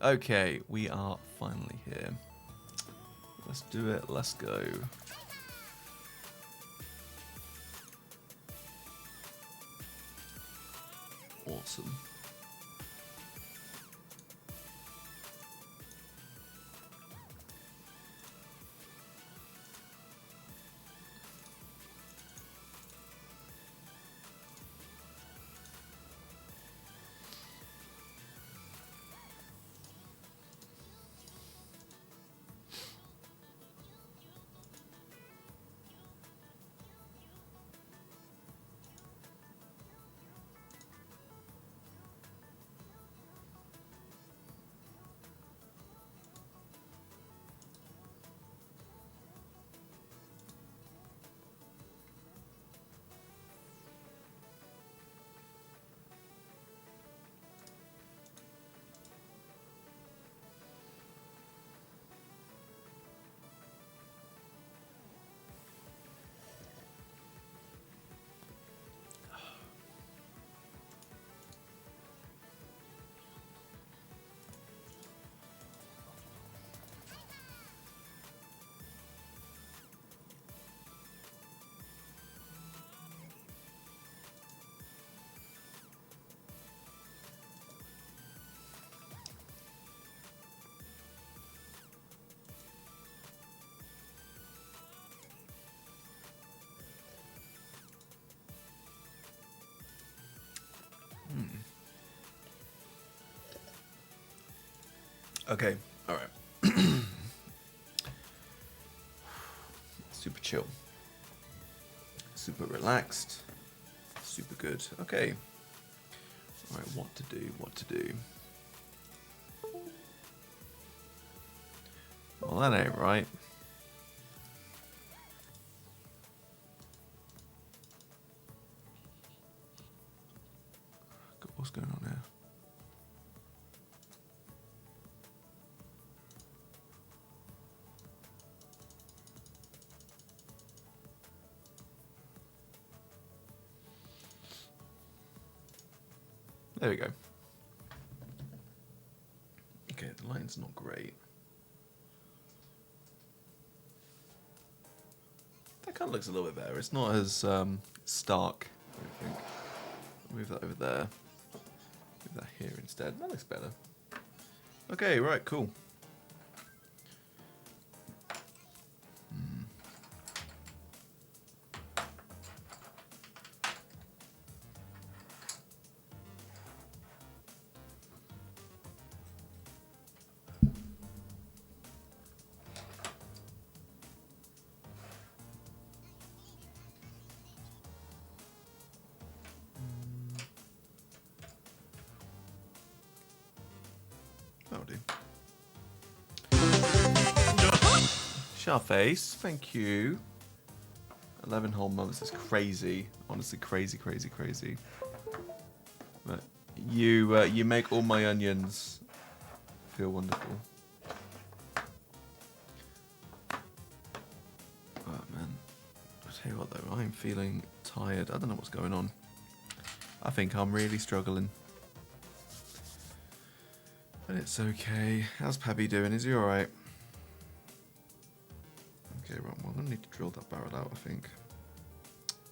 Okay, we are finally here. Let's do it. Let's go. Awesome. Okay, alright. Super chill. Super relaxed. Super good. Okay. Alright, what to do, what to do. Well, that ain't right. God, what's going on here? There we go. Okay, the line's not great. That kind of looks a little bit better. It's not as stark, I think. Move that over there. Move that here instead. That looks better. Okay, right, cool. That'll do. Sharface, thank you. 11 whole months is crazy. Honestly, crazy, crazy, crazy. But you make all my onions feel wonderful. Oh man, I tell you what though, I'm feeling tired. I don't know what's going on. I think I'm really struggling. But it's okay. How's Pabby doing? Is he alright? Okay, right, well, I'm gonna need to drill that barrel out, I think.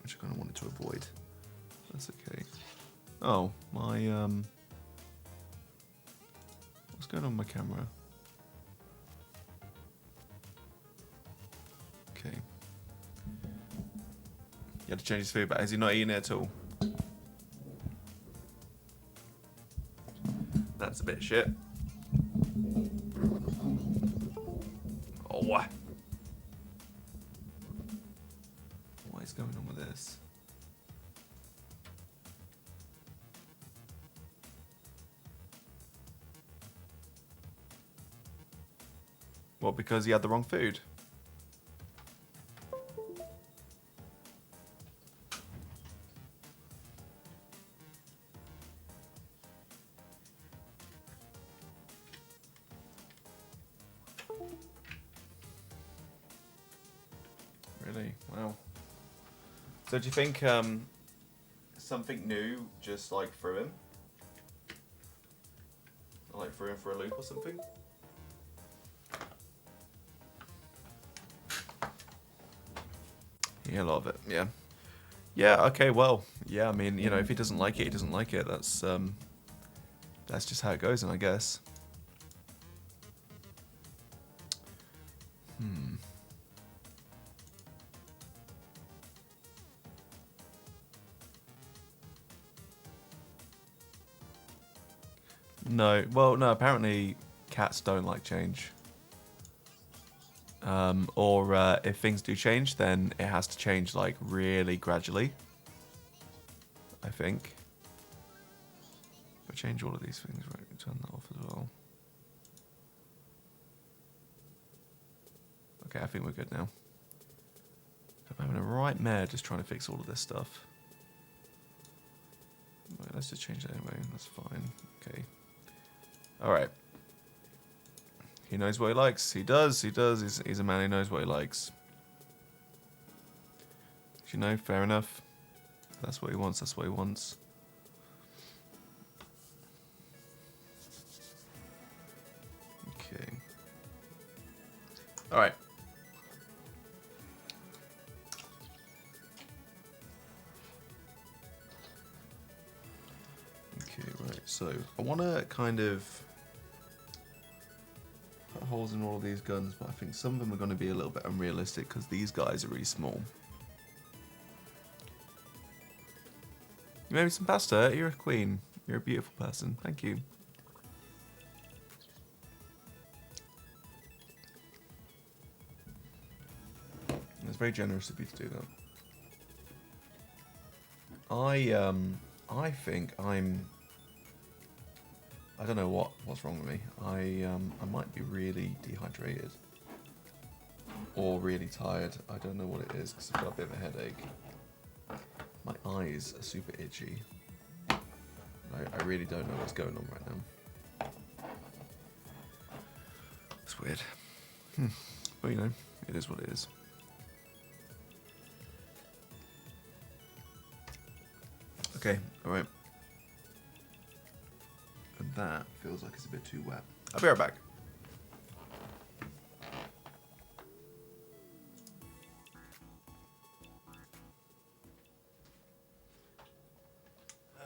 Which I kind of wanted to avoid. That's okay. Oh, my, what's going on with my camera? Okay. You had to change his food, but has he not eaten it at all? That's a bit shit. Oh, what? What is going on with this? What, because he had the wrong food? Really? Wow. So do you think something new just like threw him? like throw him for a loop or something. Yeah, a lot of it. Yeah. Yeah. Okay. Well. Yeah. I mean, you know, if he doesn't like it, he doesn't like it. That's just how it goes, and I guess. No. Well, no. Apparently, cats don't like change. Or if things do change, then it has to change like really gradually. I think. But change all of these things, right? Turn that off as well. Okay, I think we're good now. I'm having a right mare just trying to fix all of this stuff. Right, let's just change that anyway. That's fine. Okay. Alright. He knows what he likes. He does. He does. He's a man who knows what he likes. You know, fair enough. That's what he wants. That's what he wants. Okay. Alright. Okay, right. So, I want to kind of put holes in all of these guns, but I think some of them are going to be a little bit unrealistic because these guys are really small. You made me some pasta. You're a queen. You're a beautiful person. Thank you. It's very generous of you to do that. I think I don't know what's wrong with me. I might be really dehydrated or really tired. I don't know what it is because I've got a bit of a headache. My eyes are super itchy. I really don't know what's going on right now. It's weird. But you know, it is what it is. Okay, alright. And that feels like it's a bit too wet. I'll be right back.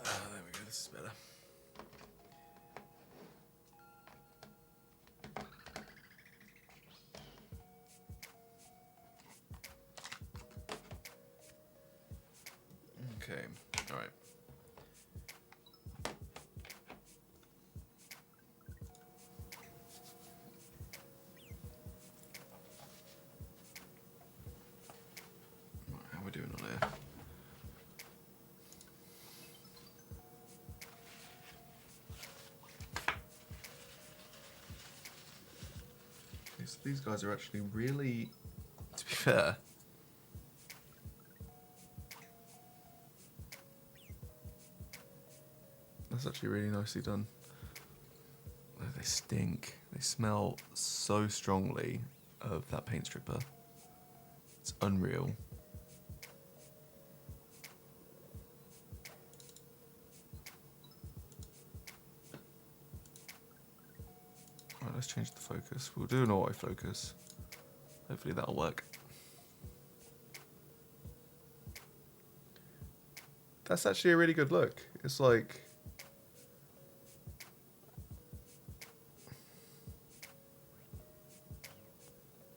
There we go, this is better. Okay, alright. How are we doing on here? Okay, so these guys are actually really, to be fair, that's actually really nicely done. Oh, they stink. They smell so strongly of that paint stripper. It's unreal. Alright, let's change the focus. We'll do an autofocus. Hopefully that'll work. That's actually a really good look. It's like...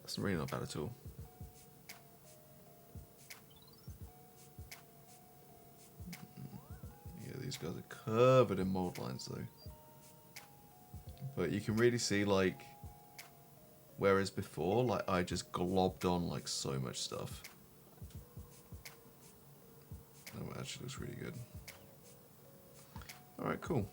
That's really not bad at all. Yeah, these guys are covered in mold lines though. But you can really see, like, whereas before, like, I just globbed on, like, so much stuff. No, it actually looks really good. Alright, cool.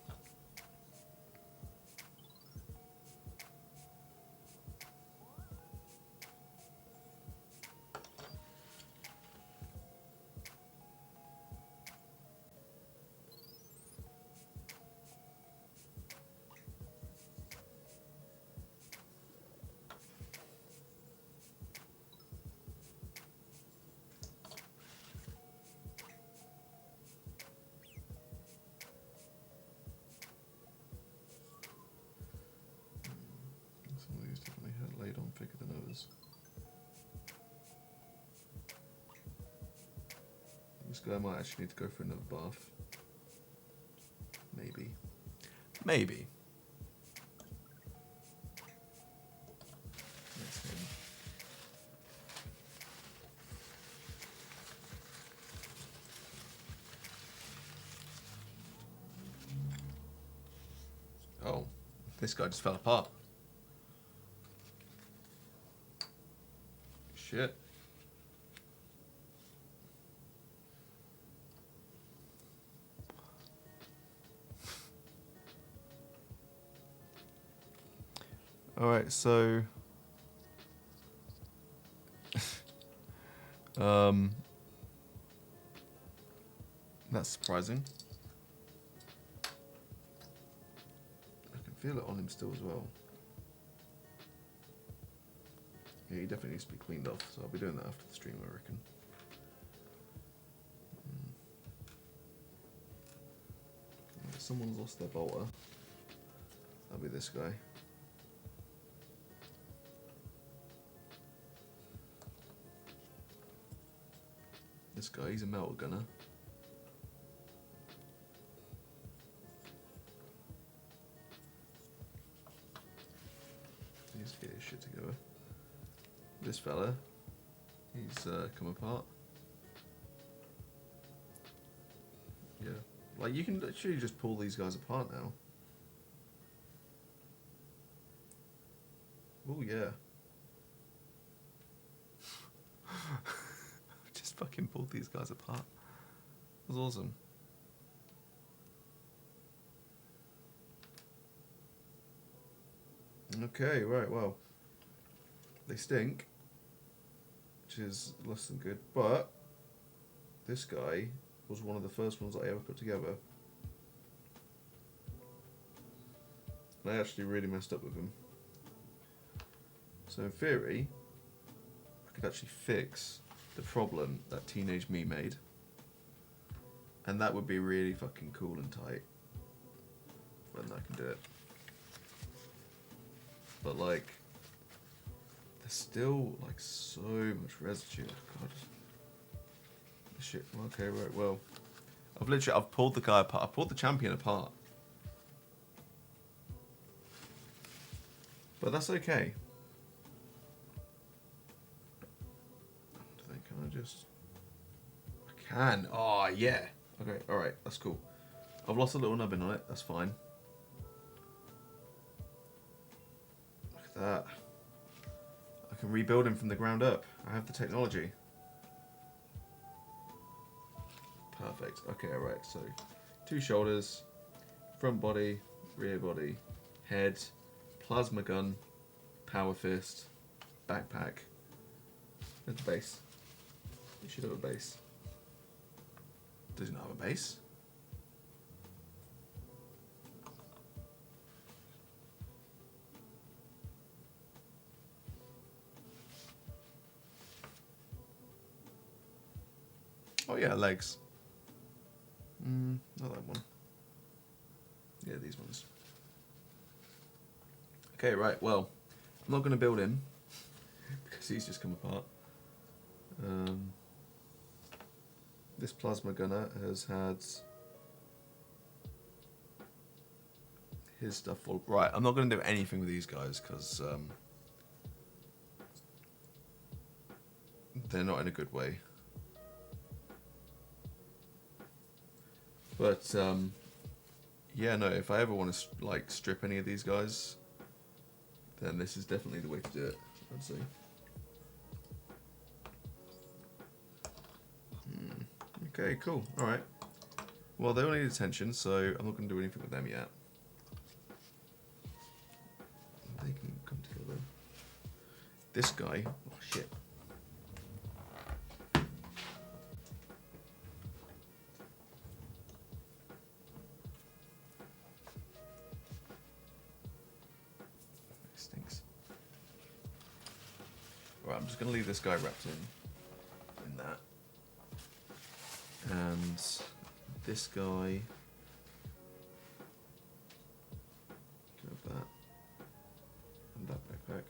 guy might actually need to go for another bath. Maybe. Maybe. That's him. Oh, this guy just fell apart. Shit. Alright, so that's surprising. I can feel it on him still as well. Yeah, he definitely needs to be cleaned off, so I'll be doing that after the stream, I reckon. Someone's lost their bolter. That'll be this guy. This guy, he's a metal gunner. He needs to get his shit together. This fella, he's come apart. Yeah, like you can literally just pull these guys apart now. Oh yeah. Just fucking pulled these guys apart. That was awesome. Okay, right, well. They stink, which is less than good, but this guy was one of the first ones that I ever put together. And I actually really messed up with him. So in theory, I could actually fix the problem that Teenage Me made. And that would be really fucking cool and tight. When I can do it. But like, there's still like so much residue. God. Shit. Okay, right, well. I've pulled the guy apart. I've pulled the champion apart. But that's okay. Can I just... I can. Oh, yeah. Okay, alright, that's cool. I've lost a little nubbin on it. That's fine. Look at that. I can rebuild him from the ground up. I have the technology. Perfect. Okay, alright. So, 2 shoulders, front body, rear body, head, plasma gun, power fist, backpack, and the base. You should have a base. Does he not have a base? Oh yeah, legs. Not that one. Yeah, these ones. Okay, right, well, I'm not going to build him because he's just come apart. This plasma gunner has had his stuff full. Right, I'm not going to do anything with these guys because they're not in a good way. But yeah, no, if I ever want to like strip any of these guys, then this is definitely the way to do it, I'd say. Okay, cool. Alright. Well, they all need attention, so I'm not going to do anything with them yet. They can come together. This guy... Oh, shit. It stinks. Alright, I'm just going to leave this guy wrapped in that. And this guy can have that and that backpack,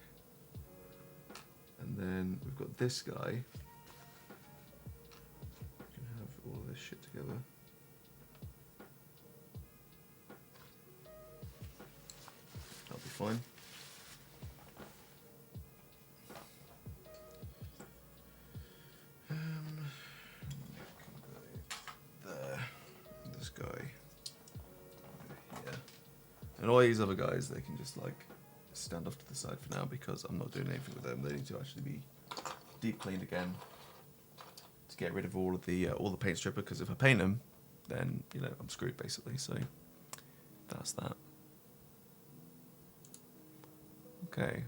and then we've got this guy can have all of together. That'll be fine. There. This guy. Here. And all these other guys, they can just like stand off to the side for now because I'm not doing anything with them. They need to actually be deep cleaned again to get rid of all the paint stripper, because if I paint them, then I'm screwed basically. So that's that. Okay.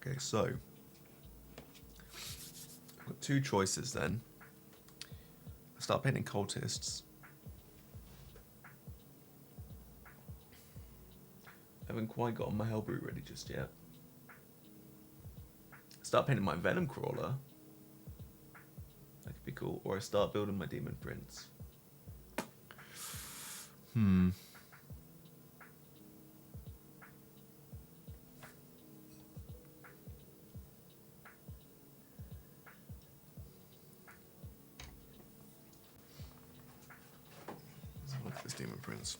Okay, so I've got two choices then. I start painting cultists. I haven't quite gotten my Hellbrute ready just yet. Start painting my Venom Crawler. That could be cool. Or I start building my Demon Prince. Let's have a look at this Demon Prince.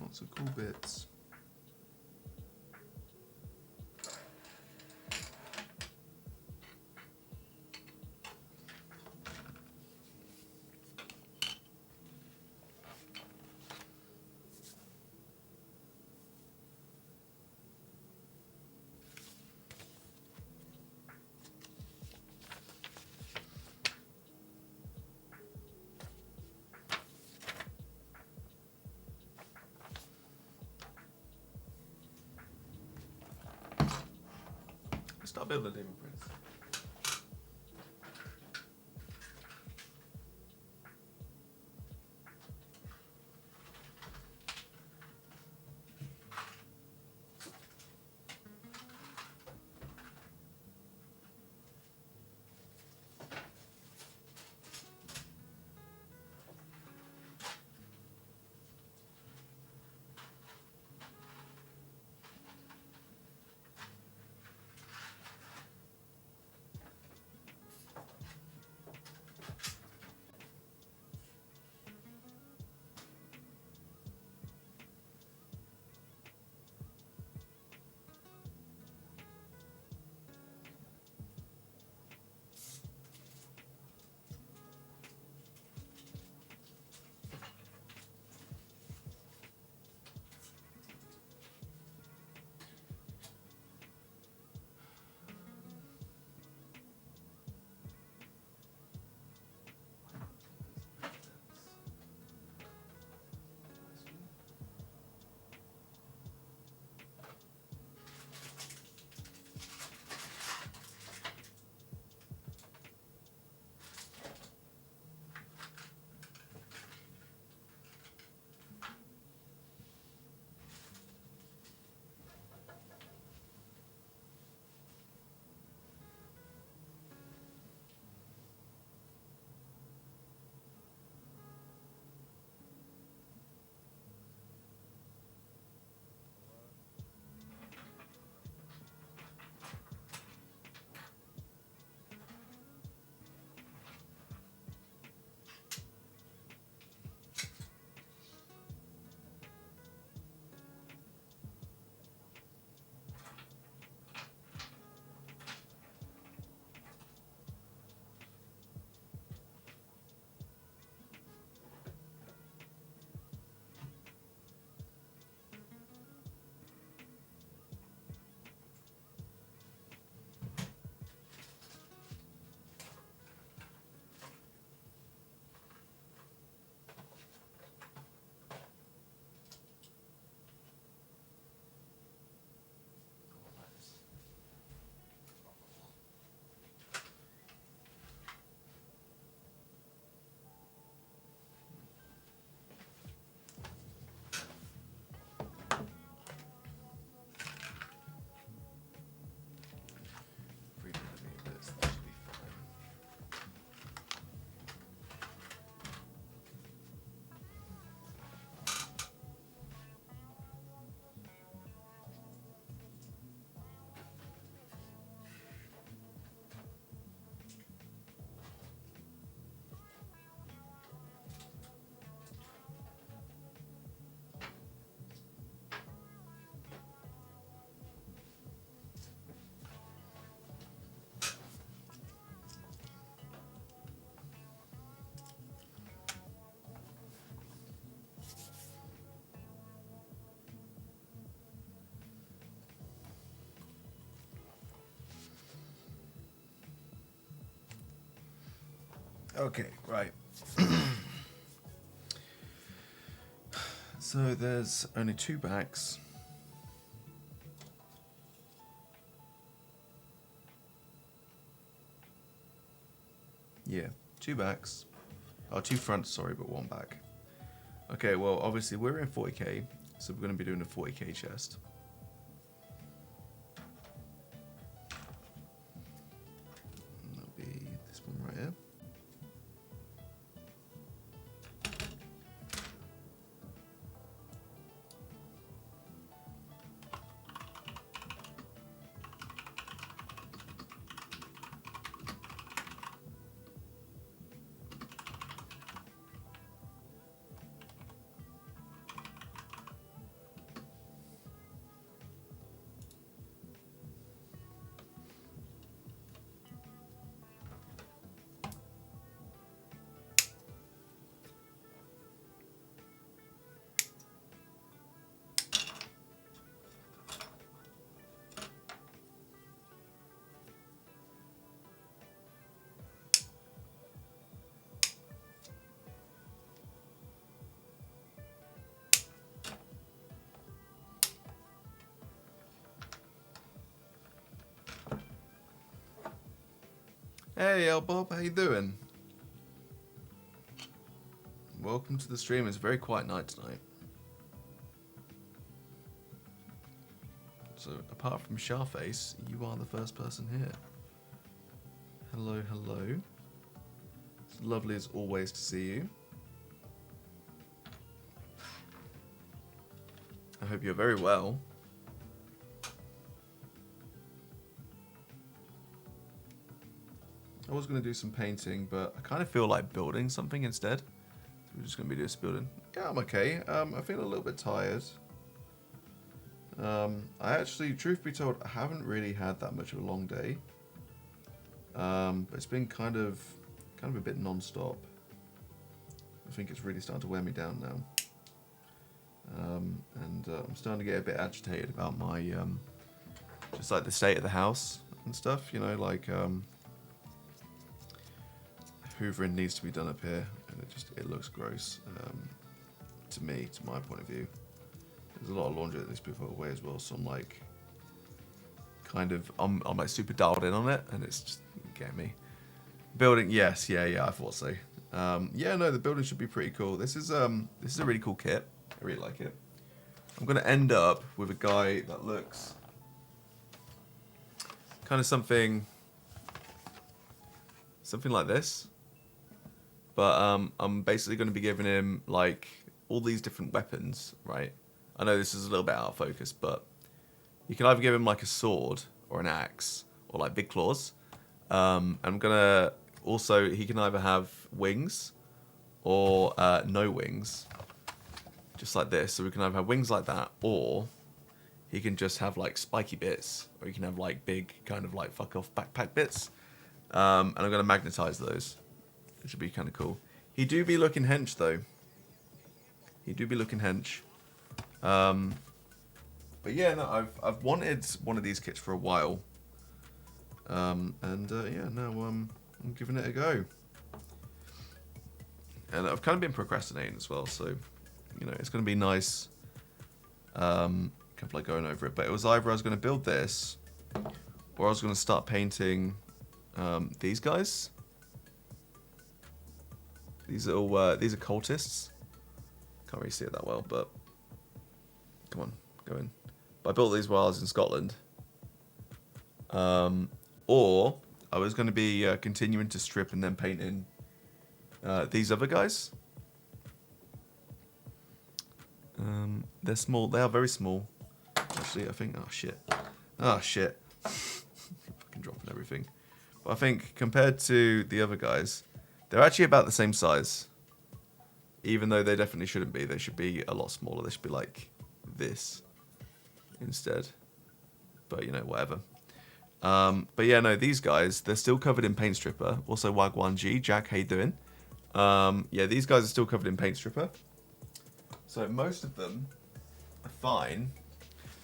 Lots of cool bits. Start building a Demon Prince. Okay, right. So there's only 2 backs. Yeah, 2 backs. Oh, 2 fronts, sorry, but 1 back. Okay, well, obviously we're in 40k, so we're going to be doing a 40k chest. And that'll be this one right here. Hey, El Bob, how you doing? Welcome to the stream. It's a very quiet night tonight. So, apart from Sharface, you are the first person here. Hello, hello. It's lovely as always to see you. I hope you're very well. I was going to do some painting, but I kind of feel like building something instead. We're just going to be just building. Yeah, I'm okay. I feel a little bit tired. I actually, truth be told, I haven't really had that much of a long day. But it's been kind of a bit non-stop. I think it's really starting to wear me down now. And I'm starting to get a bit agitated about my, just like the state of the house and stuff, you know, like, hoovering needs to be done up here, and it looks gross, to me, to my point of view. There's a lot of laundry that needs to be put away as well, so I'm like, I'm like super dialed in on it, and it's just getting me. Building, yes, yeah, I thought so. Yeah, no, the building should be pretty cool. This is a really cool kit. I really like it. I'm gonna end up with a guy that looks kind of something like this. But I'm basically going to be giving him like all these different weapons, right? I know this is a little bit out of focus, but you can either give him like a sword or an axe or like big claws. I'm gonna also, he can either have wings or no wings, just like this. So we can either have wings like that, or he can just have like spiky bits, or he can have like big kind of like fuck off backpack bits. And I'm gonna magnetize those. It should be kind of cool. He do be looking hench though. He do be looking hench. But yeah, no, I've wanted one of these kits for a while. Yeah, now I'm giving it a go. And I've kind of been procrastinating as well, so you know it's gonna be nice. Kind of like going over it, but it was either I was gonna build this, or I was gonna start painting these guys. These are all, these are cultists. Can't really see it that well, but come on, go in. But I built these while I was in Scotland. Or I was going to be continuing to strip and then painting these other guys. They're small. They are very small. Actually, I think. Oh shit. Oh shit. Fucking dropping everything. But I think compared to the other guys, they're actually about the same size. Even though they definitely shouldn't be. They should be a lot smaller. They should be like this instead. But, you know, whatever. But yeah, no, these guys, they're still covered in paint stripper. Also, Wagwan G. Jack, how you doing? Yeah, these guys are still covered in paint stripper. So most of them are fine.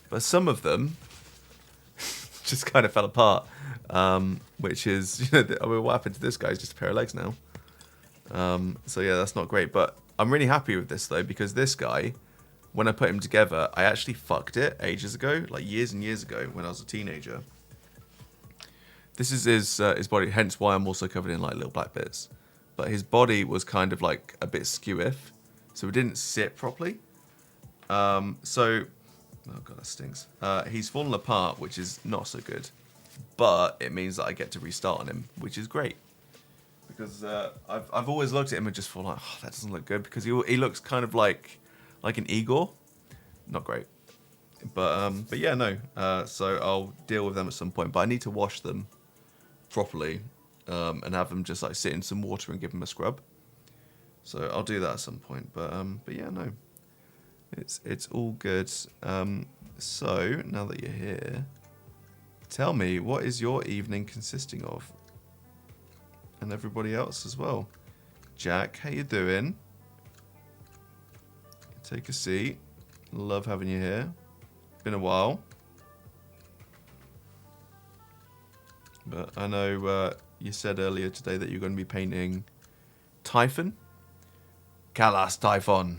But some of them just kind of fell apart. Which is, you know, I mean, what happened to this guy is just a pair of legs now. So yeah, that's not great. But I'm really happy with this though, because this guy, when I put him together, I actually fucked it ages ago, like years and years ago when I was a teenager. This is his body, hence why I'm also covered in like little black bits. But his body was kind of like a bit skew-if, so it didn't sit properly. Oh god, that stinks. He's fallen apart, which is not so good. But it means that I get to restart on him, which is great. Because I've always looked at him and just thought like, oh, that doesn't look good, because he looks kind of like an Igor. Not great. But yeah, no. So I'll deal with them at some point. But I need to wash them properly and have them just like sit in some water and give them a scrub. So I'll do that at some point. But yeah, no. It's all good. So now that you're here, tell me, what is your evening consisting of? And everybody else as well. Jack, how you doing? Take a seat. Love having you here. Been a while. But I know you said earlier today that you're going to be painting Typhon. Kalas Typhon.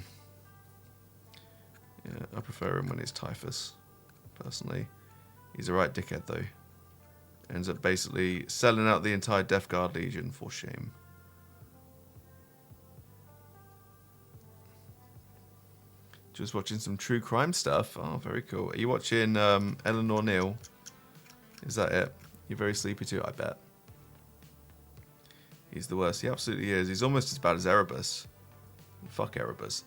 Yeah, I prefer him when he's Typhus, personally. He's a right dickhead, though. Ends up basically selling out the entire Death Guard Legion for shame. Just watching some true crime stuff. Oh, very cool. Are you watching Eleanor Neal? Is that it? You're very sleepy too, I bet. He's the worst. He absolutely is. He's almost as bad as Erebus. Fuck Erebus.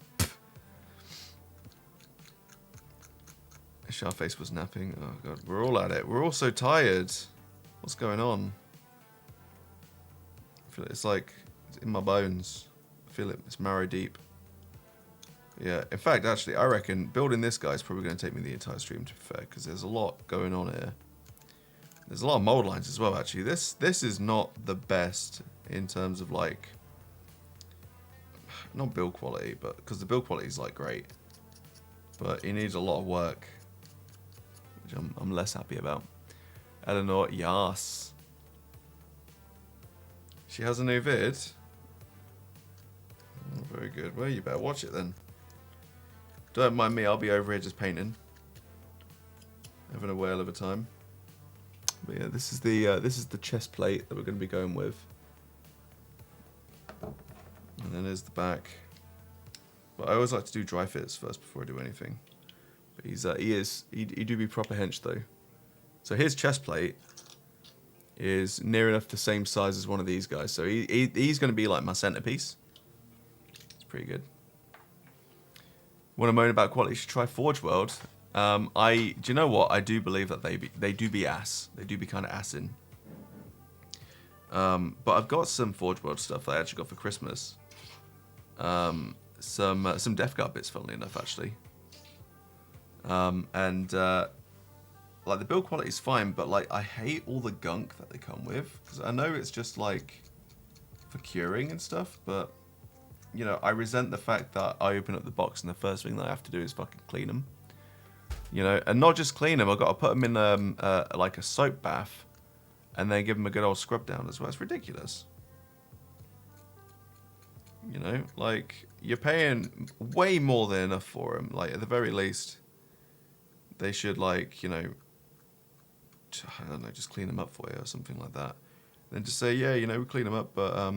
Sharface was napping. Oh god, we're all at it. We're all so tired. What's going on? I feel it's like it's in my bones. I feel it. It's marrow deep. Yeah. In fact, actually, I reckon building this guy is probably going to take me the entire stream, to be fair, because there's a lot going on here. There's a lot of mold lines as well, actually. This is not the best in terms of like, not build quality, but because the build quality is like great, but it needs a lot of work, which I'm less happy about. Eleanor, yes. She has a new vid. Oh, very good. Well, you better watch it then. Don't mind me, I'll be over here just painting. Having a whale of a time. But yeah, this is the chest plate that we're going to be going with. And then there's the back. But I always like to do dry fits first before I do anything. But he do be proper hench though. So his chest plate is near enough the same size as one of these guys. So he's going to be like my centerpiece. It's pretty good. Want to moan about quality? You should try Forge World. Do you know what? I do believe that they do be ass. They do be kind of assing. But I've got some Forge World stuff that I actually got for Christmas. Some Death Guard bits, funnily enough, actually. Like the build quality is fine, but like I hate all the gunk that they come with, because I know it's just like for curing and stuff, but you know, I resent the fact that I open up the box and the first thing that I have to do is fucking clean them. You know, and not just clean them, I've got to put them in like a soap bath and then give them a good old scrub down as well. It's ridiculous. You know, like you're paying way more than enough for them. Like at the very least, they should like, you know, I don't know, just clean them up for you or something like that. Then just say, yeah, you know, we clean them up, but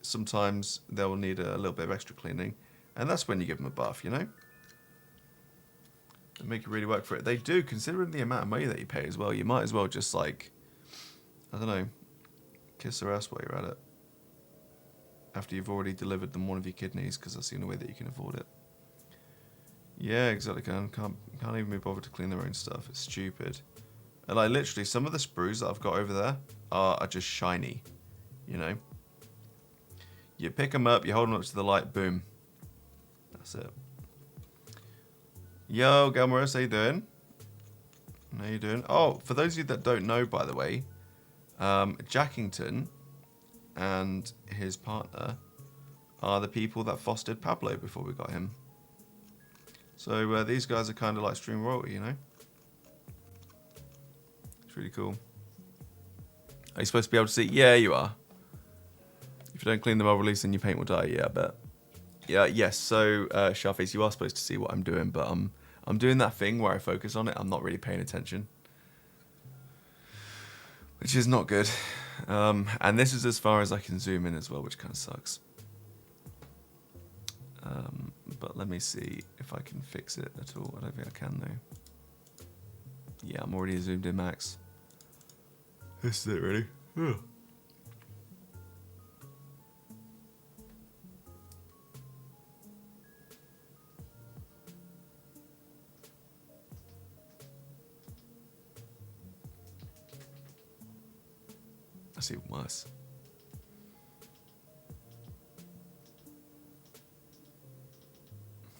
sometimes they'll need a little bit of extra cleaning, and that's when you give them a bath, you know. They make you really work for it. They do, considering the amount of money that you pay as well. You might as well just like, I don't know, kiss their ass while you're at it. After you've already delivered them one of your kidneys, because that's the only way that you can afford it. Yeah, exactly. Can't even be bothered to clean their own stuff. It's stupid. And like literally, some of the sprues that I've got over there are just shiny. You know. You pick them up, you hold them up to the light, boom. That's it. Yo, Galmaris, how you doing? How you doing? Oh, for those of you that don't know, by the way, Jackington and his partner are the people that fostered Pablo before we got him. So these guys are kind of like stream royalty, you know? It's really cool. Are you supposed to be able to see? Yeah, you are. If you don't clean them, I'll release and your paint will die. Yeah, I bet. Yeah, yes. So, Sharface, you are supposed to see what I'm doing, but I'm doing that thing where I focus on it. I'm not really paying attention, which is not good. And this is as far as I can zoom in as well, which kind of sucks. But let me see if I can fix it at all. I don't think I can though. Yeah, I'm already zoomed in max. This is it, really. Ugh. That's even worse.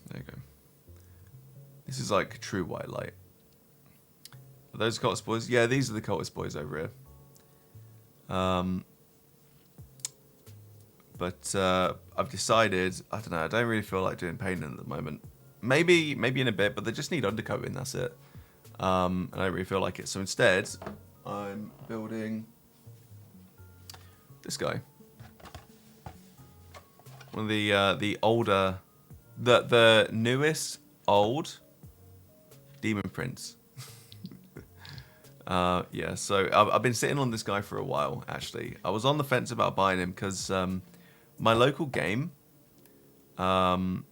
There you go. This is like true white light. Are those cultist boys? Yeah, these are the cultist boys over here. But I've decided, I don't know, I don't really feel like doing painting at the moment. Maybe in a bit, but they just need undercoating, that's it. And I don't really feel like it. So instead, I'm building this guy. One of the older, the newest old Demon Prince. Yeah, so I've been sitting on this guy for a while, actually. I was on the fence about buying him because my local game closed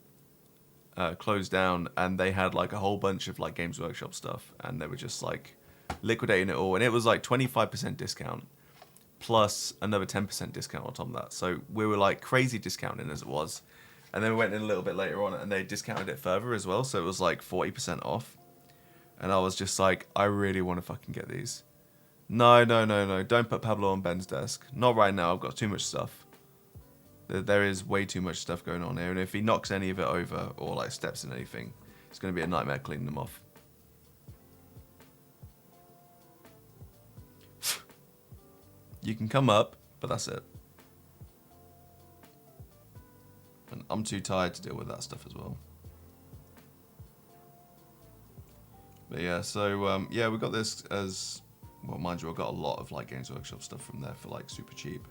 down, and they had like a whole bunch of like Games Workshop stuff, and they were just like liquidating it all, and it was like 25% discount plus another 10% discount on top of that. So we were like crazy discounting as it was, and then we went in a little bit later on, and they discounted it further as well, so it was like 40% off. And I was just like, I really want to fucking get these. No. Don't put Pablo on Ben's desk. Not right now. I've got too much stuff. There is way too much stuff going on here. And if he knocks any of it over or like steps in anything, it's going to be a nightmare cleaning them off. You can come up, but that's it. And I'm too tired to deal with that stuff as well. But yeah, so yeah, we got this as, well, mind you, I got a lot of like Games Workshop stuff from there for like super cheap,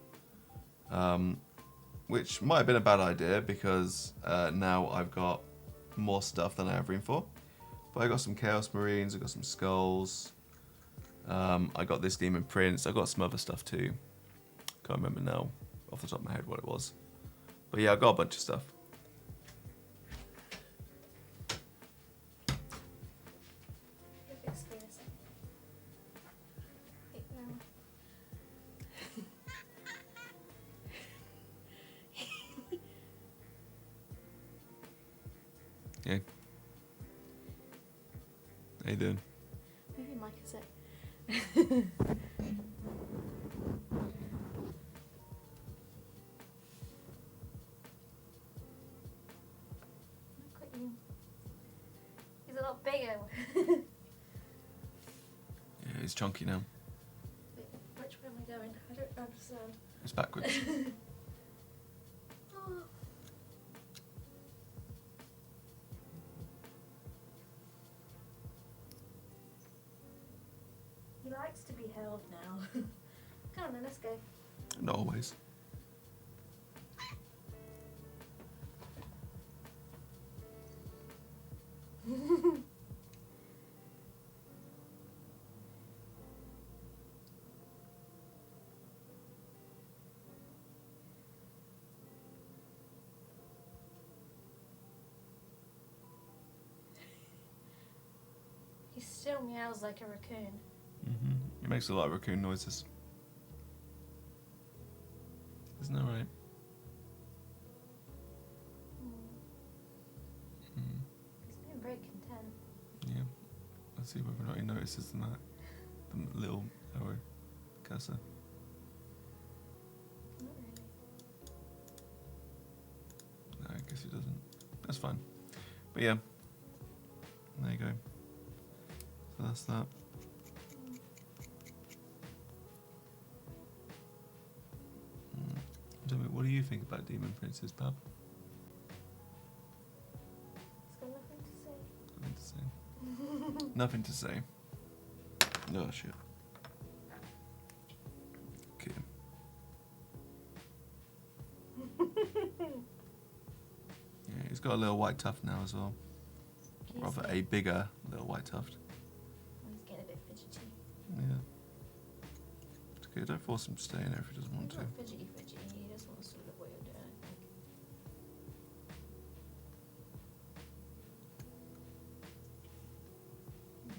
which might have been a bad idea because now I've got more stuff than I have room for. But I got some Chaos Marines, I got some Skulls, I got this Demon Prince, I got some other stuff too. Can't remember now off the top of my head what it was. But yeah, I got a bunch of stuff. Yeah. How you doing? Maybe Mike is it. Look at you. He's a lot bigger. Yeah, he's chunky now. Wait, which way am I going? I don't understand. It's backwards. Oh. He likes to be held now. Come on then, let's go. Not always. He still meows like a raccoon. He makes a lot of raccoon noises. Isn't that right? He's being very content. Yeah. Let's see whether or not he notices that. The little arrow cursor. Not really. No, I guess he doesn't. That's fine. But yeah. There you go. So that's that. What do you think about Demon Princes, Pab? He's got nothing to say. Nothing to say. Oh shit. Okay. got a little white tuft now as well. Rather a bigger little white tuft. He's getting a bit fidgety. Yeah. It's okay, don't force him to stay in there if he doesn't want to. Not fidgety. He just wants to look what you're doing, I think.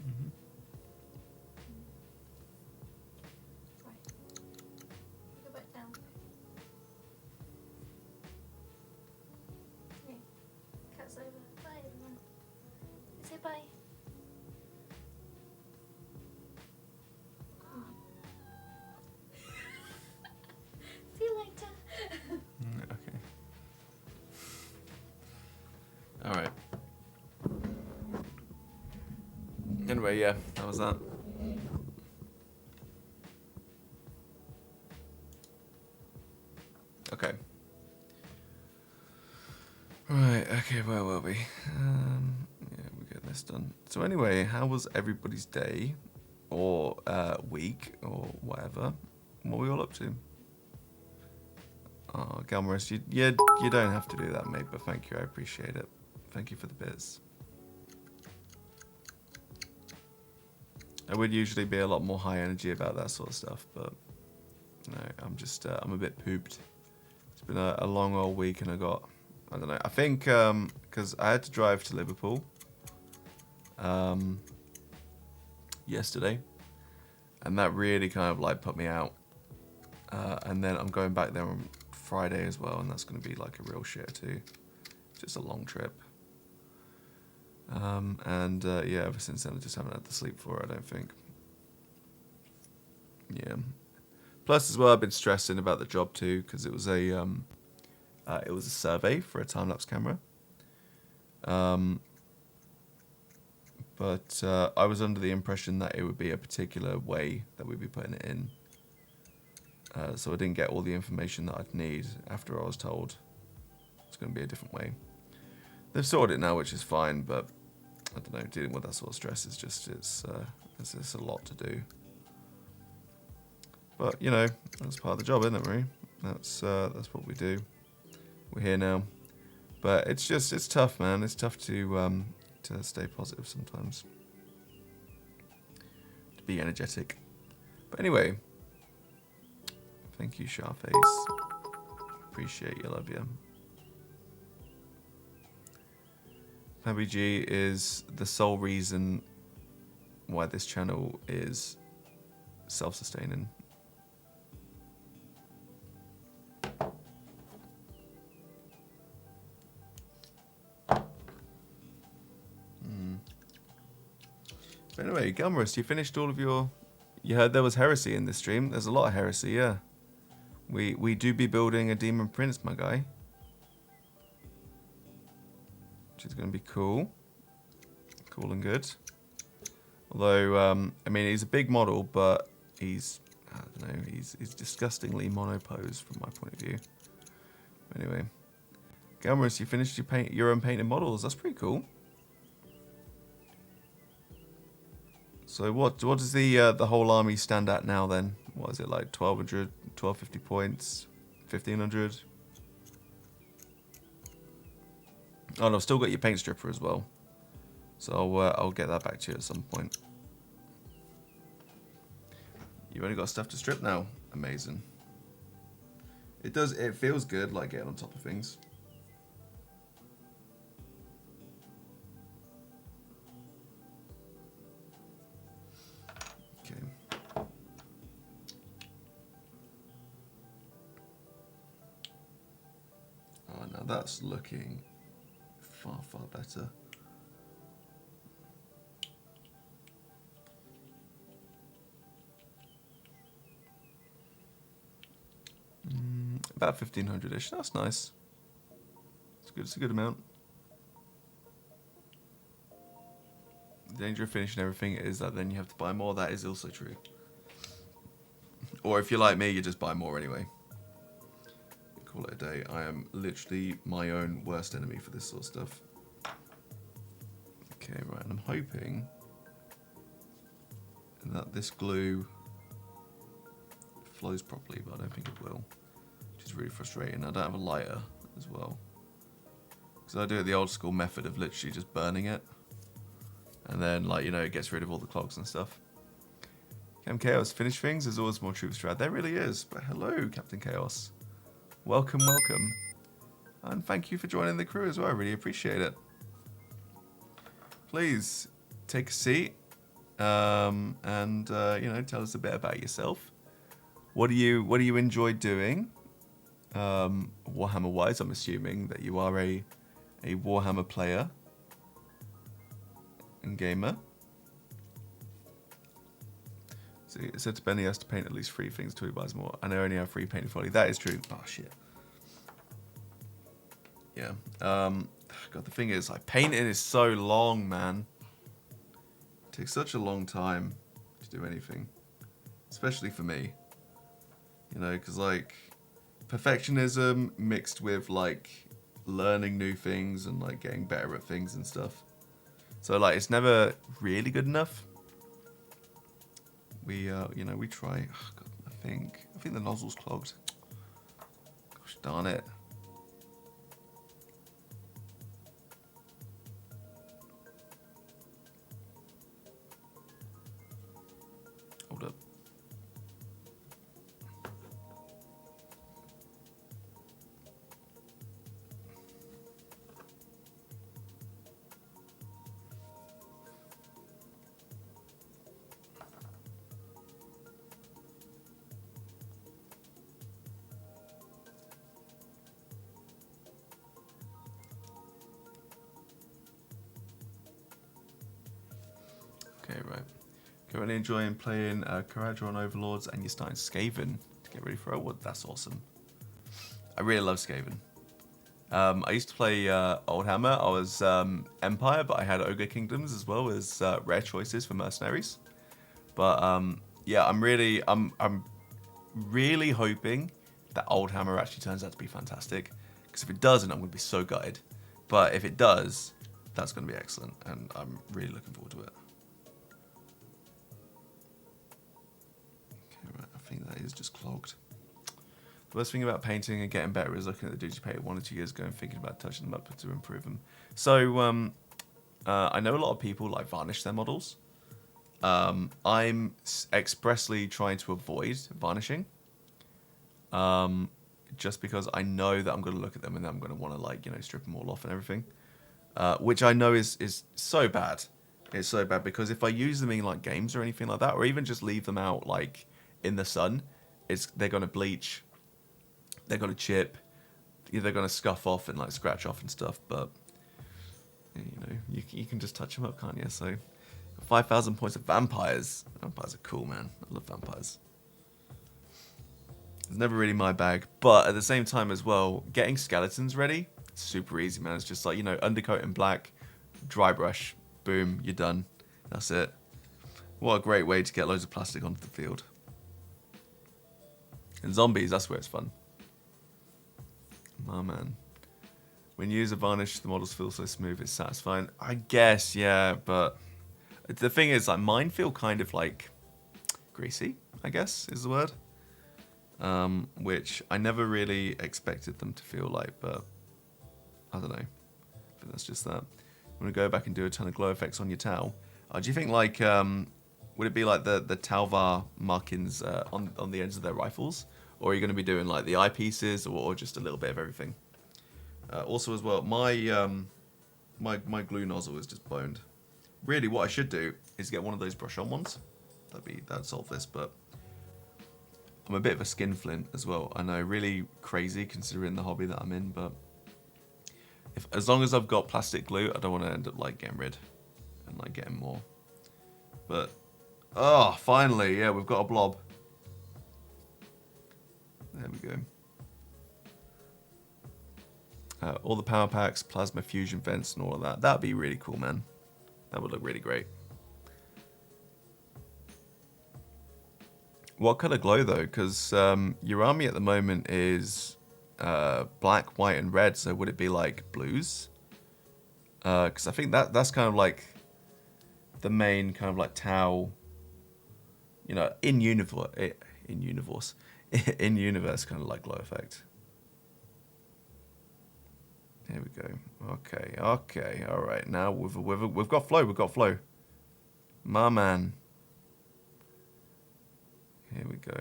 Mm-hmm. Right. Go back down. Okay. Cat's over. Bye, everyone. Say bye. See you later. Okay. Alright. Anyway, yeah, that was that. Okay. Right, okay, where were we? Yeah, we're getting this done. So anyway, how was everybody's day? Or week, or whatever? What were we all up to? Oh, Galmaris, you don't have to do that, mate, but thank you, I appreciate it. Thank you for the bits. I would usually be a lot more high energy about that sort of stuff, but no, I'm just, I'm a bit pooped. It's been a long old week and I don't know, I think, because I had to drive to Liverpool yesterday, and that really kind of like put me out. And then I'm going back there on Friday as well, and that's going to be like a real shit too. Just a long trip. Yeah, ever since then I just haven't had the sleep for it, I don't think. Yeah. Plus as well, I've been stressing about the job too, because it was a survey for a time-lapse camera. But I was under the impression that it would be a particular way that we'd be putting it in. So I didn't get all the information that I'd need after I was told it's going to be a different way. They've sorted it now, which is fine, but I don't know, dealing with that sort of stress is just, it's a lot to do. But, you know, that's part of the job, isn't it, Marie? That's what we do. We're here now. But it's tough, man. It's tough to stay positive sometimes. To be energetic. But anyway, thank you, Sharface. Appreciate you, love you. Pabby G is the sole reason why this channel is self-sustaining. But anyway, Gummerus, you finished all of your... You heard there was heresy in this stream. There's a lot of heresy, yeah. We do be building a demon prince, my guy. Which is going to be cool. Cool and good. Although, I mean, he's a big model, but he's... I don't know, he's disgustingly monopose from my point of view. Anyway. Gummerus, you finished your own painted models. That's pretty cool. So what does the whole army stand at now then? What is it, like 1200, 1250 points, 1500? Oh, and I've still got your paint stripper as well. So I'll get that back to you at some point. You've only got stuff to strip now. Amazing. It feels good, like getting on top of things. Now that's looking far, far better. About 1500-ish. That's nice. It's good. It's a good amount. The danger of finishing everything is that then you have to buy more. That is also true. Or if you're like me, you just buy more anyway. Call it a day. I am literally my own worst enemy for this sort of stuff. Okay, right, and I'm hoping that this glue flows properly, but I don't think it will, which is really frustrating. I don't have a lighter as well. Because I do it the old school method of literally just burning it. And then, like, you know, it gets rid of all the clogs and stuff. Captain Chaos, finish things. There's always more troops to add. There really is. But hello, Captain Chaos. Welcome, welcome. And thank you for joining the crew as well. I really appreciate it. Please take a seat. And you know, tell us a bit about yourself. What do you enjoy doing? Warhammer wise, I'm assuming that you are a Warhammer player and gamer. So it said to Benny he has to paint at least 3 things till he buys more. And I only have 3 painted fully. That is true. Oh shit. Yeah. God, the thing is, like, painting is so long, man. It takes such a long time to do anything, especially for me. You know, because like perfectionism mixed with like learning new things and like getting better at things and stuff. So like it's never really good enough. We you know, we try. Oh, God, I think the nozzle's clogged. Gosh darn it. Hold up. Okay, right. Currently enjoying playing Caradron Overlords, and you're starting Skaven to get ready for Oldwood. That's awesome. I really love Skaven. I used to play Oldhammer. I was Empire, but I had Ogre Kingdoms as well as rare choices for mercenaries. But yeah, I'm really hoping that Oldhammer actually turns out to be fantastic. Because if it doesn't, I'm going to be so gutted. But if it does, that's going to be excellent, and I'm really looking forward to it. Right, I think that is just clogged. The worst thing about painting and getting better is looking at the dudes you painted 1 or 2 years ago and thinking about touching them up to improve them. So I know a lot of people like varnish their models. I'm expressly trying to avoid varnishing. Just because I know that I'm going to look at them and then I'm going to want to, like, you know, strip them all off and everything. Which I know is so bad. It's so bad because if I use them in like games or anything like that, or even just leave them out like in the sun, they're going to bleach, they're going to chip, they're going to scuff off and like scratch off and stuff. But you know, you can just touch them up, can't you? So 5,000 points of vampires. Vampires are cool, man. I love vampires. It's never really my bag, but at the same time as well, getting skeletons ready, it's super easy, man. It's just like, you know, undercoat in black, dry brush, boom, you're done. That's it. What a great way to get loads of plastic onto the field. And zombies, that's where it's fun. Oh man. When you use a varnish, the models feel so smooth, it's satisfying. I guess, yeah, but the thing is, like, mine feel kind of like greasy, I guess is the word. Which I never really expected them to feel like, but I don't know. I think that's just that. I'm going to go back and do a ton of glow effects on your Tau. Do you think, like, would it be like the Talvar markings on the ends of their rifles? Or are you going to be doing like the eyepieces or just a little bit of everything? Also as well, my glue nozzle is just boned. Really, what I should do is get one of those brush-on ones. That'd solve this, but I'm a bit of a skinflint as well. I know, really crazy considering the hobby that I'm in, but as long as I've got plastic glue, I don't want to end up like getting rid and like getting more. But oh, finally, yeah, we've got a blob. There we go. All the power packs, plasma fusion vents, and all of that. That'd be really cool, man. That would look really great. What color glow though? Because your army at the moment is black, white, and red. So would it be like blues? Because I think that's kind of like the main kind of like Tau. You know, in universe kind of like glow effect. Here we go. Okay, okay, all right. Now we've got flow. We've got flow. My man. Here we go.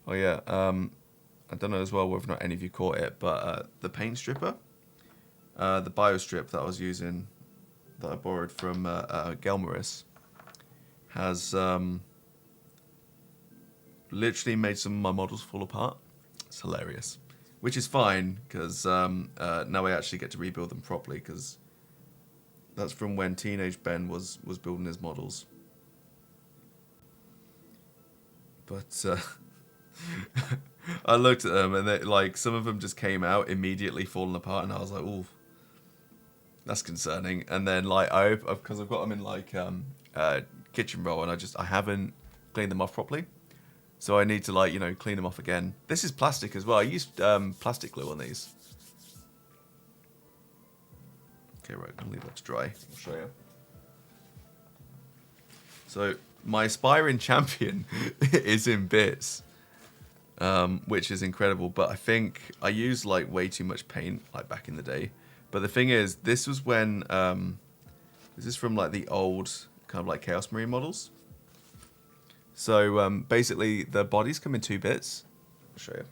Oh yeah. I don't know as well whether or not any of you caught it, but the paint stripper, the biostrip that I was using, that I borrowed from Gelmaris, has literally made some of my models fall apart. It's hilarious, which is fine because now I actually get to rebuild them properly, because that's from when Teenage Ben was building his models. But I looked at them and they, like, some of them just came out immediately falling apart, and I was like, ooh, that's concerning. And then like because I've got them in like kitchen roll, and I haven't cleaned them off properly. So I need to, like, you know, clean them off again. This is plastic as well. I used plastic glue on these. Okay, right, I'm gonna leave that to dry. I'll show you. So my aspiring champion is in bits, which is incredible. But I think I used like way too much paint, like back in the day. But the thing is, this was when this is from like the old kind of like Chaos Marine models. So basically, the bodies come in 2 bits. I'll show you.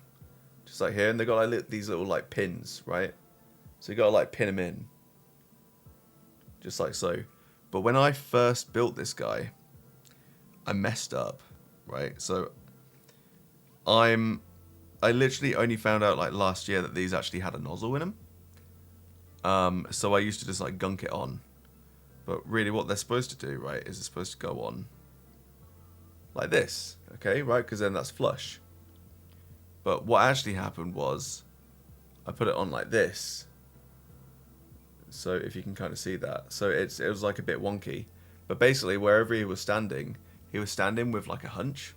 Just like here, and they got like these little like pins, right? So you gotta like pin them in, just like so. But when I first built this guy, I messed up, right? So I literally only found out like last year that these actually had a nozzle in them. So I used to just like gunk it on. But really, what they're supposed to do, right, is it's supposed to go on like this, okay, right? Because then that's flush. But what actually happened was I put it on like this. So if you can kind of see that. So it was like a bit wonky. But basically, wherever he was standing with like a hunch.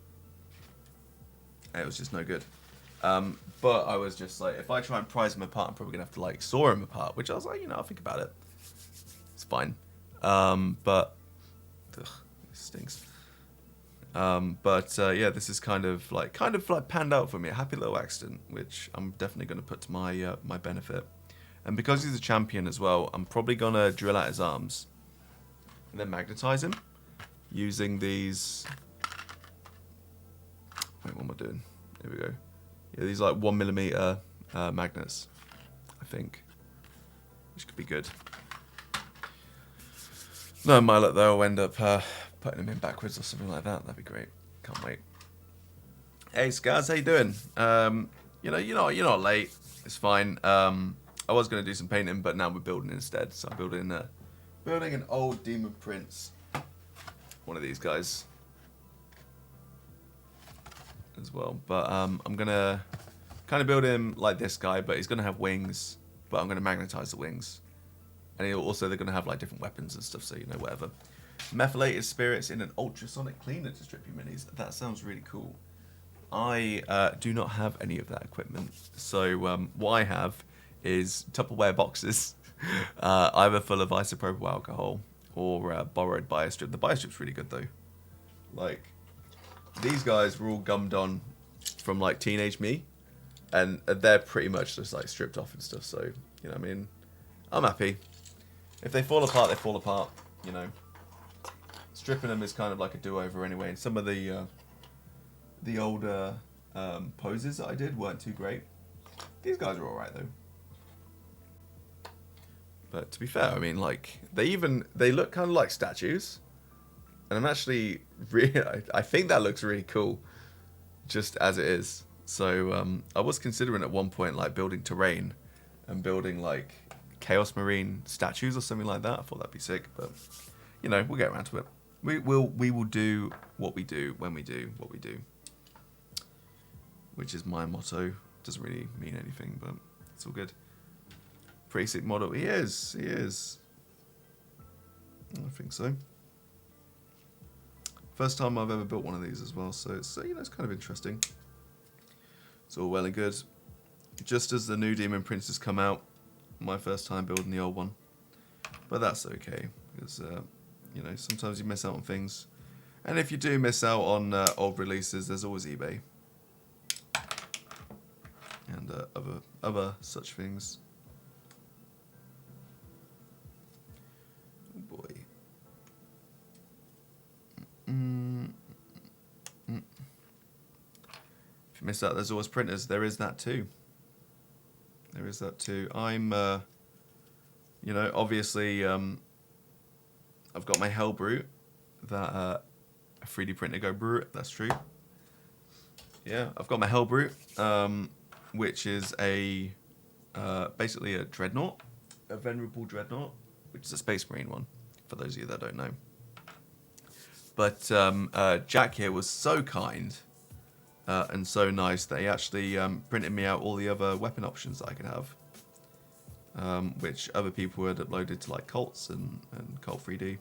And it was just no good. But I was just like, if I try and prise him apart, I'm probably going to have to like saw him apart. Which I was like, you know, I'll think about it. It's fine. But ugh, it stinks. Yeah, this is kind of like panned out for me. A happy little accident, which I'm definitely going to put to my my benefit. And because he's a champion as well, I'm probably going to drill out his arms and then magnetize him using these. Wait, what am I doing? Here we go. Yeah, these like 1mm magnets, I think, which could be good. No, my luck though, I'll end up putting them in backwards or something like that. That'd be great. Can't wait. Hey, Scars, how you doing? You're not late. It's fine. I was going to do some painting, but now we're building instead. So I'm building an old Demon Prince. One of these guys. As well. But I'm going to kind of build him like this guy, but he's going to have wings. But I'm going to magnetize the wings. And they're going to have like different weapons and stuff, so you know, whatever. Methylated spirits in an ultrasonic cleaner to strip your minis. That sounds really cool. I do not have any of that equipment. So what I have is Tupperware boxes, either full of isopropyl alcohol or borrowed biostrip. The biostrip's really good though. Like, these guys were all gummed on from like teenage me, and they're pretty much just like stripped off and stuff. So, you know what I mean? I'm happy. If they fall apart, they fall apart, you know. Stripping them is kind of like a do-over anyway. And some of the older poses that I did weren't too great. These guys are alright though. But to be fair, I mean, like, they look kind of like statues. And I'm actually I think that looks really cool, just as it is. So I was considering at one point like building terrain and building like Chaos Marine statues or something like that. I thought that'd be sick, but you know, we'll get around to it. We will do what we do when we do what we do, which is my motto. Doesn't really mean anything, but it's all good. Pretty sick model. He is. I think so. First time I've ever built one of these as well, so it's it's kind of interesting. It's all well and good. Just as the new Demon Prince has come out, my first time building the old one, but that's okay because sometimes you miss out on things, and if you do miss out on old releases, there's always eBay. and other such things. Oh boy. If you missed out, there's always printers. There is that too. There is that too. I'm, you know, obviously, I've got my Hellbrute that a 3D printer go brute. That's true. Yeah, I've got my Hellbrute, which is a basically a dreadnought, a venerable dreadnought, which is a Space Marine one. For those of you that don't know. But Jack here was so kind and so nice that he actually printed me out all the other weapon options that I could have, which other people had uploaded to like Colts and Colt 3D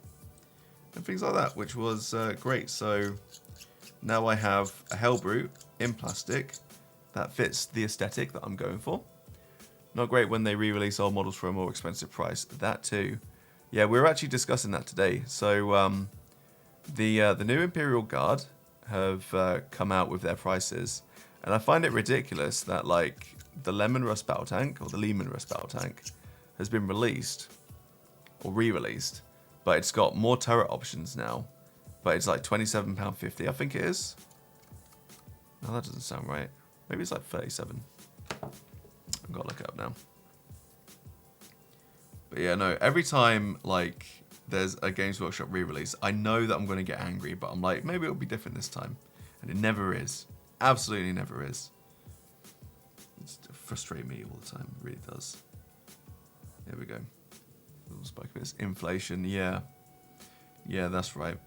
and things like that, which was great. So now I have a Hellbrute in plastic that fits the aesthetic that I'm going for. Not great when they re-release old models for a more expensive price. That too. Yeah, we were actually discussing that today. So the new Imperial Guard have come out with their prices, and I find it ridiculous that like the Lemon Rust Battle Tank, or the Lehman Rust Battle Tank, has been released or re-released, but it's got more turret options now, but it's like £27.50, I think it is. No, that doesn't sound right. Maybe it's like 37. I've got to look it up now. But yeah, no, every time like there's a Games Workshop re-release, I know that I'm going to get angry, but I'm like, maybe it'll be different this time. And it never is. Absolutely never is. It's frustrating me all the time. It really does. There we go. Little spike of this. Inflation, yeah. Yeah, that's right.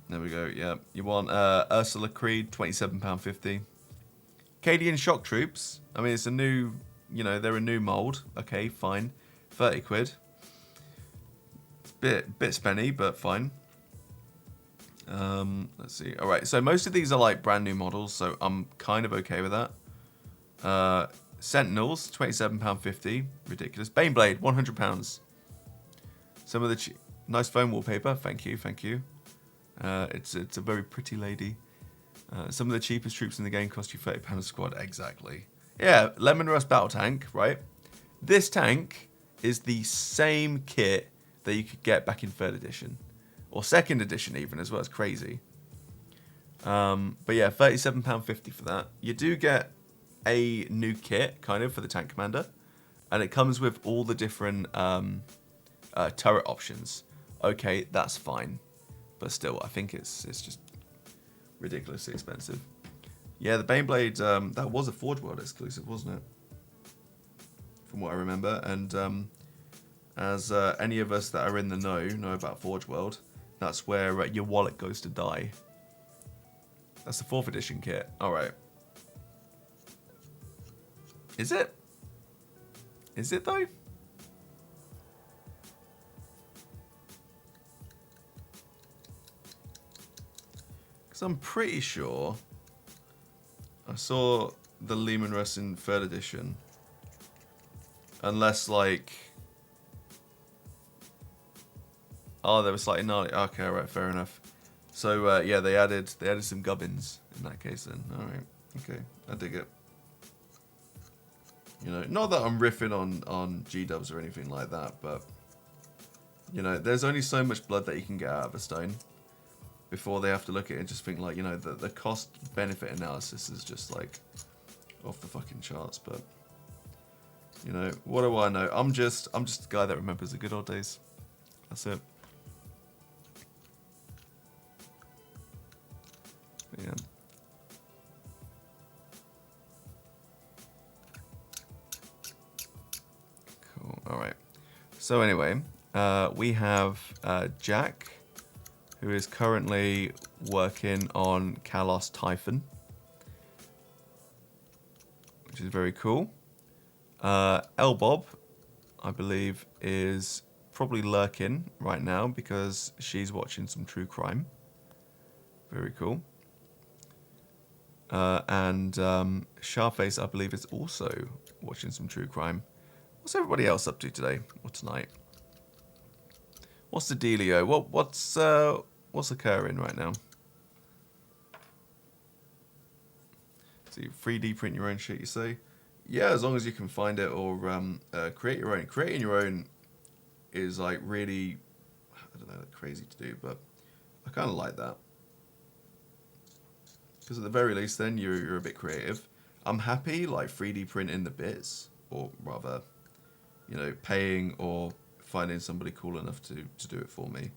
There we go, yeah. You want Ursula Creed, £27.50. Cadian Shock Troops. I mean, it's a new, you know, they're a new mold. Okay, fine. 30 quid. It's bit spenny, but fine. Let's see. All right, so most of these are like brand new models, so I'm kind of okay with that. Sentinels, £27.50. Ridiculous. Baneblade, £100. Some of the nice foam wallpaper. Thank you, thank you. It's a very pretty lady. Some of the cheapest troops in the game cost you £30 a squad. Exactly. Yeah, Lemon Rust Battle Tank, right? This tank is the same kit that you could get back in 3rd edition. Or 2nd edition even as well. It's crazy. But yeah, £37.50 for that. You do get a new kit, kind of, for the Tank Commander. And it comes with all the different turret options. Okay, that's fine. But still, I think it's just ridiculously expensive. Yeah, the Baneblade, that was a Forge World exclusive, wasn't it? From what I remember. And as any of us that are in the know about Forge World, that's where your wallet goes to die. That's the 4th edition kit. Alright. Is it? Is it though? Because I'm pretty sure I saw the Lehman Russ in 3rd edition. Unless like... Oh, they were slightly gnarly. Okay, alright, fair enough. So yeah, they added some gubbins in that case then. Alright, okay, I dig it. You know, not that I'm riffing on G-dubs or anything like that, but you know, there's only so much blood that you can get out of a stone before they have to look at it and just think like, you know, the cost benefit analysis is just like off the fucking charts. But you know, what do I know? I'm just a guy that remembers the good old days. That's it. Yeah. Cool. All right. So anyway, we have Jack, who is currently working on Kalos Typhon, which is very cool. Elbob, I believe, is probably lurking right now because she's watching some true crime. Very cool. And Sharface, I believe, is also watching some true crime. What's everybody else up to today or tonight? What's the dealio? What's occurring right now? So you 3D print your own shit, you say? Yeah, as long as you can find it or create your own. Creating your own is like really, I don't know, crazy to do, but I kind of like that. Because at the very least then you're a bit creative. I'm happy like 3D printing the bits, or rather, you know, paying or finding somebody cool enough to do it for me.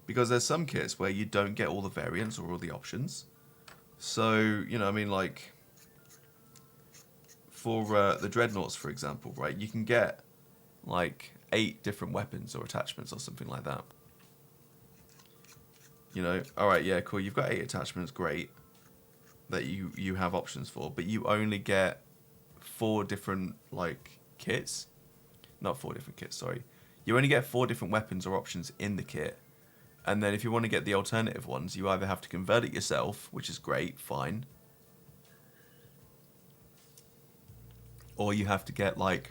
Because there's some kits where you don't get all the variants or all the options. So, you know, I mean, like, for the Dreadnoughts, for example, right, you can get, like, 8 different weapons or attachments or something like that. You know, alright, yeah, cool, you've got 8 attachments, great, that you have options for, but you only get 4 different, like, kits. Not 4 different kits, sorry. You only get 4 different weapons or options in the kit. And then if you want to get the alternative ones, you either have to convert it yourself, which is great, fine. Or you have to get like...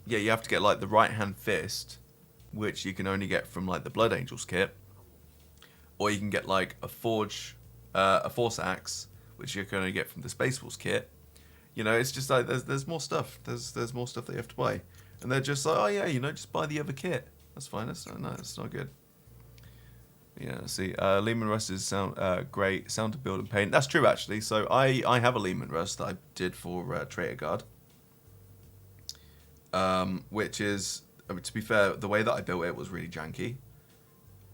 Yeah, you have to get like the right-hand fist, which you can only get from like the Blood Angels kit. Or you can get like a Force Axe, which you can only get from the Space Wolves kit. You know, it's just like there's more stuff. There's more stuff that you have to buy. And they're just like, oh yeah, you know, just buy the other kit. That's fine. That's not good. Yeah, see, Lehman Rust is great. Sound to build and paint. That's true, actually. So I have a Lehman Rust that I did for Traitor Guard. Which is, I mean, to be fair, the way that I built it was really janky.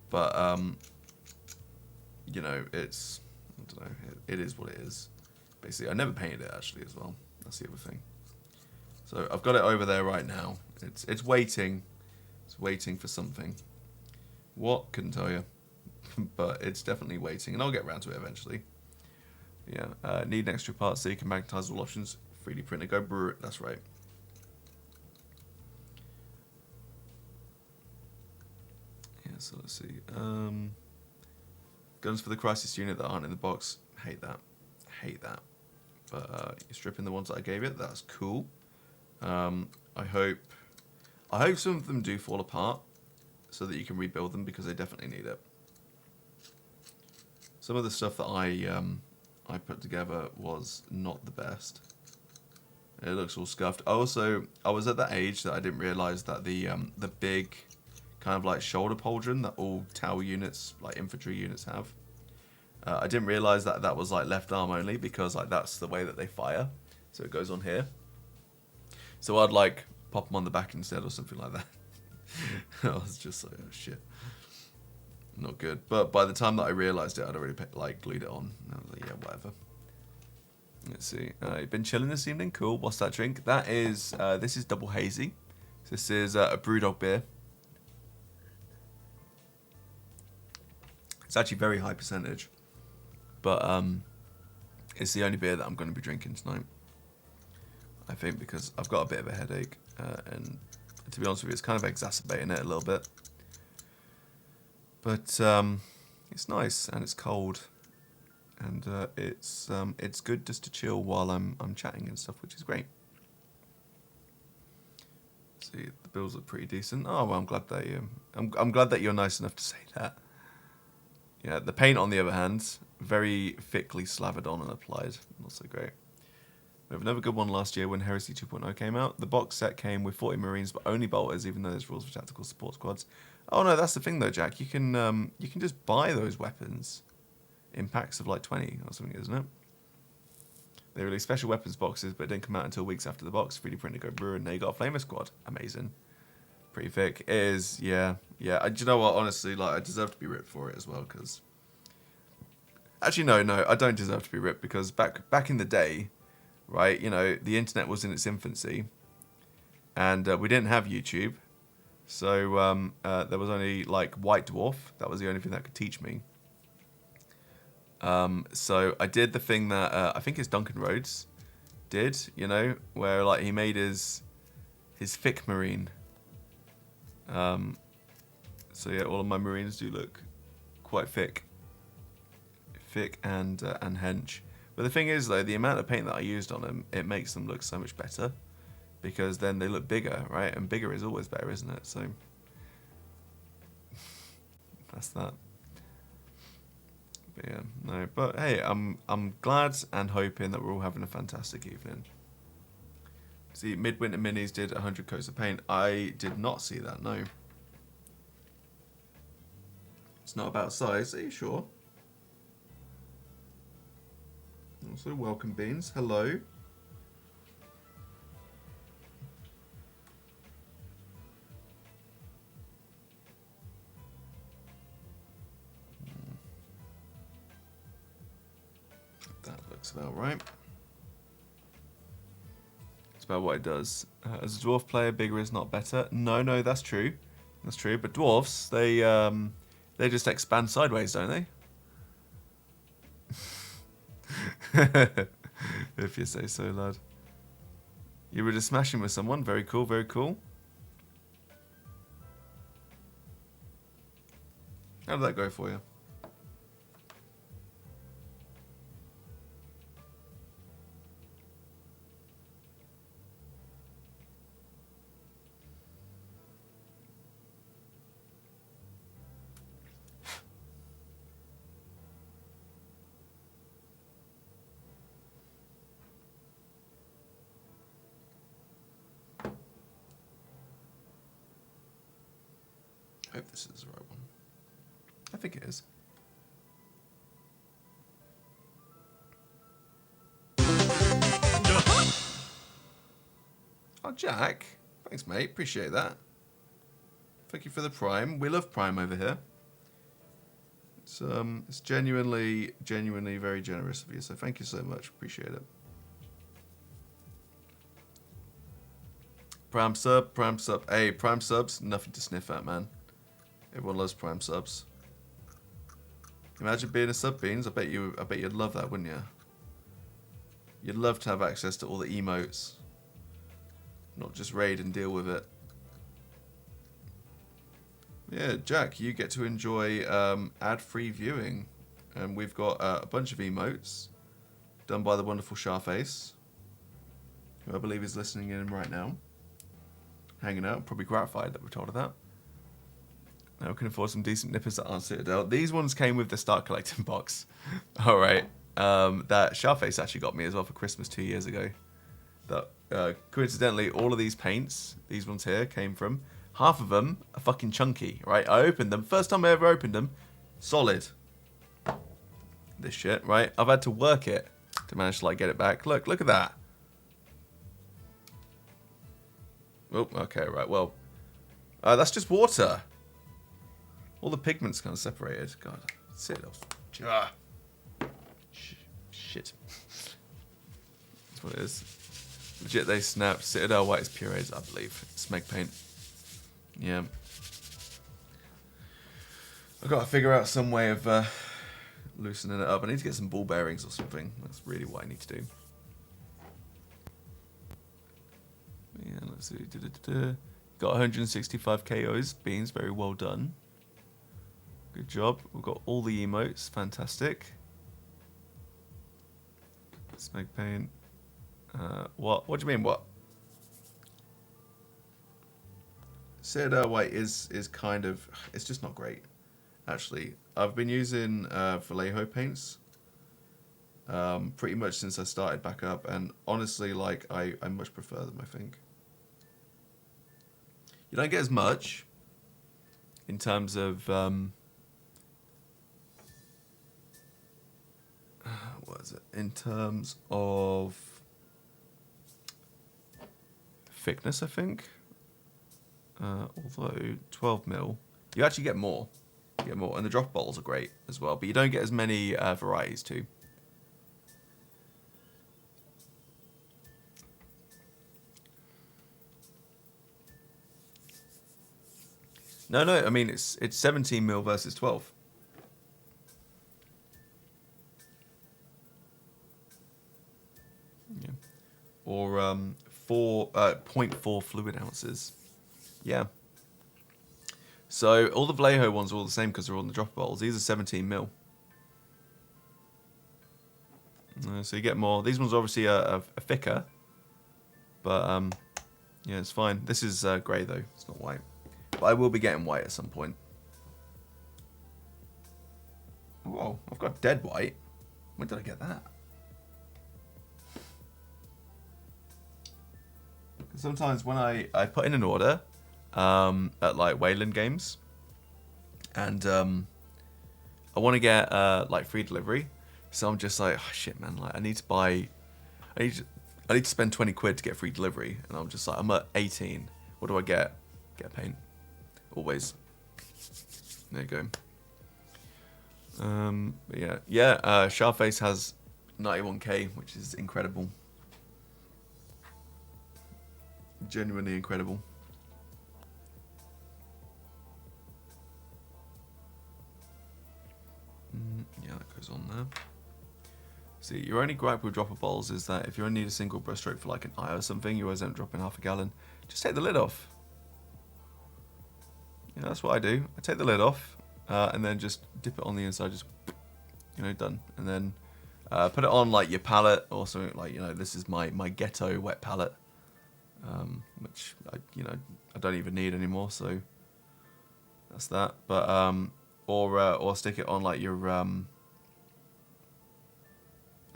But, you know, it's, I don't know, it is what it is. Basically, I never painted it, actually, as well. That's the other thing. So I've got it over there right now. It's waiting. It's waiting for something. What? Couldn't tell you. But it's definitely waiting, and I'll get around to it eventually. Yeah. Need an extra part so you can magnetize all options. 3D printer. Go brew it. That's right. Yeah. So let's see. Guns for the crisis unit that aren't in the box. Hate that. Hate that. But you're stripping the ones that I gave it. That's cool. I hope some of them do fall apart so that you can rebuild them, because they definitely need it. Some of the stuff that I put together was not the best. It looks all scuffed. I was at that age that I didn't realise that the big kind of like shoulder pauldron that all tower units, like infantry units, have. I didn't realise that was like left arm only, because like that's the way that they fire. So it goes on here. So I'd like pop them on the back instead or something like that. I was just like, oh shit. Not good. But by the time that I realised it, I'd already like glued it on. And I was like, yeah, whatever. Let's see. You've been chilling this evening? Cool. What's that drink? That is, this is double hazy. This is a Brewdog beer. It's actually very high percentage. But it's the only beer that I'm going to be drinking tonight. I think because I've got a bit of a headache. And to be honest with you, it's kind of exacerbating it a little bit. But it's nice and it's cold, and it's good just to chill while I'm chatting and stuff, which is great. See, the bills look pretty decent. Oh well, I'm glad that I'm glad that you're nice enough to say that. Yeah, the paint on the other hand, very thickly slathered on and applied. Not so great. We have another good one last year when Heresy 2.0 came out. The box set came with 40 Marines, but only bolters, even though there's rules for tactical support squads. Oh no, that's the thing though, Jack. You can just buy those weapons in packs of like 20 or something, isn't it? They released special weapons boxes, but it didn't come out until weeks after the box. 3D printed, go brew, and now you got a Flamer squad. Amazing. Pretty thick. It is, yeah. Do you know what? Honestly, like I deserve to be ripped for it as well, because actually no, I don't deserve to be ripped, because back in the day, right? You know, the internet was in its infancy, and we didn't have YouTube. So there was only like White Dwarf. That was the only thing that could teach me. So I did the thing that I think it's Duncan Rhodes did, you know, where like he made his thick marine. So yeah, all of my marines do look quite thick and hench. But the thing is though, the amount of paint that I used on them, it makes them look so much better. Because then they look bigger, right? And bigger is always better, isn't it? So that's that. Yeah, no, but hey, I'm glad and hoping that we're all having a fantastic evening. See, Midwinter Minis did 100 coats of paint. I did not see that, no. It's not about size, are you sure? Also, welcome beans, hello. That looks about right. It's about what it does. As a dwarf player, bigger is not better. No, that's true. That's true. But dwarves, they just expand sideways, don't they? If you say so, lad. You were just smashing with someone. Very cool, very cool. How did that go for you? I hope this is the right one. I think it is. Oh, Jack. Thanks, mate. Appreciate that. Thank you for the Prime. We love Prime over here. It's genuinely very generous of you. So thank you so much. Appreciate it. Prime sub. Hey, Prime subs, nothing to sniff at, man. Everyone loves Prime subs. Imagine being a sub beans. I bet you'd love that, wouldn't you? You'd love to have access to all the emotes, not just raid and deal with it. Yeah, Jack, you get to enjoy ad-free viewing, and we've got a bunch of emotes done by the wonderful Sharface, who I believe is listening in right now, hanging out, probably gratified that we're told of that. Now we can afford some decent nippers that aren't Citadel. These ones came with the start collecting box. All right, that Sharface actually got me as well for Christmas 2 years ago. That coincidentally, all of these paints, these ones here, came from. Half of them are fucking chunky, right? I opened them. First time I ever opened them, solid. This shit, right? I've had to work it to manage to like get it back. Look at that. Oh, okay, right. Well, that's just water. All the pigments kind of separated. God, Citadel. Shit. That's what it is. Legit, they snapped. Citadel white is purees, I believe. Smeg paint. Yeah. I've got to figure out some way of loosening it up. I need to get some ball bearings or something. That's really what I need to do. Yeah, let's see. Got 165 KOs. Beans, very well done. Good job. We've got all the emotes. Fantastic. Smeg paint. What? What do you mean, what? Citadel white is kind of, it's just not great, actually. I've been using Vallejo paints pretty much since I started back up, and honestly, like, I much prefer them, I think. You don't get as much in terms of, what is it? In terms of thickness, I think. Although 12 mil, you actually get more. You get more, and the drop balls are great as well. But you don't get as many varieties too. No. I mean, it's 17 mil versus 12. Yeah. Or 0.4 fluid ounces. Yeah. So all the Vallejo ones are all the same because they're all in the drop balls. These are 17 mil. So you get more. These ones are obviously are thicker. But yeah, it's fine. This is grey though. It's not white. But I will be getting white at some point. Whoa, I've got dead white. When did I get that? Sometimes when I put in an order at like Wayland Games, and I want to get like free delivery, so I'm just like, oh shit, man, like I need to spend 20 quid to get free delivery, and I'm just like, I'm at 18. What do I get? Get paint, always. There you go. But yeah. Sharface has 91k, which is incredible. Genuinely incredible. Yeah, that goes on there. See, your only gripe with dropper bowls is that if you only need a single brushstroke for like an eye or something, you always end up dropping half a gallon. Just take the lid off. Yeah, that's what I do. I take the lid off, and then just dip it on the inside, just, done. And then put it on like your palette or something like, this is my ghetto wet palette, which I don't even need anymore, so that's that. But or stick it on like your I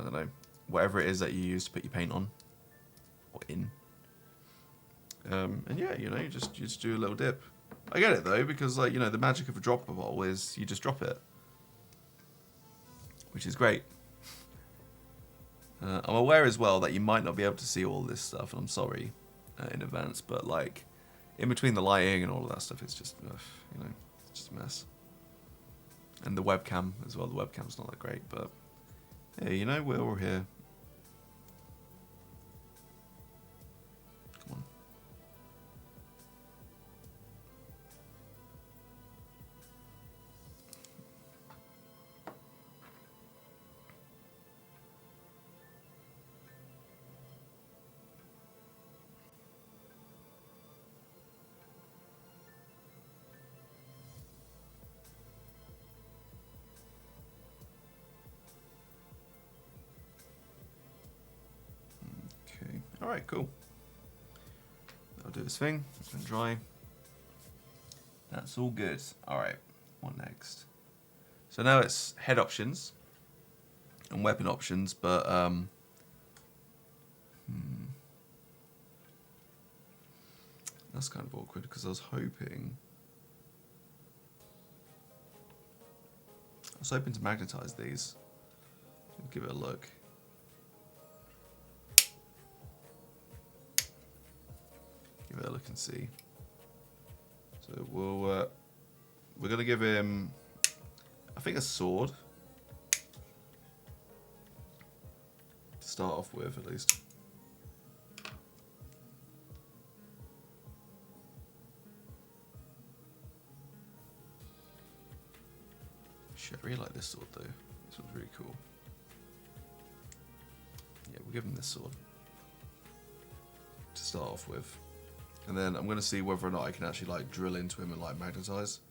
don't know, whatever it is that you use to put your paint on or in. And yeah, you just do a little dip. I get it though, because like the magic of a dropper bowl is you just drop it, which is great. I'm aware as well that you might not be able to see all this stuff, and I'm sorry in advance, but like in between the lighting and all of that stuff, it's just it's just a mess. And the webcam as well. The webcam's not that great, but yeah, we're all here. Come on. Okay. Alright, cool. That'll do its thing. It's been dry. That's all good. Alright, what next? So now it's head options and weapon options, but that's kind of awkward because I was hoping to magnetize these. Give it a look. Give it a look and see. So we're gonna give him, I think, a sword to start off with, at least. Shit, I really like this sword though. This one's really cool. Yeah, we'll give him this sword to start off with. And then I'm going to see whether or not I can actually like drill into him and like magnetize.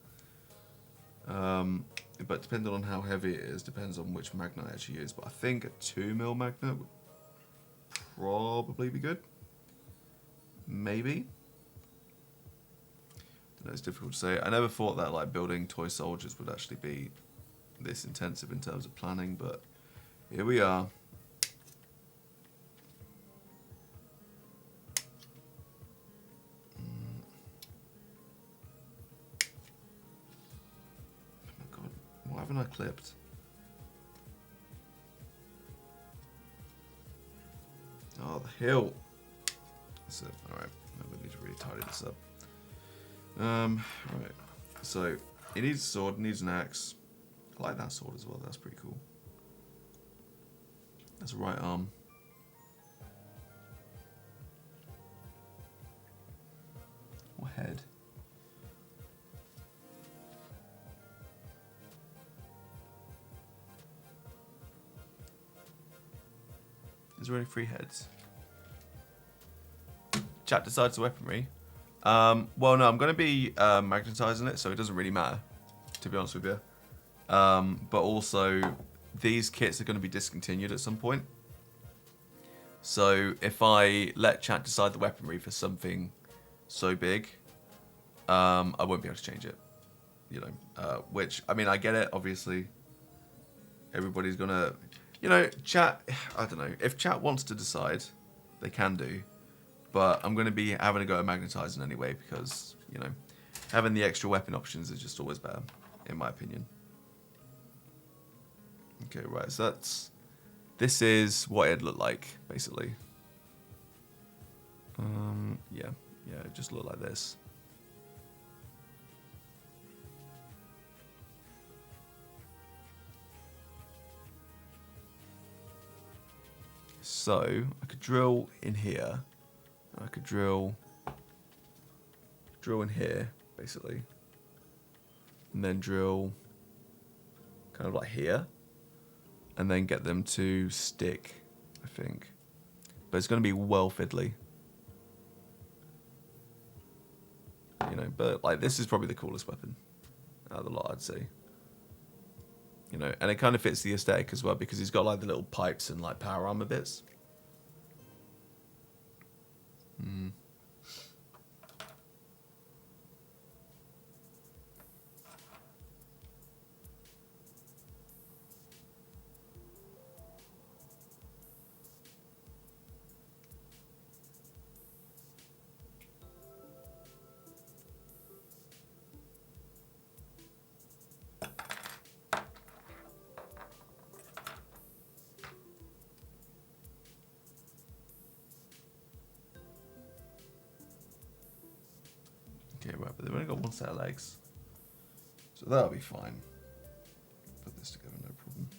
But depending on how heavy it is, depends on which magnet I actually use. But I think a 2mm magnet would probably be good. Maybe. I know it's difficult to say. I never thought that like building toy soldiers would actually be this intensive in terms of planning, but here we are. Why haven't I clipped? Oh, the hill. That's it. Alright, I'm gonna need to really tidy this up. Right. So, he needs a sword, he needs an axe. I like that sword as well, that's pretty cool. That's a right arm. Or head. Is there any free heads? Chat decides the weaponry. Well, no, I'm going to be magnetizing it, so it doesn't really matter, to be honest with you. But also, these kits are going to be discontinued at some point. So if I let chat decide the weaponry for something so big, I won't be able to change it. Which, I mean, I get it, obviously. everybody's gonna, you know, chat. I don't know if chat wants to decide, they can do, but I'm gonna be having a go at magnetizing anyway because you know, having the extra weapon options is just always better, in my opinion. Okay, right. So this is what it'd look like basically. Yeah, it just looked like this. So I could drill in here. I could drill in here, basically. And then drill kind of like here. And then get them to stick, I think. But it's going to be well fiddly. You know, but like this is probably the coolest weapon out of the lot, I'd say. You know, and it kind of fits the aesthetic as well because he's got like the little pipes and like power armor bits. Okay, right, but they've only got one set of legs. So that'll be fine. Put this together, no problem.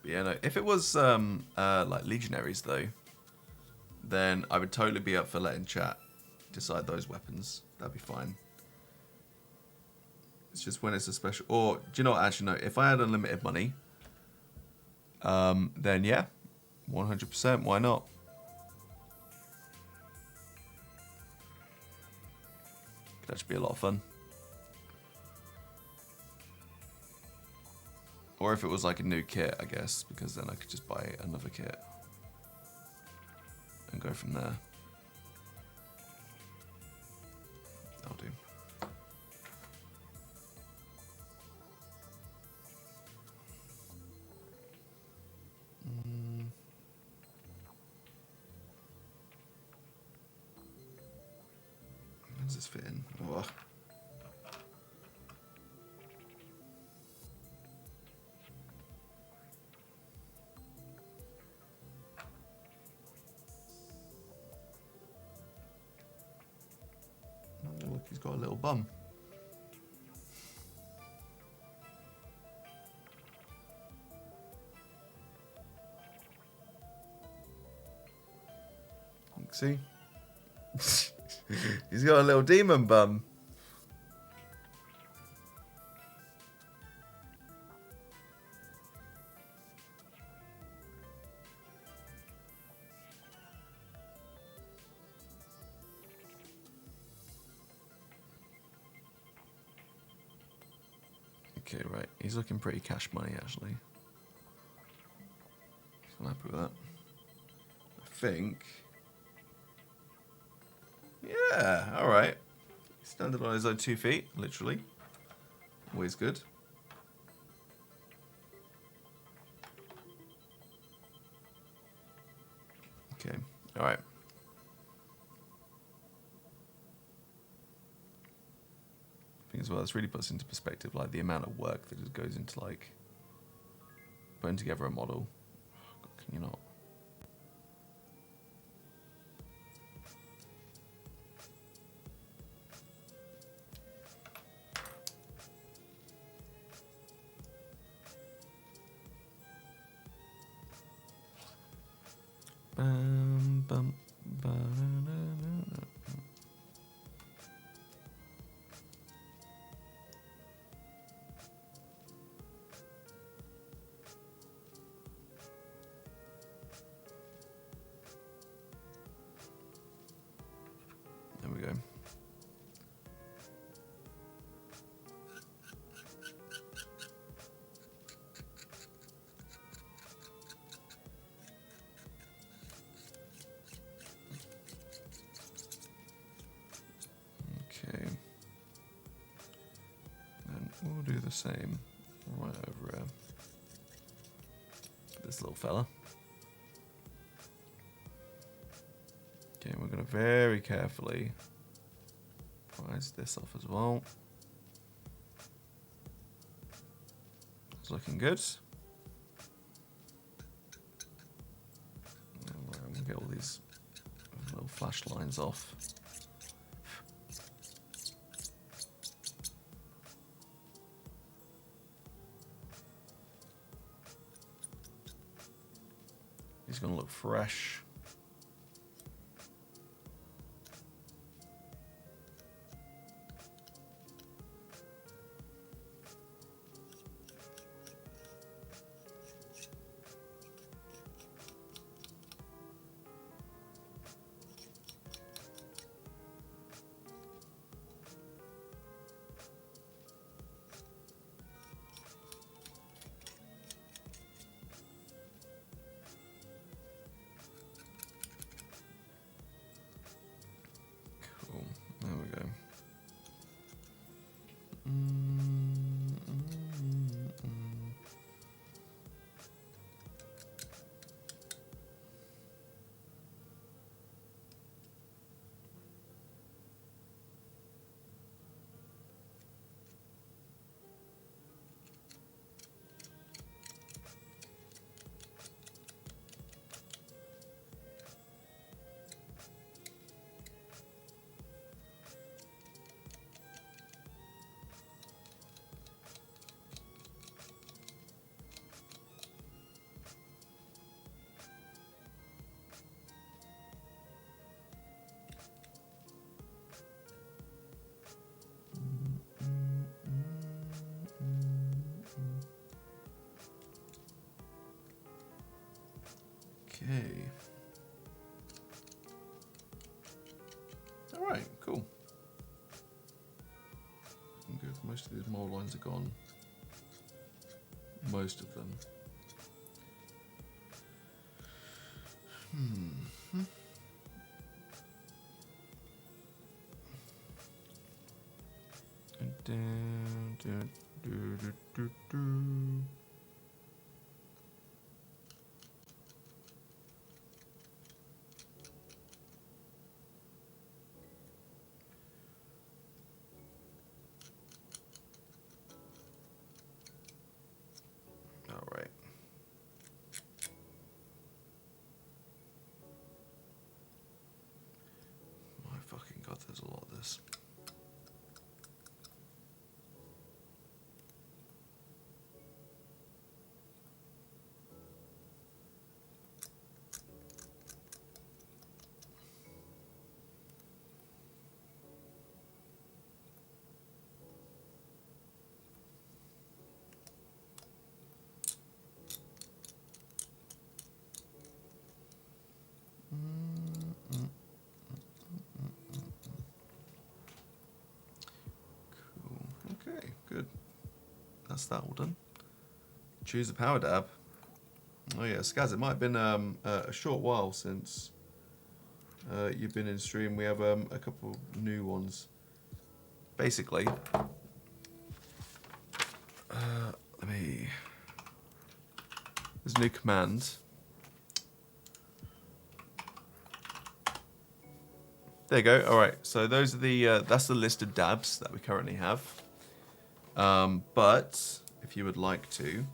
But yeah, no, if it was like legionaries though, then I would totally be up for letting chat decide those weapons. That'd be fine. It's just when it's a special. Or do you know what? Actually, no. If I had unlimited money, then yeah, 100%. Why not? Could actually be a lot of fun. Or if it was like a new kit, I guess, because then I could just buy another kit and go from there. That'll do. How does this fit in? Oh. Oh, look, he's got a little bum. See? He's got a little demon bum. Okay, right. He's looking pretty cash money, actually. I'm happy with that. I think... Yeah, alright. Standing on his own 2 feet, literally. Always good. Okay, alright. I think as well, this really puts into perspective, like, the amount of work that just goes into, like, putting together a model. God, can you not? Bum, bum, ba-da-da-da-da. There we go. same right over here. This little fella. Okay, we're going to very carefully price this off as well. It's looking good. Right, we'll get all these little flash lines off. He's going to look fresh. There we go. Okay. All right, cool. Good. Most of these mold lines are gone. Most of them. All right. My fucking god, there's a lot of this. Okay, good. That's that all done. Choose a power dab. Oh yeah, Skaz, it might have been a short while since you've been in stream. We have a couple new ones. Basically, there's a new command. There you go. All right. So those are the that's the list of dabs that we currently have. But if you would like to,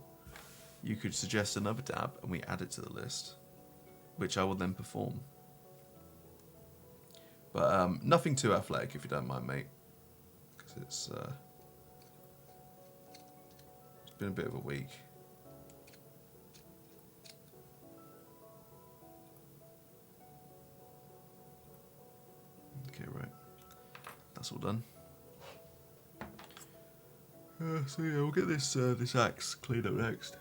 you could suggest another dab and we add it to the list, which I will then perform. But nothing too athletic, if you don't mind, mate, because it's been a bit of a week. Okay, right. That's all done. So yeah, we'll get this this axe cleaned up next.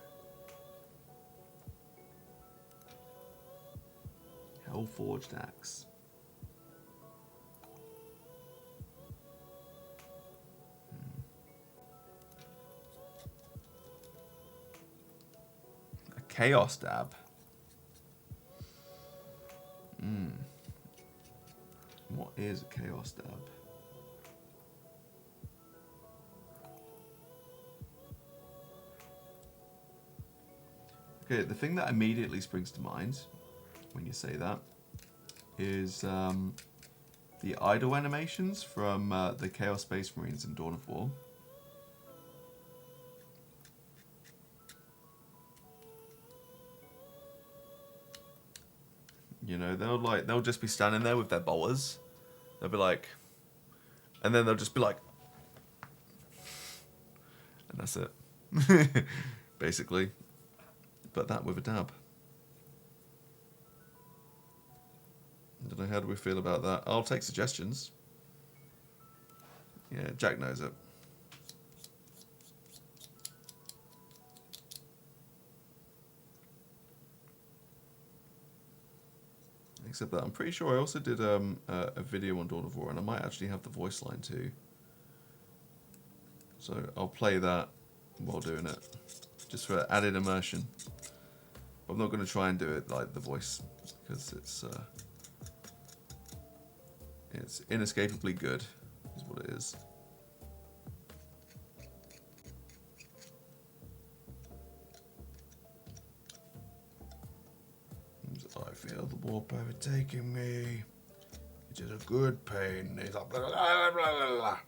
Hell-forged axe. A chaos dab. What is a chaos dab? Okay, the thing that immediately springs to mind when you say that is the idle animations from the Chaos Space Marines in Dawn of War. You know, they'll just be standing there with their bolters. They'll be like, and then they'll just be like, and that's it, basically. But that with a dab. I don't know, how do we feel about that? I'll take suggestions. Yeah, Jack knows it. Except that I'm pretty sure I also did a video on Dawn of War, and I might actually have the voice line too. So I'll play that while doing it, just for added immersion. I'm not going to try and do it like the voice, because it's inescapably good, is what it is. I feel the warp overtaking me. It is a good pain. He's like blah, blah, blah, blah, blah.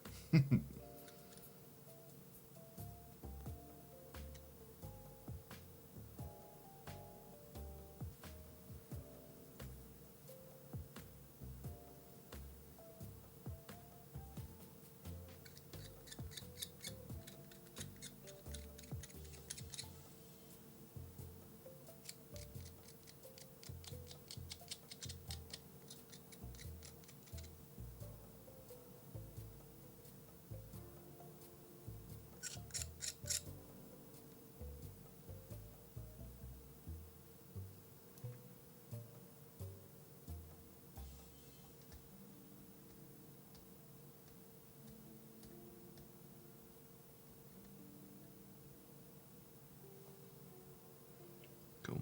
Cool.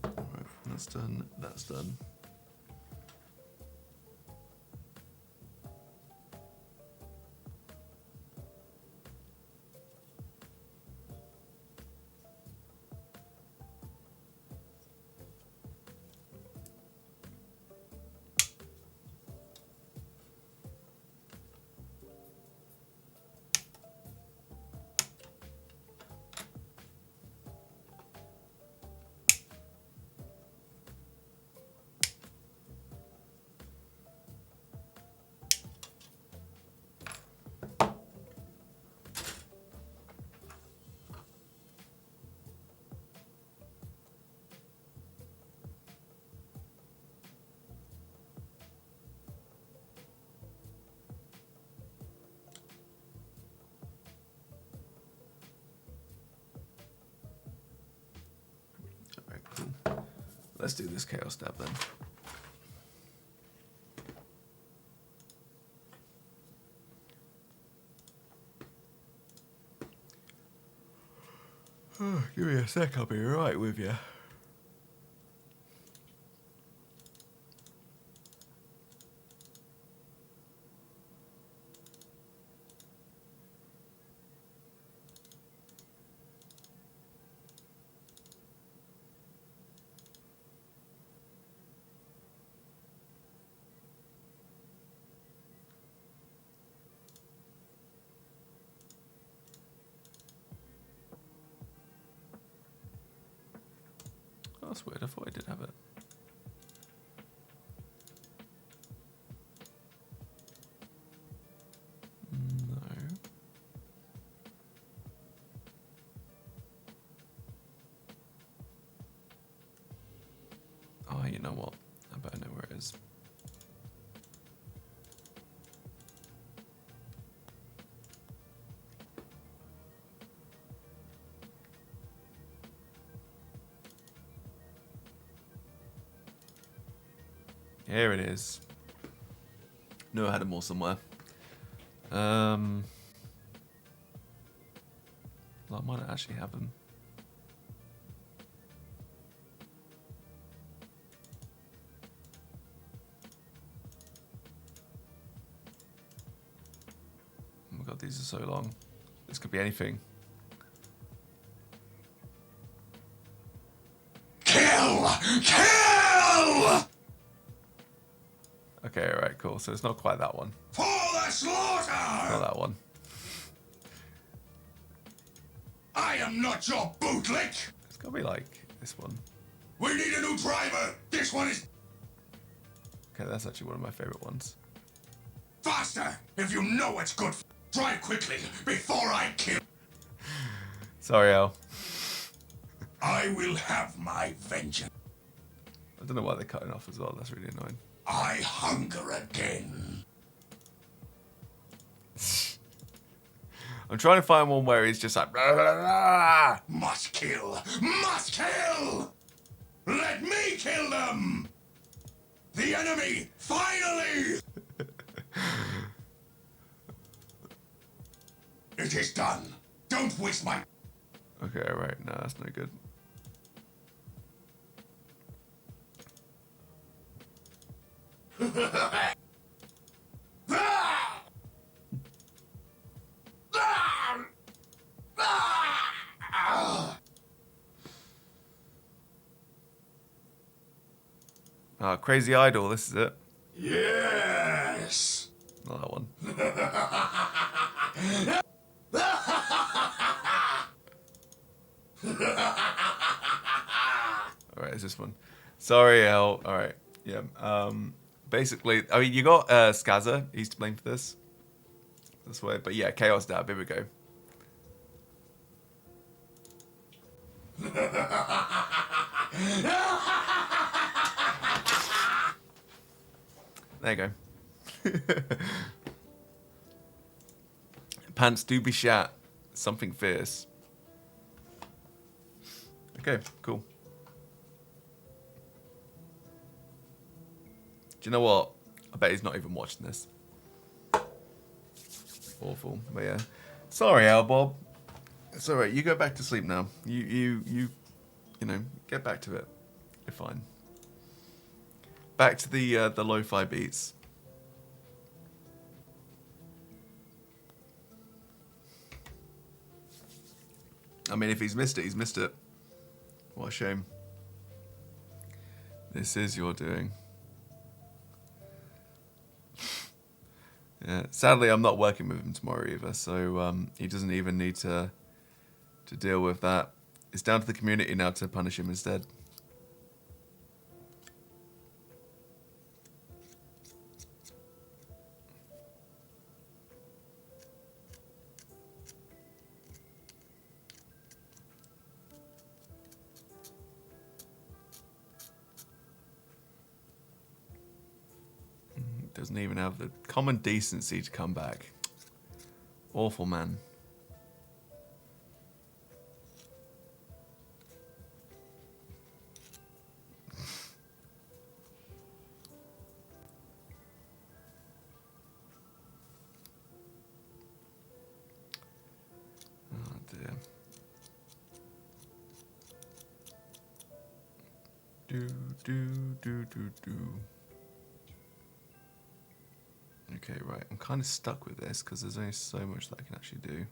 Alright, that's done. That's done. Alright, cool. Let's do this chaos stab then. Give me a sec, I'll be right with you. Oh, that's weird, I thought I did have it. No. Oh, you know what? I better know where it is. Here it is. Knew I had them all somewhere. Well, I might not actually have them. Oh my god, these are so long. This could be anything. Kill! Kill! Okay, alright, cool. So it's not quite that one. For the slaughter! Not that one. I am not your bootlick! It's gotta be like this one. We need a new driver! This one is Okay, that's actually one of my favorite ones. faster! If you know what's good, drive quickly before I kill. Sorry, Al. I will have my vengeance. I don't know why they're cutting off as well. That's really annoying. I hunger again. I'm trying to find one where he's just like, blah, blah, blah. Must kill! Must kill! Let me kill them! The enemy, finally! It is done. Don't waste my... Okay, right. No, that's no good. Ah, Crazy Idol, this is it. Yes! Not that one. Alright, it's this one. Sorry, Al. Alright, yeah. Basically, I mean, you got Skaza. He's to blame for this. This way. But yeah, Chaos Dab. Here we go. There you go. Pants do be shat. Something fierce. Okay, cool. Do you know what? I bet he's not even watching this. Awful. But yeah. Sorry, Al Bob. It's alright. You go back to sleep now. You know, get back to it. You're fine. Back to the lo-fi beats. I mean, if he's missed it, he's missed it. What a shame. This is your doing. Yeah. Sadly, I'm not working with him tomorrow either, so he doesn't even need to deal with that. It's down to the community now to punish him instead. Doesn't even have the common decency to come back. Awful man. Oh dear. Do. Okay, right. I'm kind of stuck with this because there's only so much that I can actually do.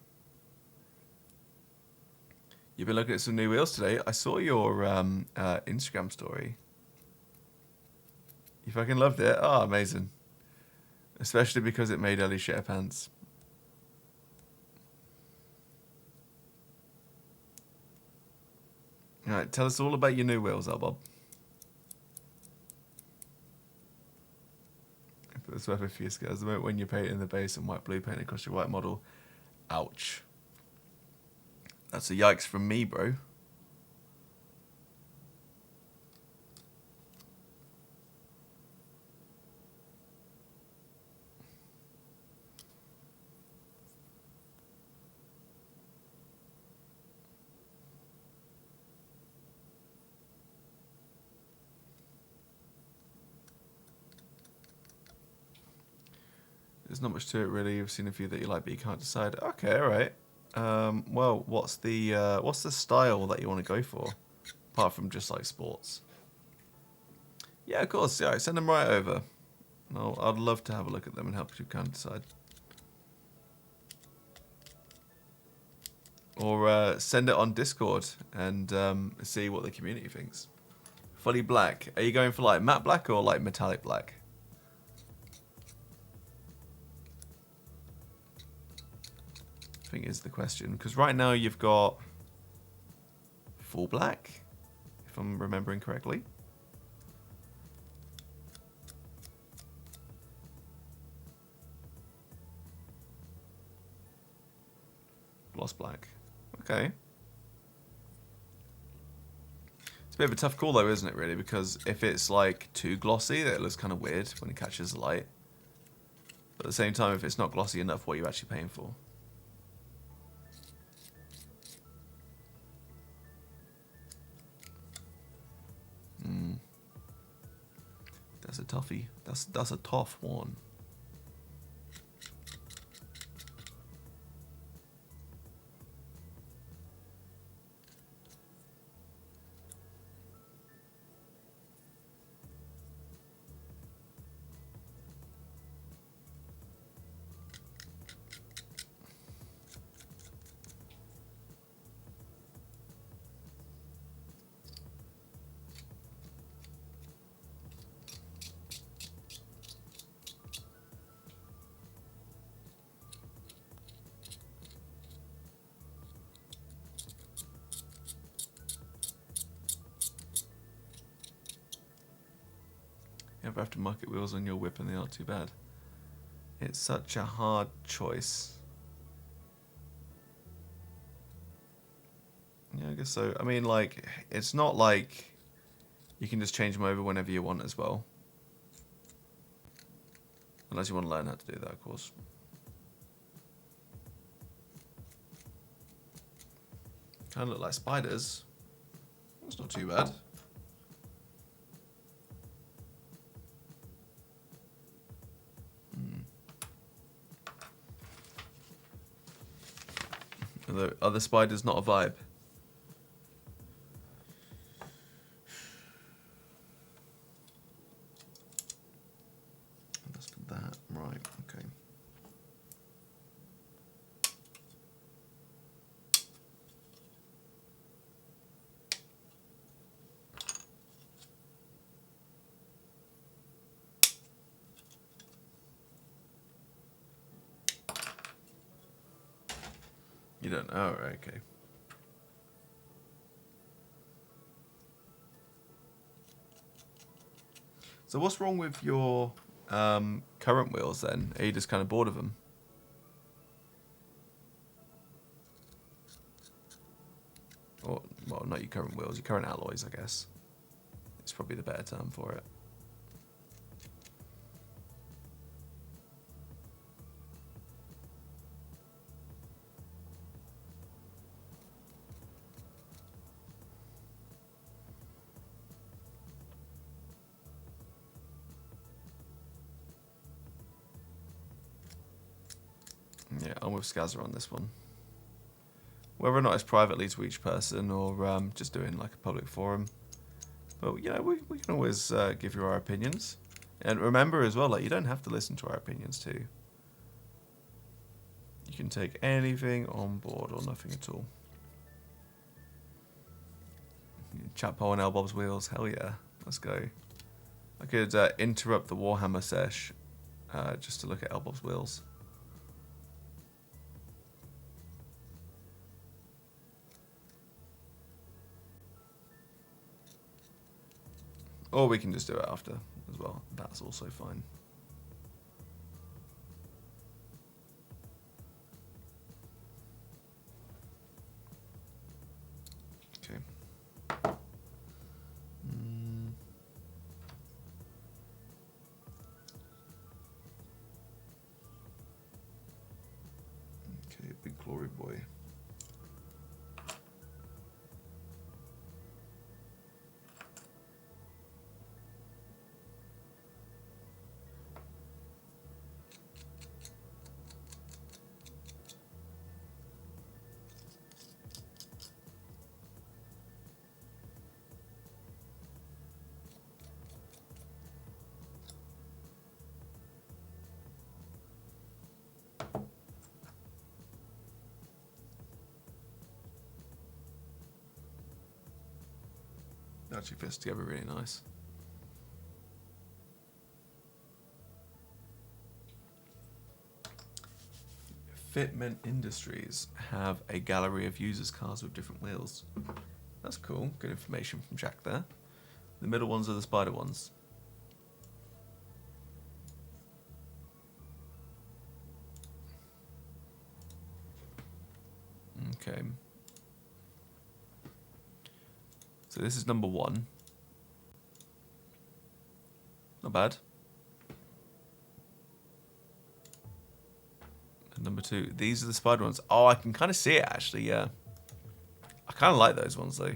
You've been looking at some new wheels today. I saw your Instagram story. You fucking loved it. Oh, amazing. Especially because it made Ellie shit her pants. Alright, tell us all about your new wheels, Bob. It's worth a few scales. The moment when you paint in the base and white blue paint across your white model. Ouch. That's a yikes from me, bro. There's not much to it really. You've seen a few that you like, but you can't decide. Okay, all right. Well, what's the style that you want to go for, apart from just like sports? Yeah, of course. Yeah, send them right over. I'd love to have a look at them and help you kind of decide. Or send it on Discord and see what the community thinks. Fully black. Are you going for like matte black or like metallic black? I think is the question. Because right now you've got full black, if I'm remembering correctly. Gloss black. Okay. It's a bit of a tough call though, isn't it, really? Because if it's like too glossy, that looks kind of weird when it catches the light. But at the same time, if it's not glossy enough, what are you actually paying for? That's a toughie. That's a tough one. You have aftermarket wheels on your whip and they aren't too bad. It's such a hard choice. Yeah, I guess so. I mean, like, it's not like you can just change them over whenever you want as well. Unless you want to learn how to do that, of course. Kind of look like spiders. That's not too bad. Are the spiders not a vibe? Let's put that right. Okay. You don't. Oh, right, okay. So what's wrong with your current wheels then? Are you just kind of bored of them? Or, well, not your current wheels, your current alloys, I guess. It's probably the better term for it. Yeah, I'm with Skazza on this one. Whether or not it's privately to each person or just doing like a public forum. But, you know, we can always give you our opinions. And remember as well, like, you don't have to listen to our opinions too. You can take anything on board or nothing at all. Chat poll on Elbob's wheels, hell yeah, let's go. I could interrupt the Warhammer sesh just to look at Elbob's wheels. Or we can just do it after as well. That's also fine. Okay. Okay, big glory boy. Actually fits together really nice. Fitment Industries have a gallery of users' cars with different wheels. That's cool. Good information from Jack there. The middle ones are the spider ones. Okay. So this is number 1. Not bad. And number 2. These are the spider ones. Oh, I can kind of see it actually, yeah. I kind of like those ones though.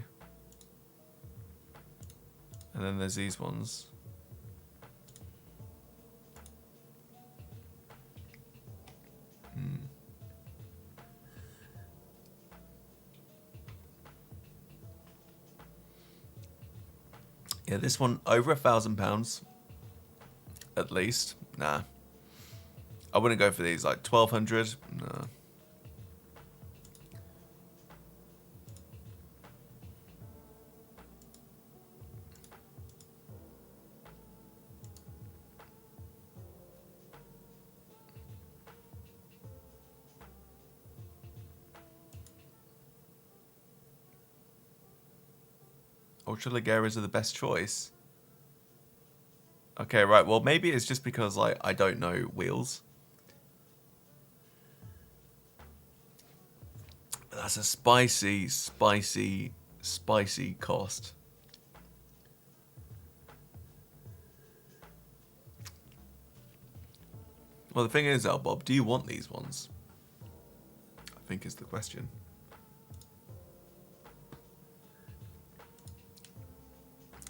And then there's these ones. Yeah, this one over £1,000 at least. Nah, I wouldn't go for these. Like 1,200. Nah. Ultra Legeras are the best choice. Okay, right. Well, maybe it's just because like I don't know wheels. But that's a spicy, spicy, spicy cost. Well, the thing is, Bob, do you want these ones? I think is the question.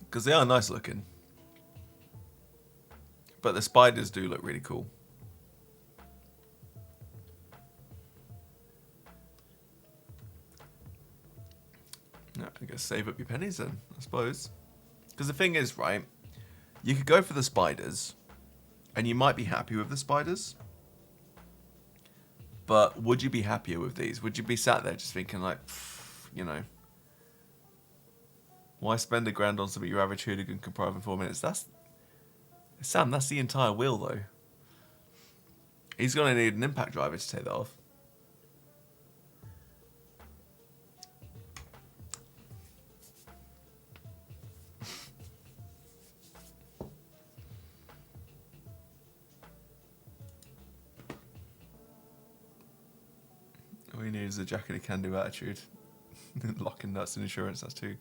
Because they are nice looking. But the spiders do look really cool. Yeah, I guess save up your pennies then, I suppose. Because the thing is, right, you could go for the spiders, and you might be happy with the spiders. But would you be happier with these? Would you be sat there just thinking like, you know, why spend £1,000 on something your average hooligan can drive in 4 minutes? Sam, that's the entire wheel though. He's going to need an impact driver to take that off. All he needs is a jacket of can-do attitude. Locking nuts and insurance, that's too.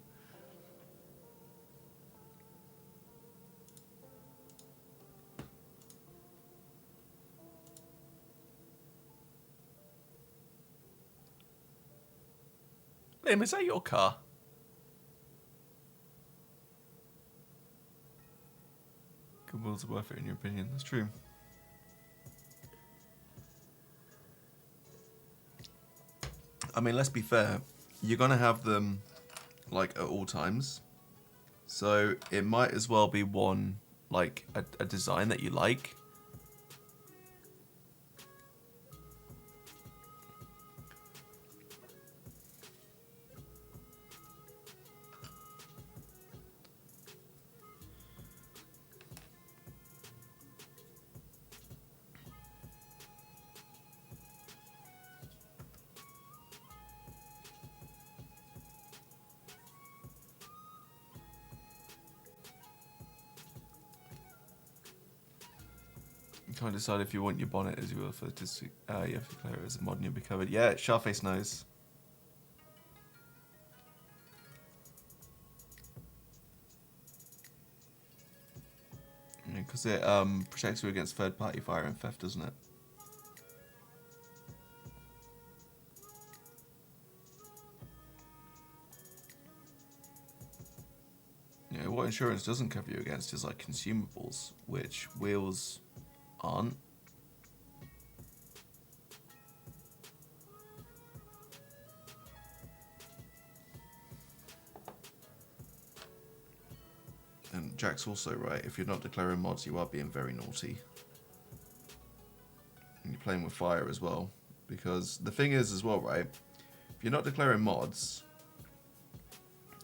Liam, is that your car? Good wheels are worth it in your opinion, that's true. I mean, let's be fair. You're going to have them, like, at all times. So, it might as well be one, like, a design that you like. You can't decide if you want your bonnet as you will for this. You have to declare it as a mod and you'll be covered. Yeah, Sharface knows. Because it protects you against third-party fire and theft, doesn't it? Yeah, what insurance doesn't cover you against is like consumables, which wheels aren't. And Jack's also right, if you're not declaring mods, you are being very naughty. And you're playing with fire as well. Because the thing is as well, right, if you're not declaring mods,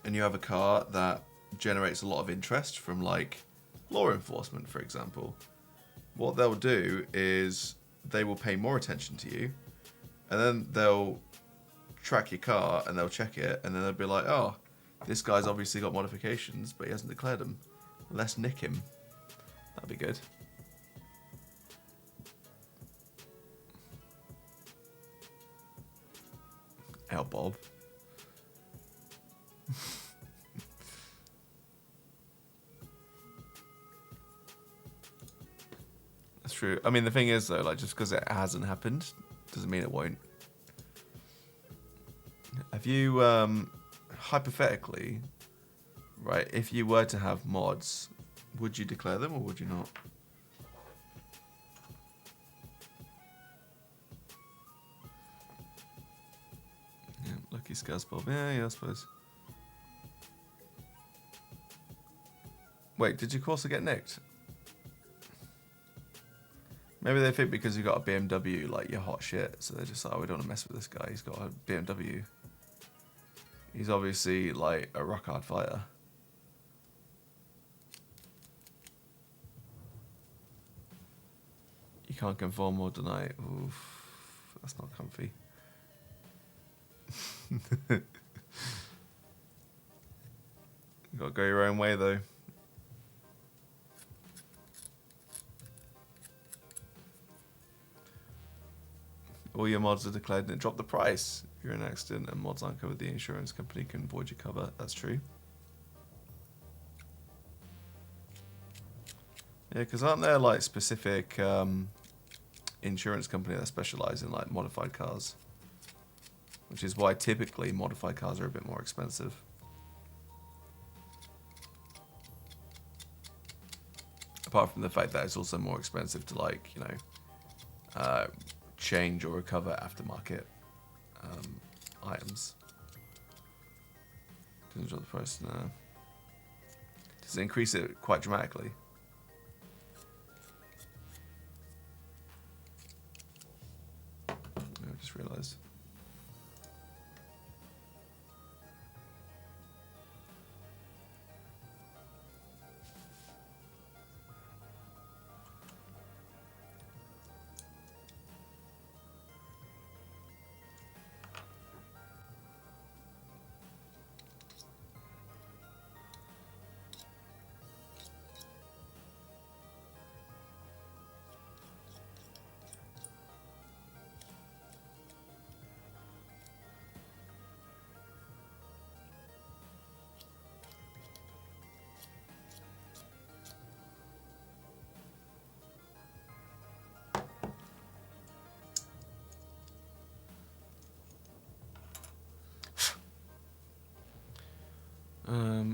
and you have a car that generates a lot of interest from like law enforcement, for example. What they'll do is they will pay more attention to you, and then they'll track your car and they'll check it, and then they'll be like, oh, this guy's obviously got modifications, but he hasn't declared them. Let's nick him. That'd be good. Hell, Bob. That's true. I mean, the thing is, though, like, just because it hasn't happened doesn't mean it won't. Have you, hypothetically, right, if you were to have mods, would you declare them or would you not? Yeah, lucky Scuzz Bob. Yeah, I suppose. Wait, did your Corsa get nicked? Maybe they think because you got a BMW, like, you're hot shit, so they're just like, oh, we don't want to mess with this guy, he's got a BMW. He's obviously, like, a rock-hard fighter. You can't conform or deny. Oof, that's not comfy. You gotta go your own way, though. All your mods are declared and it dropped the price. If you're in an accident and mods aren't covered, the insurance company can void your cover. That's true. Yeah, because aren't there like specific insurance company that specialise in like modified cars? Which is why typically modified cars are a bit more expensive. Apart from the fact that it's also more expensive to like, you know, change or recover aftermarket items. Doesn't drop the price, no. Does it increase it quite dramatically? I just realised.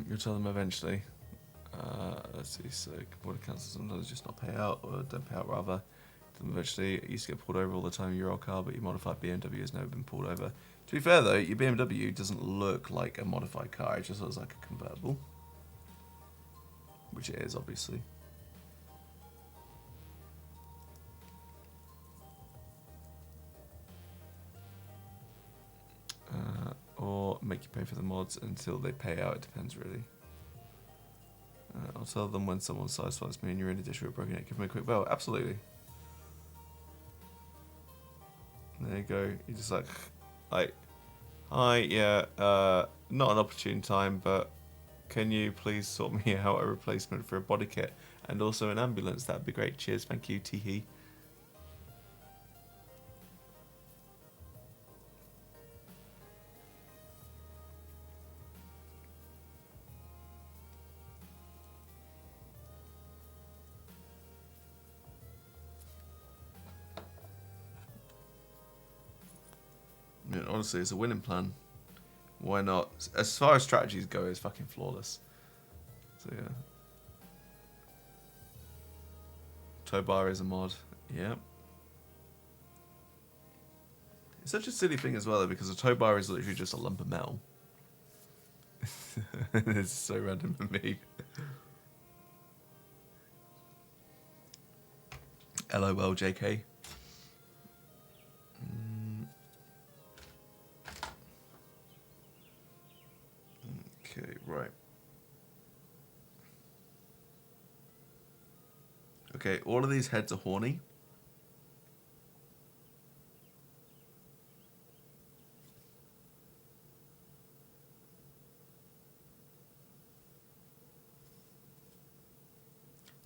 You'll tell them eventually. Let's see, so border council sometimes just not pay out, or don't pay out rather. Tell them eventually. It used to get pulled over all the time in your old car, but your modified BMW has never been pulled over. To be fair though, your BMW doesn't look like a modified car, it just looks like a convertible. Which it is, obviously. Or make you pay for the mods until they pay out, it depends really. I'll tell them when someone sideswipes me and you're in a dish with a broken neck, give them a quick bell. Absolutely. There you go. You're just like, hi, yeah, not an opportune time, but can you please sort me out a replacement for a body kit and also an ambulance? That'd be great. Cheers, thank you, teehee. I mean, honestly, it's a winning plan. Why not? As far as strategies go, it's fucking flawless. So yeah. Tow bar is a mod. Yep. It's such a silly thing as well, though, because a tow bar is literally just a lump of metal. It's so random for me. LOL, JK. Okay, right. Okay, all of these heads are horny.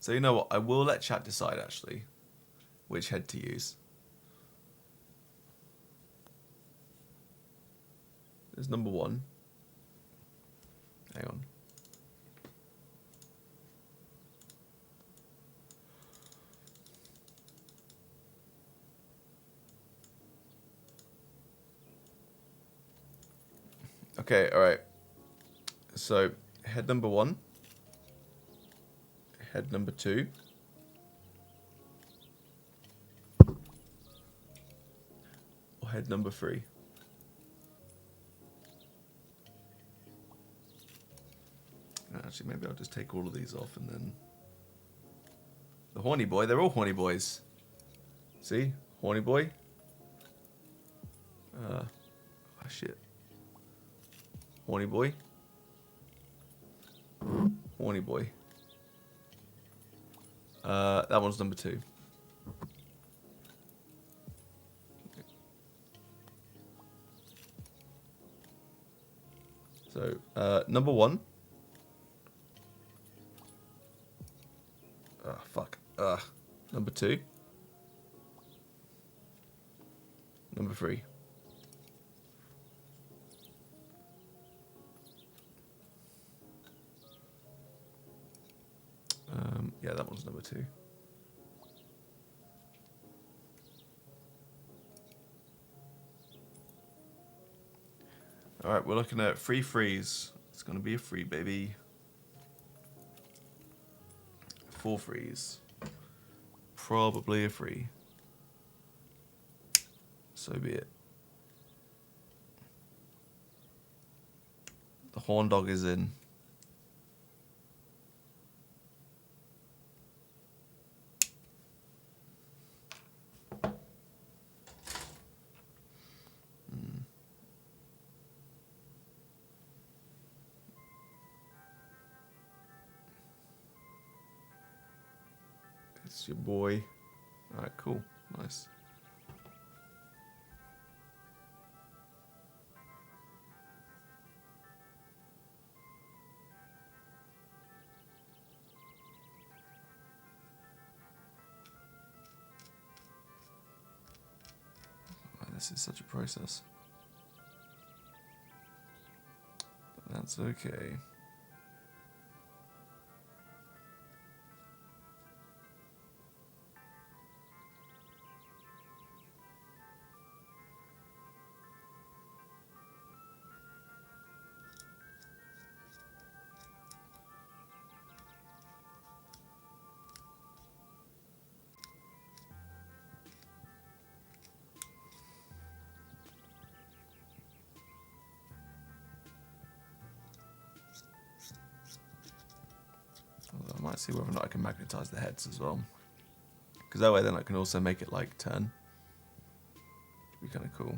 So you know what? I will let chat decide actually which head to use. There's number 1. Hang on. Okay, alright. So, head number 1. Head number 2. Or head number 3. Actually, maybe I'll just take all of these off and then... The horny boy, they're all horny boys. See? Horny boy. Oh shit. Horny boy. Horny boy. That one's number 2. So, number 1. Oh, fuck. Number 2. Number 3. Yeah, that one's number 2. Alright, we're looking at 3 frees. It's gonna be a free, baby. 4 frees. Probably a free. So be it. The horn dog is in. It's your boy. Alright, cool. Nice. Oh, this is such a process. But that's okay. Although I might see whether or not I can magnetize the heads as well. Because that way then I can also make it like turn. Be kind of cool.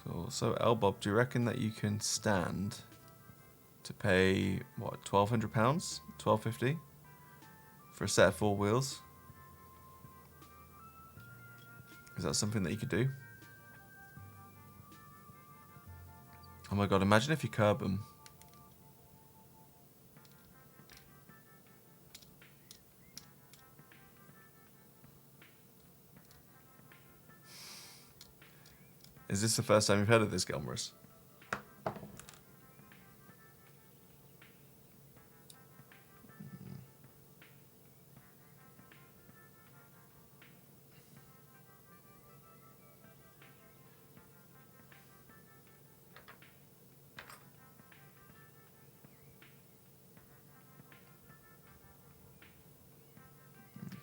Cool. So Elbob, do you reckon that you can stand to pay what, £1,200? £1,250 for a set of 4 wheels? Is that something that you could do? Oh my god, imagine if you curb them. Is this the first time you've heard of this, Gelmorous?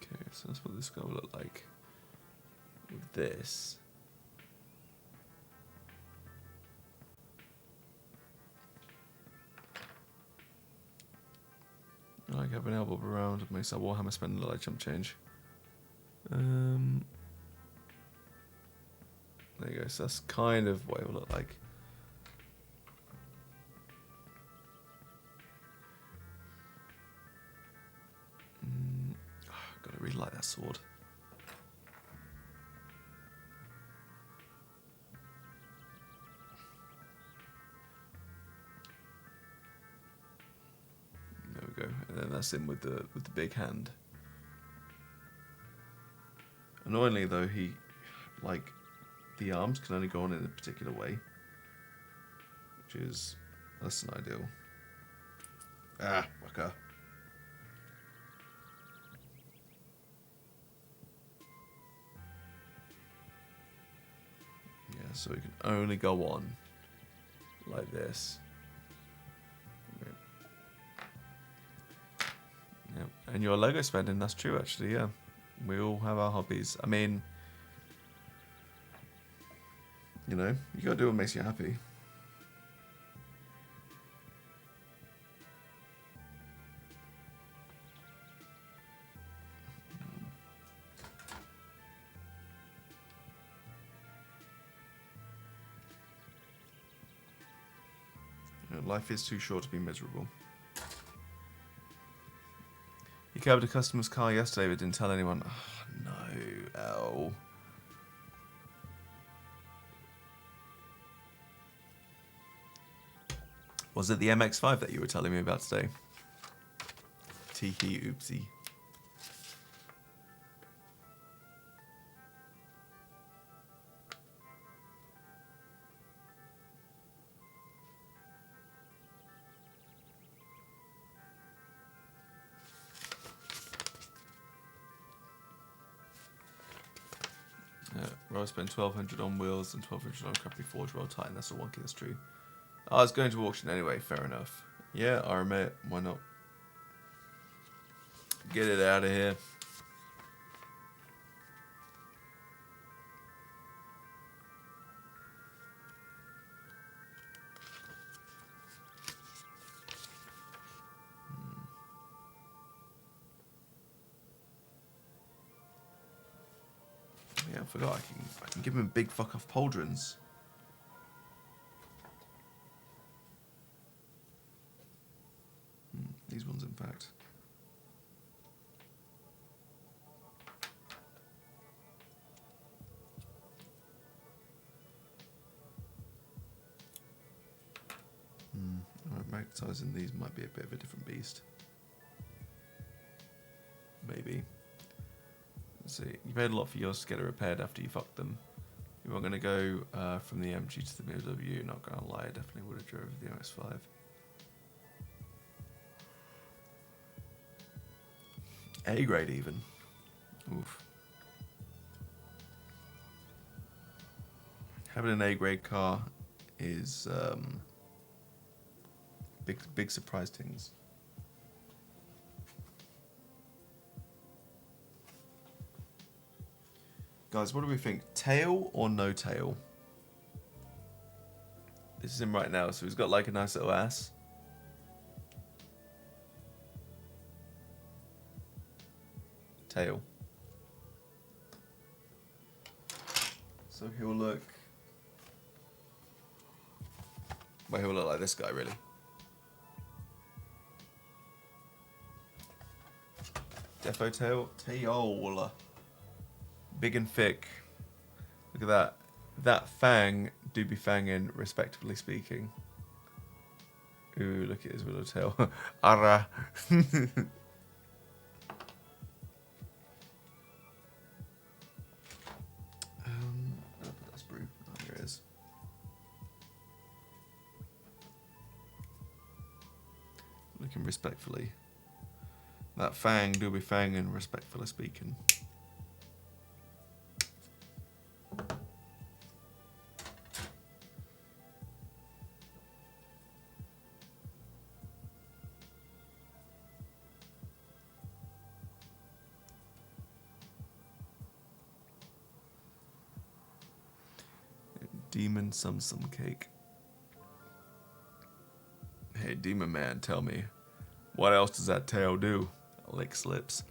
Okay, so that's what this guy will look like with this. I have an elbow around, it makes that Warhammer spend a lot of chump change. There you go. So that's kind of what it will look like. God, I really like that sword. There we go. And then that's him with the big hand. Annoyingly though, he like the arms can only go on in a particular way, which is less than ideal. Ah, fucker. Yeah, so we can only go on like this. Okay. Yeah, and your Lego spending, that's true actually, yeah. We all have our hobbies. I mean, you know, you gotta do what makes you happy. You know, life is too short to be miserable. You covered a customer's car yesterday but didn't tell anyone. Oh, no. Ow. Was it the MX-5 that you were telling me about today? Teehee oopsie. I spent 1,200 on wheels and 1,200 on crappy forge roll titan. That's a wonky, that's true. I was going to auction anyway, fair enough. Yeah, I admit, why not? Get it out of here. Yeah, I forgot. I can give him big fuck off pauldrons. These ones, in fact. Magnetizing these might be a bit of a different beast. Maybe. Let's see. You paid a lot for yours to get it repaired after you fucked them. You were going to go from the MG to the BMW. Not going to lie, I definitely would have drove the MX-5. A grade even. Oof. Having an A grade car is big surprise things. Guys, what do we think? Tail or no tail? This is him right now, so he's got like a nice little ass. Tail. So he'll look... Well, he'll look like this guy, really. Defo tail. Tail. Big and thick. Look at that. That fang do be fanging, respectively speaking. Ooh, look at his little tail. Ara. That's brew. Oh, here it is. Looking respectfully. That fang do be fanging, respectfully speaking. Demon some cake. Hey, Demon Man, tell me, what else does that tail do? Lick slips.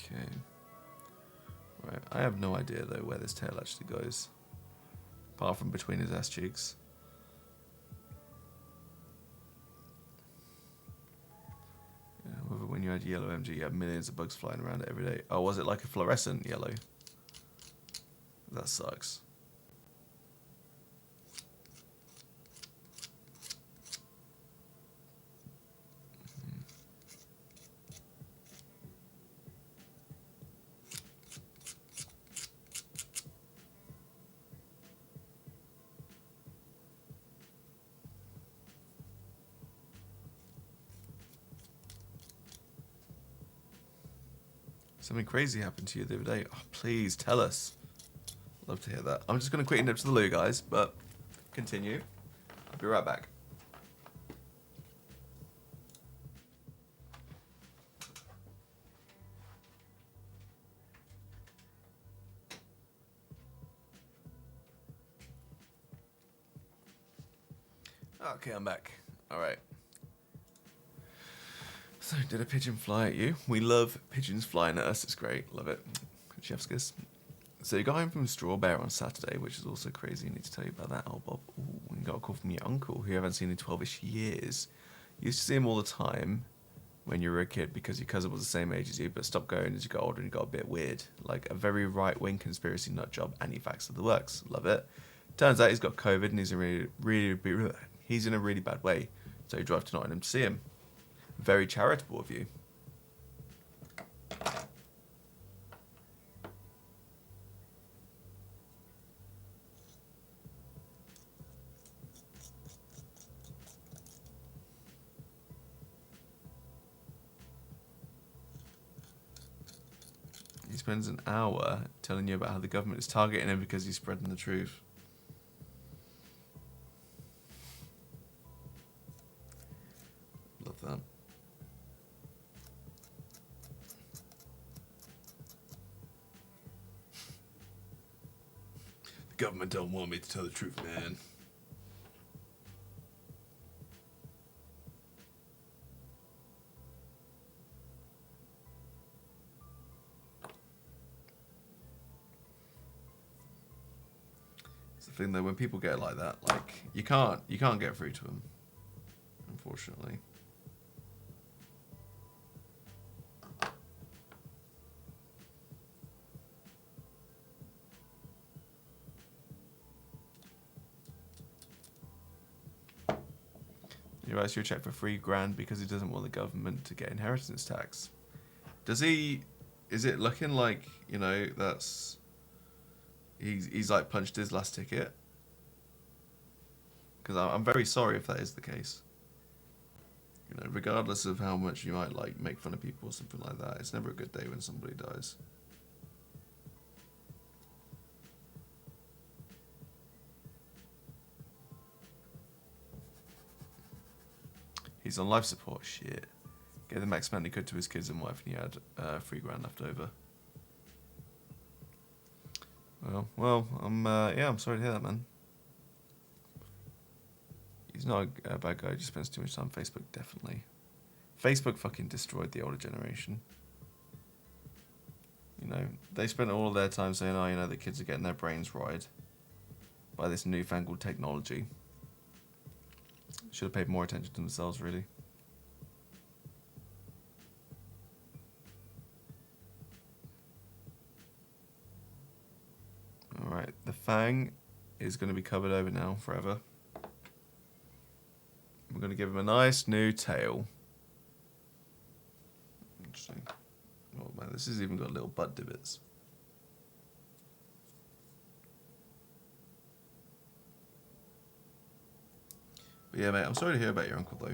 Okay. Right, I have no idea though where this tail actually goes. Apart from between his ass cheeks. Yeah, when you had yellow MG, you had millions of bugs flying around it every day. Oh, was it like a fluorescent yellow? That sucks. Something crazy happened to you the other day. Oh, please tell us. Love to hear that. I'm just going to quickly nip to the loo, guys, but continue. I'll be right back. Okay, I'm back. All right. So, did a pigeon fly at you? We love pigeons flying at us. It's great. Love it. Chef's kiss. So, you got home from Strawberry on Saturday, which is also crazy. I need to tell you about that. Oh, Bob. Ooh, and got a call from your uncle, who you haven't seen in 12-ish years. You used to see him all the time when you were a kid because your cousin was the same age as you, but stopped going as you got older and you got a bit weird. Like a very right-wing conspiracy nut job, anti-vax of the works. Love it. Turns out he's got COVID and he's in a really bad way. So you drive to Nottingham to see him. Very charitable of you. He spends an hour telling you about how the government is targeting him because he's spreading the truth. Love that. The government don't want me to tell the truth, man. It's the thing though, when people get like that, like you can't get through to them, unfortunately. He writes you a check for $3,000 because he doesn't want the government to get inheritance tax. Does he? Is it looking like, you know, that's he's like punched his last ticket? Because I'm very sorry if that is the case. You know, regardless of how much you might like make fun of people or something like that, it's never a good day when somebody dies. He's on life support. Shit. Gave the max amount he could to his kids and wife, and he had $3,000 left over. Well, I'm sorry to hear that, man. He's not a bad guy. He just spends too much time on Facebook, definitely. Facebook fucking destroyed the older generation. You know, they spent all of their time saying, oh, you know, the kids are getting their brains fried by this newfangled technology. Should have paid more attention to themselves, really. Alright, the fang is going to be covered over now forever. We're going to give him a nice new tail. Interesting. Oh man, this has even got little butt divots. But yeah, mate, I'm sorry to hear about your uncle, though.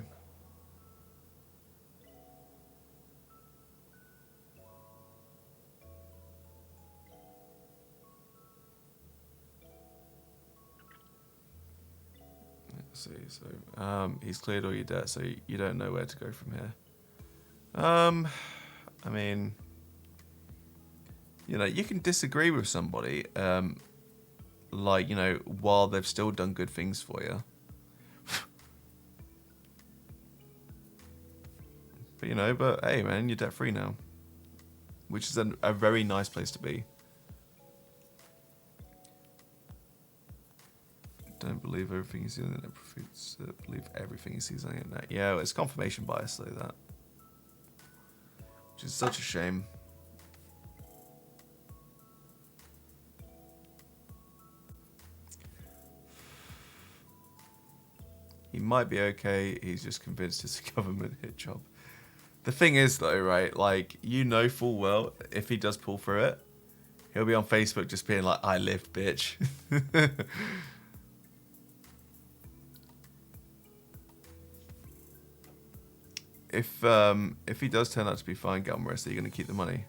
Let's see, so, he's cleared all your debt, so you don't know where to go from here. I mean, you know, you can disagree with somebody, like, you know, while they've still done good things for you. But, you know, hey, man, you're debt-free now. which is a very nice place to be. Don't believe everything you see on the internet. Believe everything you see on the internet. Yeah, well, it's confirmation bias, like that. Which is such a shame. He might be okay. He's just convinced it's a government hit job. The thing is, though, right? Like, you know full well, if he does pull through it, he'll be on Facebook just being like, "I lived, bitch." If he does turn out to be fine, Galmarist, are you going to keep the money?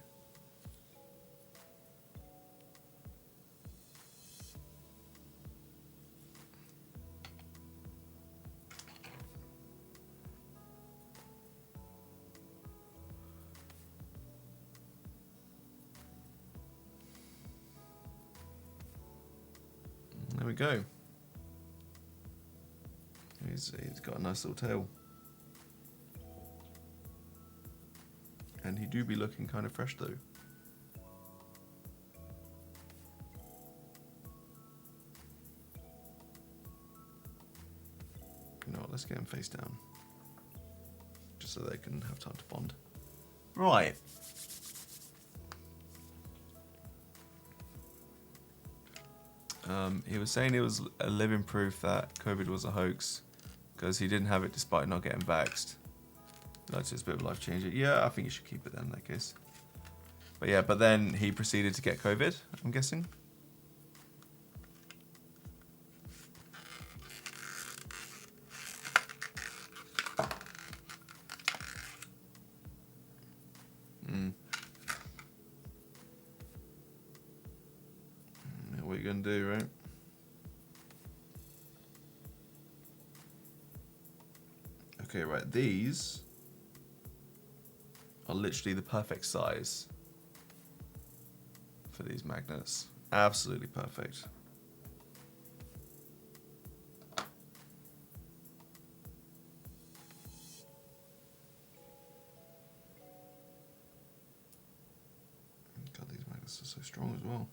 There we go. He's got a nice little tail. And he do be looking kind of fresh though. You know what, let's get him face down. Just so they can have time to bond. Right. He was saying it was a living proof that COVID was a hoax because he didn't have it despite not getting vaxxed. That's just a bit of a life changer. Yeah, I think you should keep it then in that case. But yeah, but then he proceeded to get COVID, I'm guessing. What are you going to do, right? Okay, right, these are literally the perfect size for these magnets. Absolutely perfect. God, these magnets are so strong as well.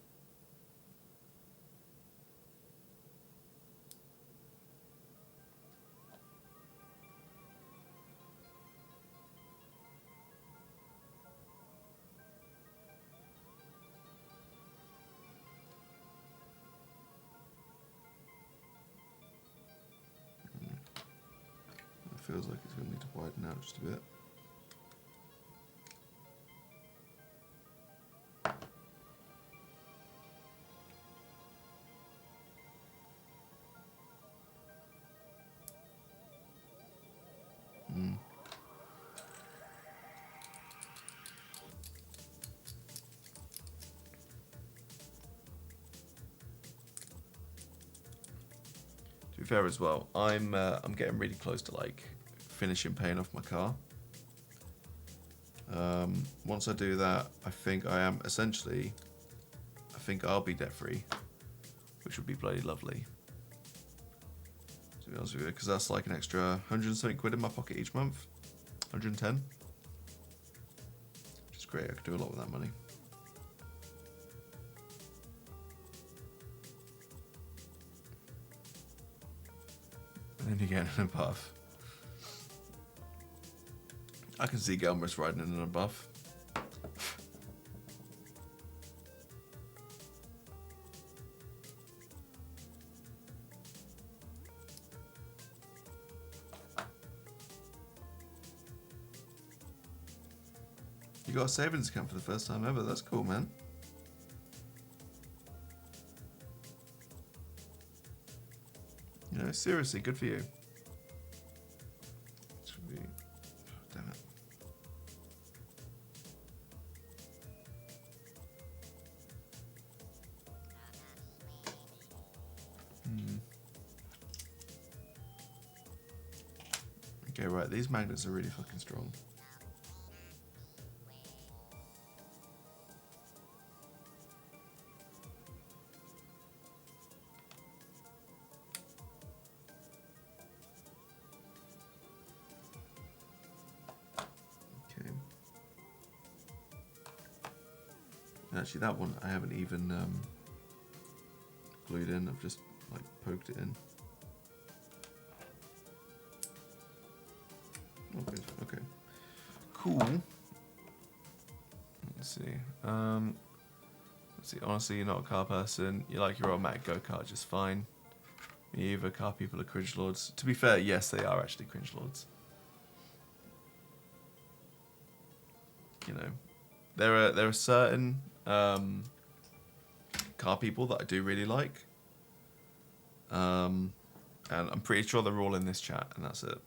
Feels like it's going to need to widen out just a bit. To be fair as well, I'm getting really close to like finishing paying off my car. Once I do that, I think I am essentially, I think I'll be debt free, which would be bloody lovely. To be honest with you, because that's like an extra 170 quid in my pocket each month, 110. Which is great. I could do a lot with that money. And then you get in a buff. I can see Gelmer's riding in a buff. You got a savings account for the first time ever. That's cool, man. You know, seriously, good for you. Should be... oh, damn it. Okay, right. These magnets are really fucking strong. Actually, that one I haven't even glued in. I've just like poked it in. Oh, good. Okay. Cool. Let's see. Let's see. Honestly, you're not a car person. You like your automatic go-kart just fine. Either car people are cringe lords. To be fair, yes, they are actually cringe lords. You know, there are certain car people that I do really like, and I'm pretty sure they're all in this chat, and that's it.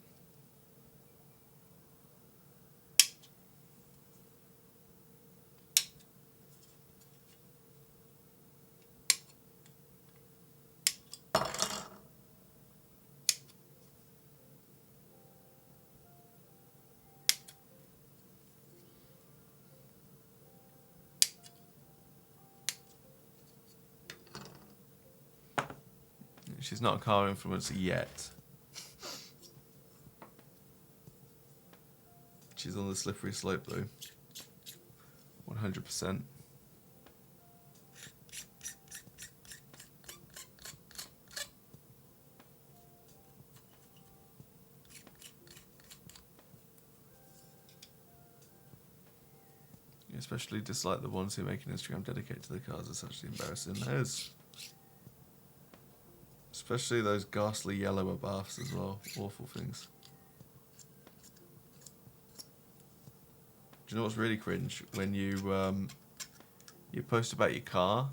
She's not a car influencer yet. She's on the slippery slope though. 100%. Especially dislike the ones who make an Instagram dedicated to the cars. It's actually embarrassing. There's especially those ghastly yellow buffs as well. Awful things. Do you know what's really cringe? When you post about your car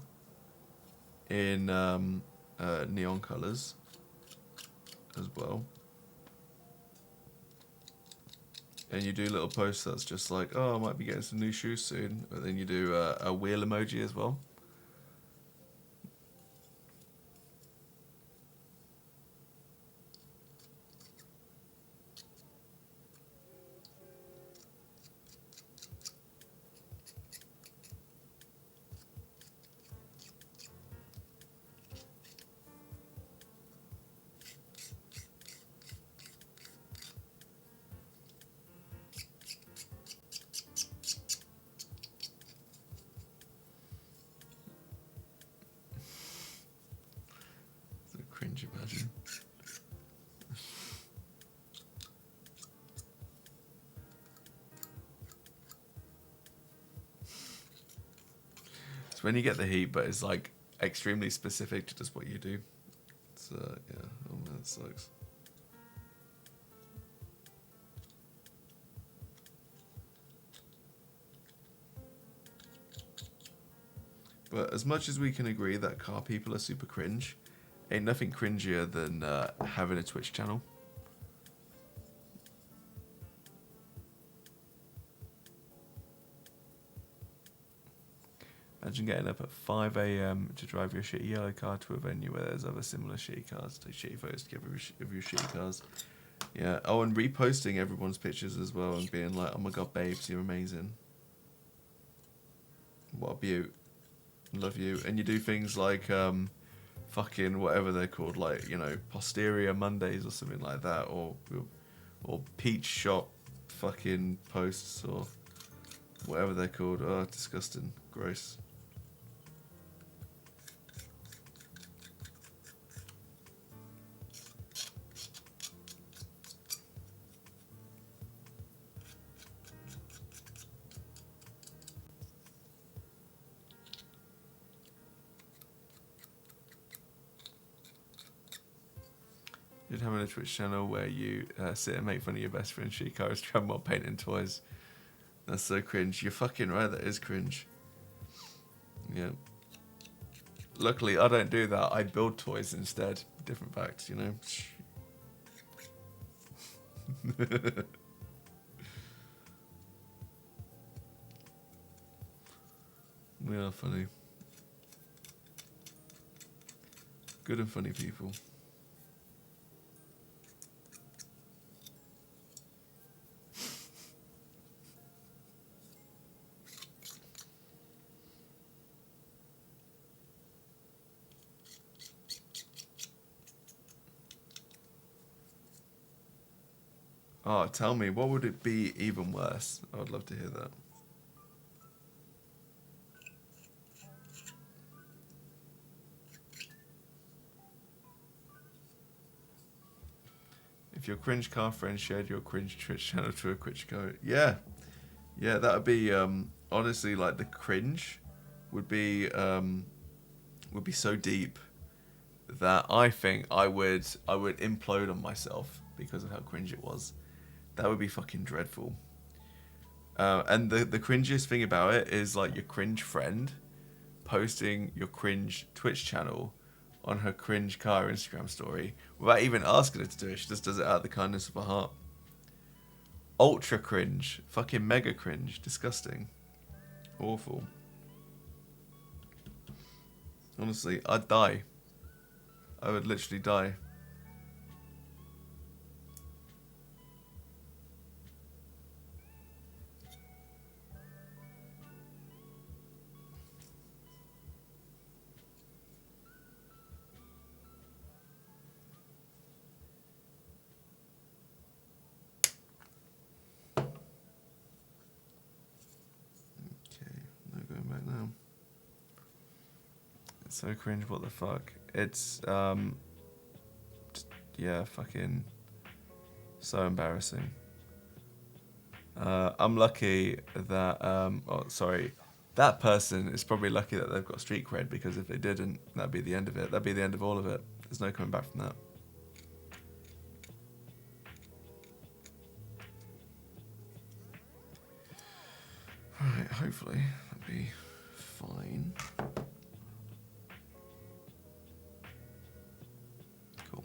in neon colours as well. And you do little posts that's just like, oh, I might be getting some new shoes soon. But then you do a wheel emoji as well. Cringe, imagine. It's when you get the heat, but it's like extremely specific to just what you do. So yeah, oh man, it sucks. But as much as we can agree that car people are super cringe, ain't nothing cringier than having a Twitch channel. Imagine getting up at 5 AM to drive your shitty yellow car to a venue where there's other similar shitty cars, take shitty photos together of your shitty cars. Yeah, oh, and reposting everyone's pictures as well and being like, oh my god, babes, you're amazing. What a beaut. Love you. And you do things like fucking whatever they're called, like, you know, posterior Mondays or something like that, or peach shop fucking posts or whatever they're called. Oh, disgusting. Gross. You'd have a Twitch channel where you sit and make fun of your best friend's shitty cars trying while painting toys. That's so cringe. You're fucking right, that is cringe. Yeah. Luckily, I don't do that. I build toys instead. Different facts, you know. We are funny. Good and funny people. Oh, tell me, what would it be even worse? I would love to hear that. If your cringe car friend shared your cringe Twitch channel to a cringe car, yeah, that would be honestly like the cringe would be so deep that I think I would implode on myself because of how cringe it was. That would be fucking dreadful. And the cringiest thing about it is like your cringe friend posting your cringe Twitch channel on her cringe car Instagram story without even asking her to do it. She just does it out of the kindness of her heart. Ultra cringe. Fucking mega cringe. Disgusting. Awful. Honestly, I'd die. I would literally die. So cringe, what the fuck? It's, yeah, fucking so embarrassing. I'm lucky that, that person is probably lucky that they've got street cred, because if they didn't, that'd be the end of it. That'd be the end of all of it. There's no coming back from that. Alright, hopefully that'll be fine. Cool.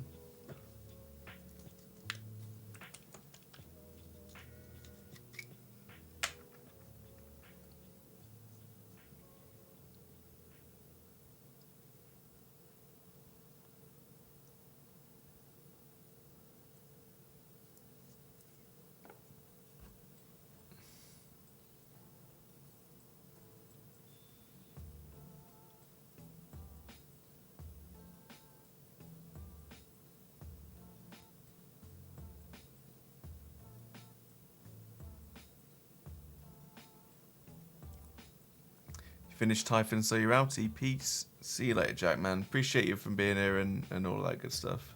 Finished typing, so you're outie. Peace. See you later, Jack, man. Appreciate you from being here and all that good stuff.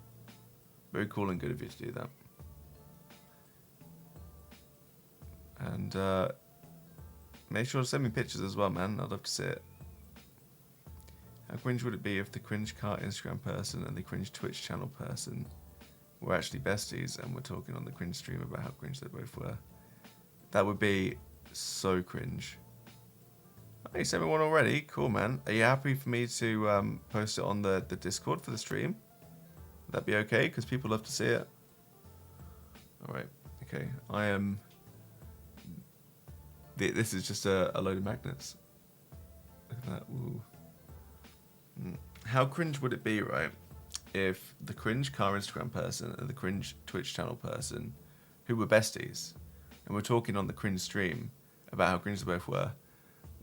Very cool and good of you to do that. And make sure to send me pictures as well, man. I'd love to see it. How cringe would it be if the cringe car Instagram person and the cringe Twitch channel person were actually besties and were talking on the cringe stream about how cringe they both were? That would be so cringe. Oh, you sent me one already? Cool, man. Are you happy for me to post it on the Discord for the stream? Would that be okay? Because people love to see it. Alright, okay. I am... This is just a load of magnets. Look at that. Ooh. How cringe would it be, right, if the cringe car Instagram person and the cringe Twitch channel person, who were besties, and were talking on the cringe stream about how cringe they both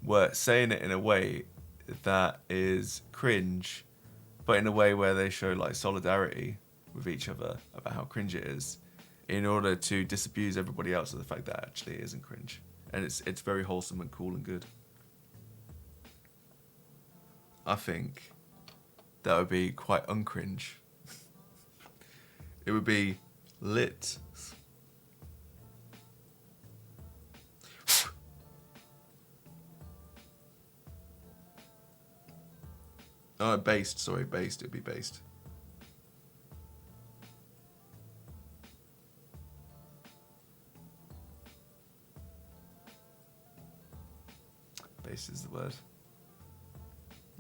were saying it in a way that is cringe, but in a way where they show like solidarity with each other about how cringe it is, in order to disabuse everybody else of the fact that actually it isn't cringe, and it's very wholesome and cool and good. I think that would be quite uncringe. It would be lit. Oh, based. Sorry, based. It'd be based. Based is the word.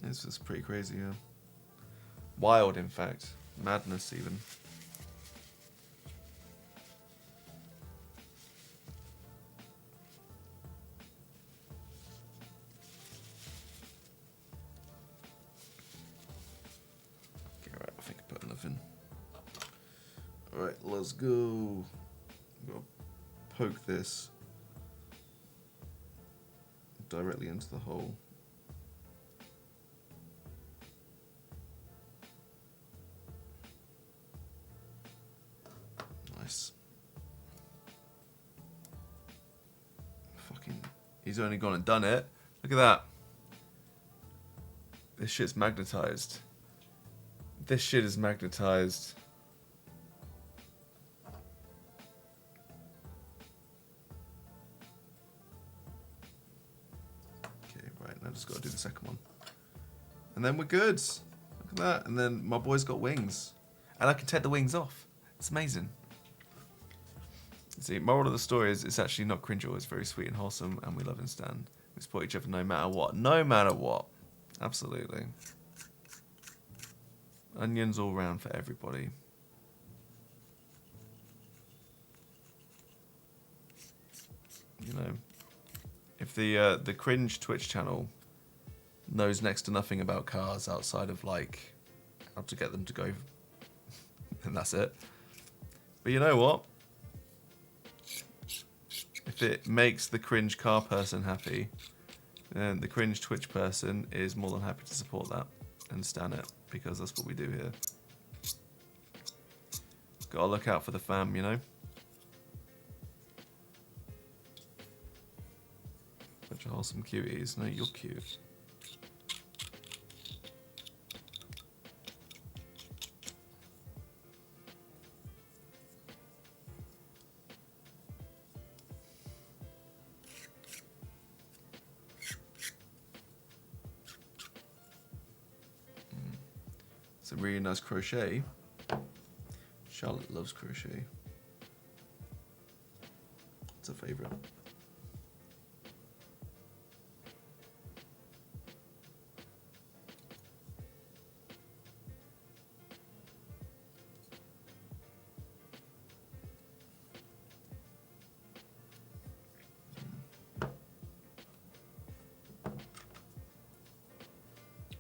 This is pretty crazy, yeah. Wild, in fact. Madness, even. Okay, right, I think I put enough in. Alright, let's go. I'm gonna poke this directly into the hole. Nice. Fucking, he's only gone and done it. Look at that. This shit's magnetized. This shit is magnetized. I just got to do the second one. And then we're good. Look at that. And then my boy's got wings. And I can take the wings off. It's amazing. See, moral of the story is it's actually not cringe. It's very sweet and wholesome, and we love and stand. We support each other no matter what. No matter what. Absolutely. Onions all round for everybody. You know, if the cringe Twitch channel knows next to nothing about cars outside of like how to get them to go, then that's it. But you know what? If it makes the cringe car person happy, then the cringe Twitch person is more than happy to support that and stand it, because that's what we do here. Gotta look out for the fam, you know? Bunch of wholesome cuties. No, you're cute. It's a really nice crochet. Charlotte loves crochet. It's a favourite.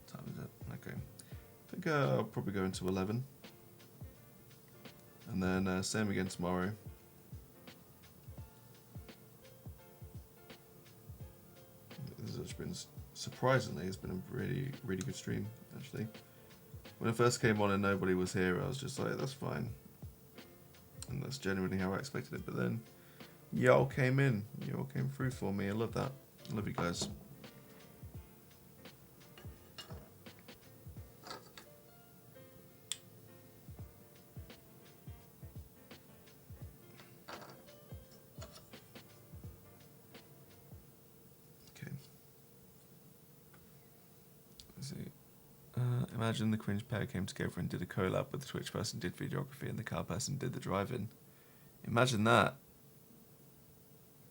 Time is it? Okay. I think I'll probably go into 11. And then same again tomorrow. This has been, surprisingly, it's been a really, really good stream, actually. When I first came on and nobody was here, I was just like, that's fine. And that's genuinely how I expected it. But then, y'all came in. Y'all came through for me. I love that. I love you guys. Imagine the cringe pair came together and did a collab with the Twitch person did videography and the car person did the driving. Imagine that.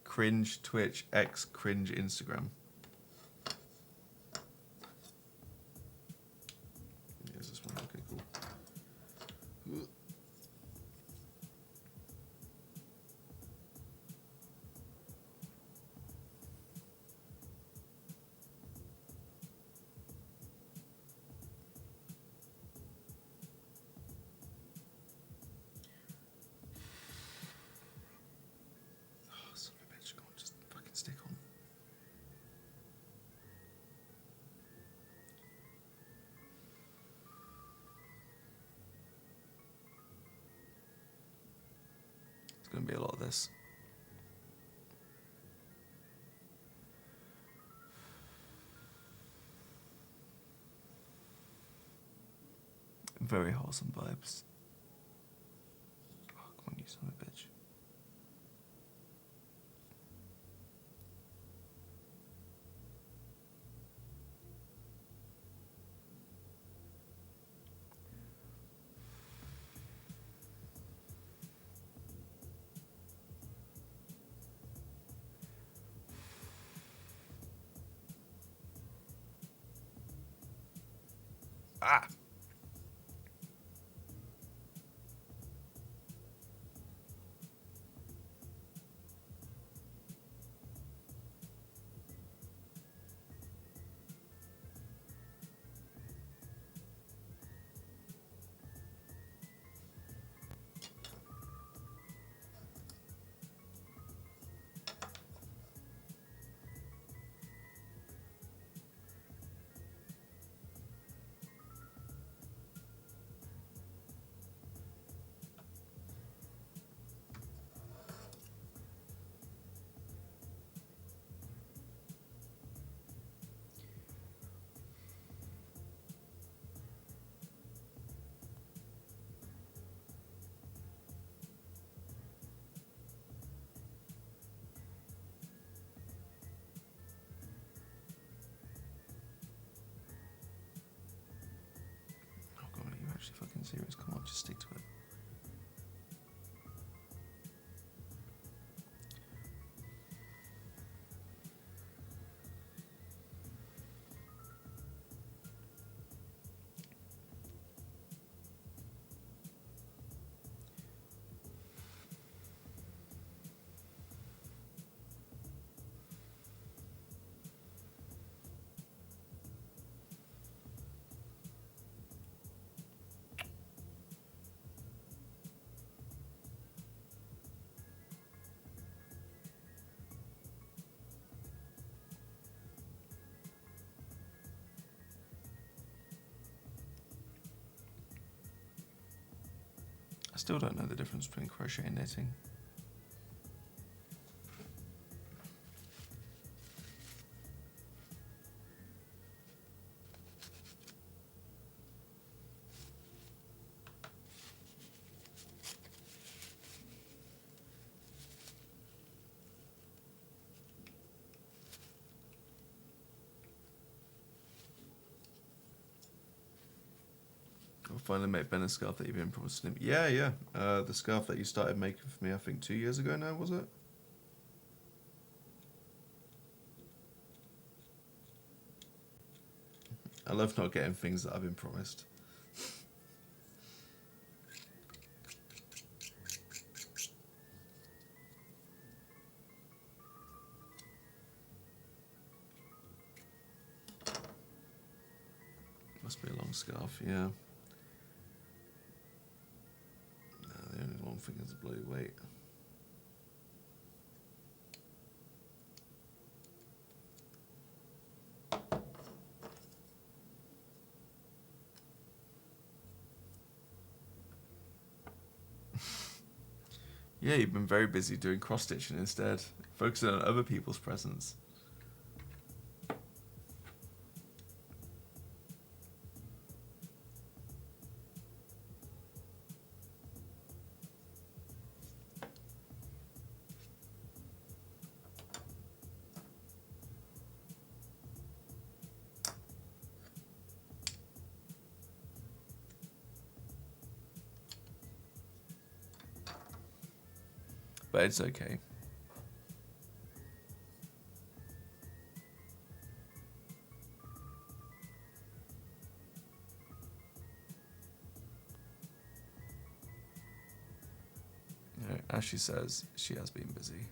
Cringe Twitch x cringe Instagram. Yeah, is this one? Okay, cool. Going to be a lot of this. Very wholesome vibes. Oh, come on, you son of a bitch. Ah! still don't know the difference between crochet and knitting. I'll finally make Ben a scarf that you've been promised him. Yeah, yeah. The scarf that you started making for me, I think 2 years ago now, was it? I love not getting things that I've been promised. Must be a long scarf, yeah. No, the only long thing is the bloody weight. Yeah, you've been very busy doing cross-stitching instead, focusing on other people's presents. But it's okay. You know, as she says, she has been busy.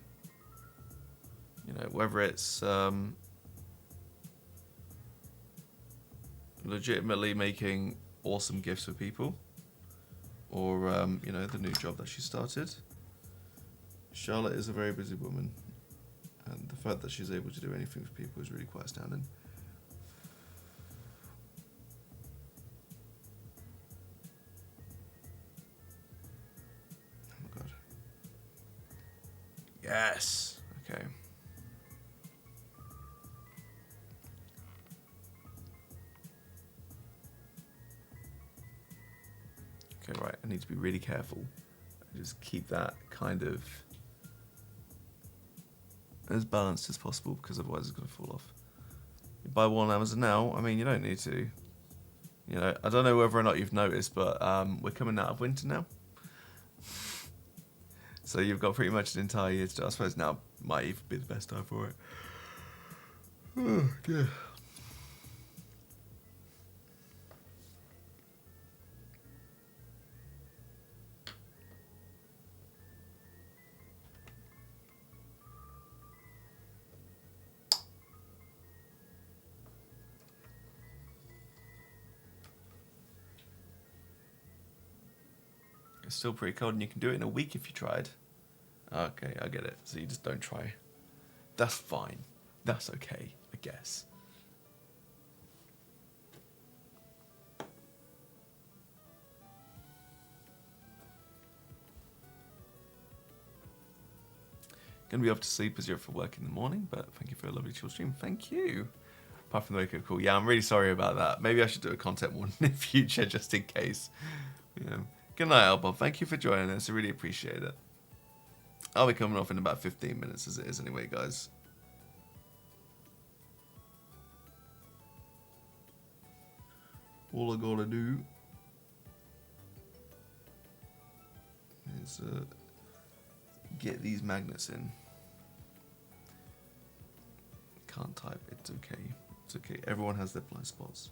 You know, whether it's legitimately making awesome gifts for people, or you know, the new job that she started. Charlotte is a very busy woman, and the fact that she's able to do anything for people is really quite astounding. Oh my god. Yes! Okay. Okay, right, I need to be really careful. Just keep that kind of as balanced as possible, because otherwise it's going to fall off. You buy one on Amazon now, I mean, you don't need to. You know, I don't know whether or not you've noticed, but we're coming out of winter now. So you've got pretty much an entire year to do. I suppose now might even be the best time for it. Oh, dear. It's still pretty cold, and you can do it in a week if you tried. Okay, I get it. So you just don't try. That's fine. That's okay, I guess. Gonna be off to sleep as you're up for work in the morning, but thank you for a lovely chill stream. Thank you. Apart from the wake up call. Yeah, I'm really sorry about that. Maybe I should do a content warning in the future just in case. Yeah. Good night, Elbow. Thank you for joining us. I really appreciate it. I'll be coming off in about 15 minutes as it is anyway, guys. All I gotta do is get these magnets in. Can't type. It's okay. It's okay. Everyone has their blind spots.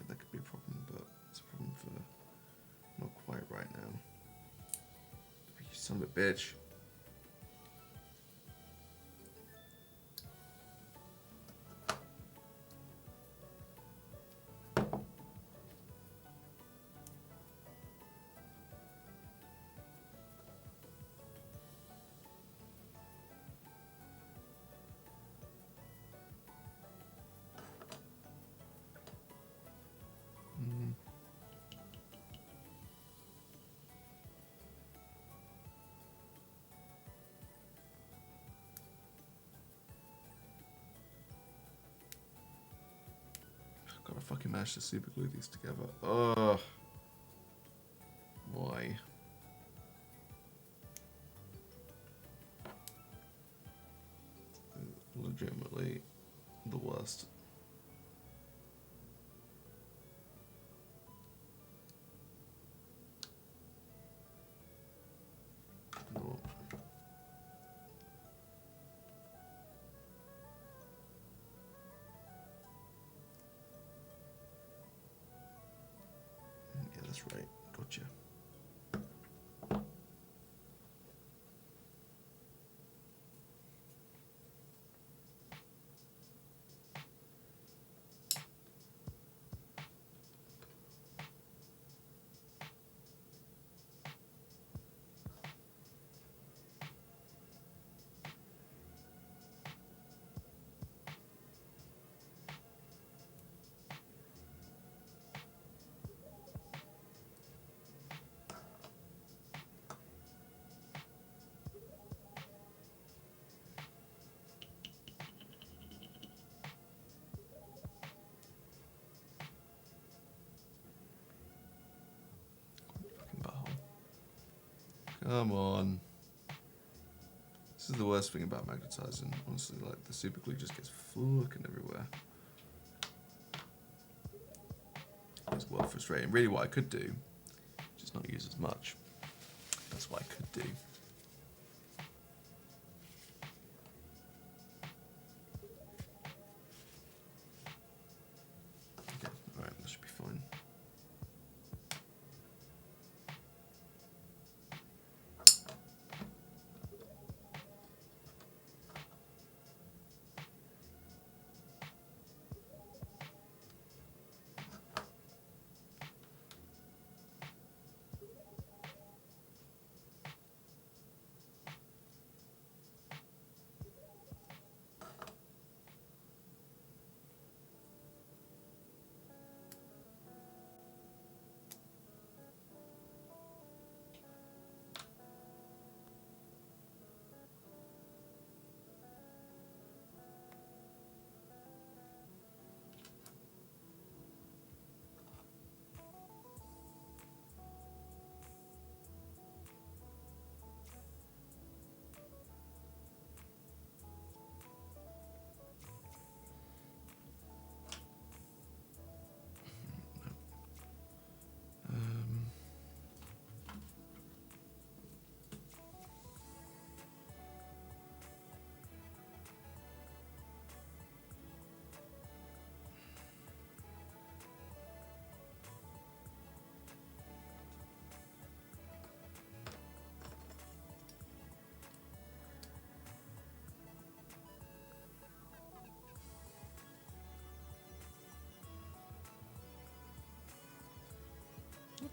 That could be a problem, but it's a problem for not quite right now. You son of a bitch. fucking managed to super glue these together. Ugh. Why? Legitimately the worst. No. Yeah, that's right. Gotcha. Fucking butthole. Come on. This is the worst thing about magnetizing. Honestly, like the super glue just gets fucking everywhere. It's well frustrating. Really, what I could do, just not use as much. That's what I could do. Okay, alright, that should be fine.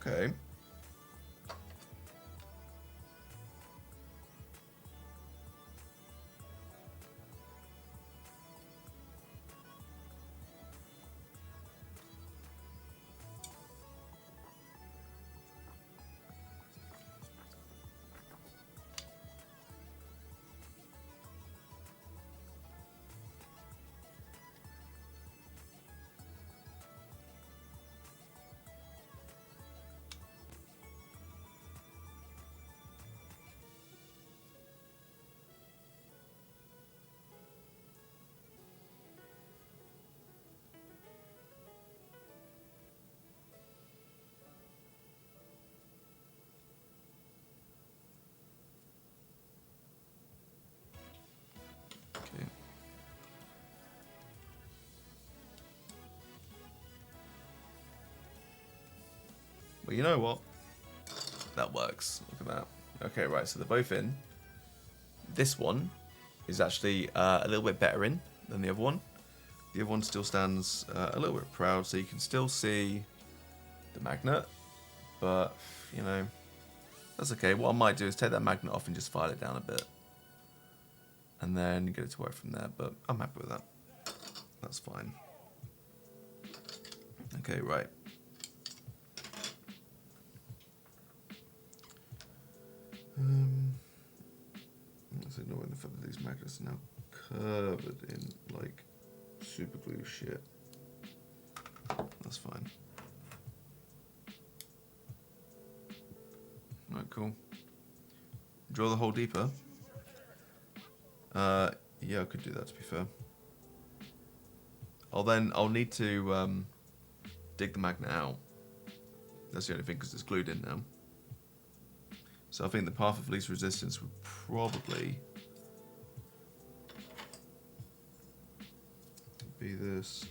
Okay. Okay. Well, you know what? That works. Look at that. Okay, right, so they're both in. This one is actually a little bit better in than the other one. The other one still stands a little bit proud, so you can still see the magnet, but, you know, that's okay. What I might do is take that magnet off and just file it down a bit. And then get it to work from there, but I'm happy with that. That's fine. Okay, right. Let's ignore the fact that these magnets are now covered in, like, super glue shit. That's fine. Right, cool. Draw the hole deeper. Yeah, I could do that, to be fair. I'll need to dig the magnet out. That's the only thing, because it's glued in now. So I think the path of least resistance would probably be this.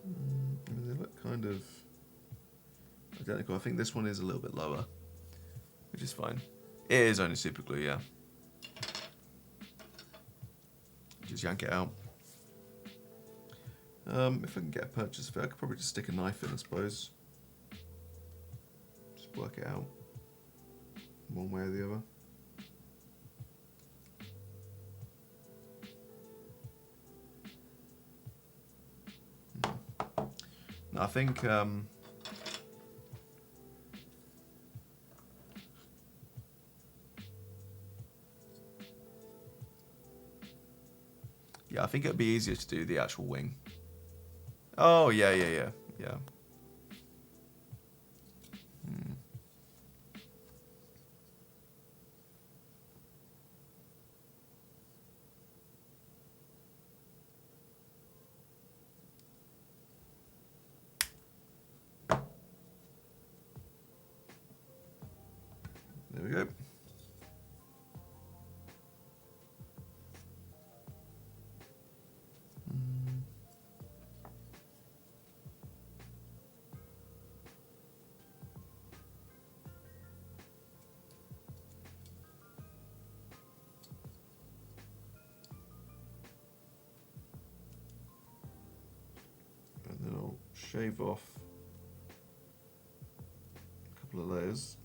I mean, they look kind of identical. I think this one is a little bit lower, which is fine. It is only super glue, yeah. Just yank it out. If I can get a purchase of it, I could probably just stick a knife in, I suppose. Just work it out one way or the other. No, I think yeah, I think it'd be easier to do the actual wing. Oh, yeah. There we go. And then I'll shave off a couple of layers.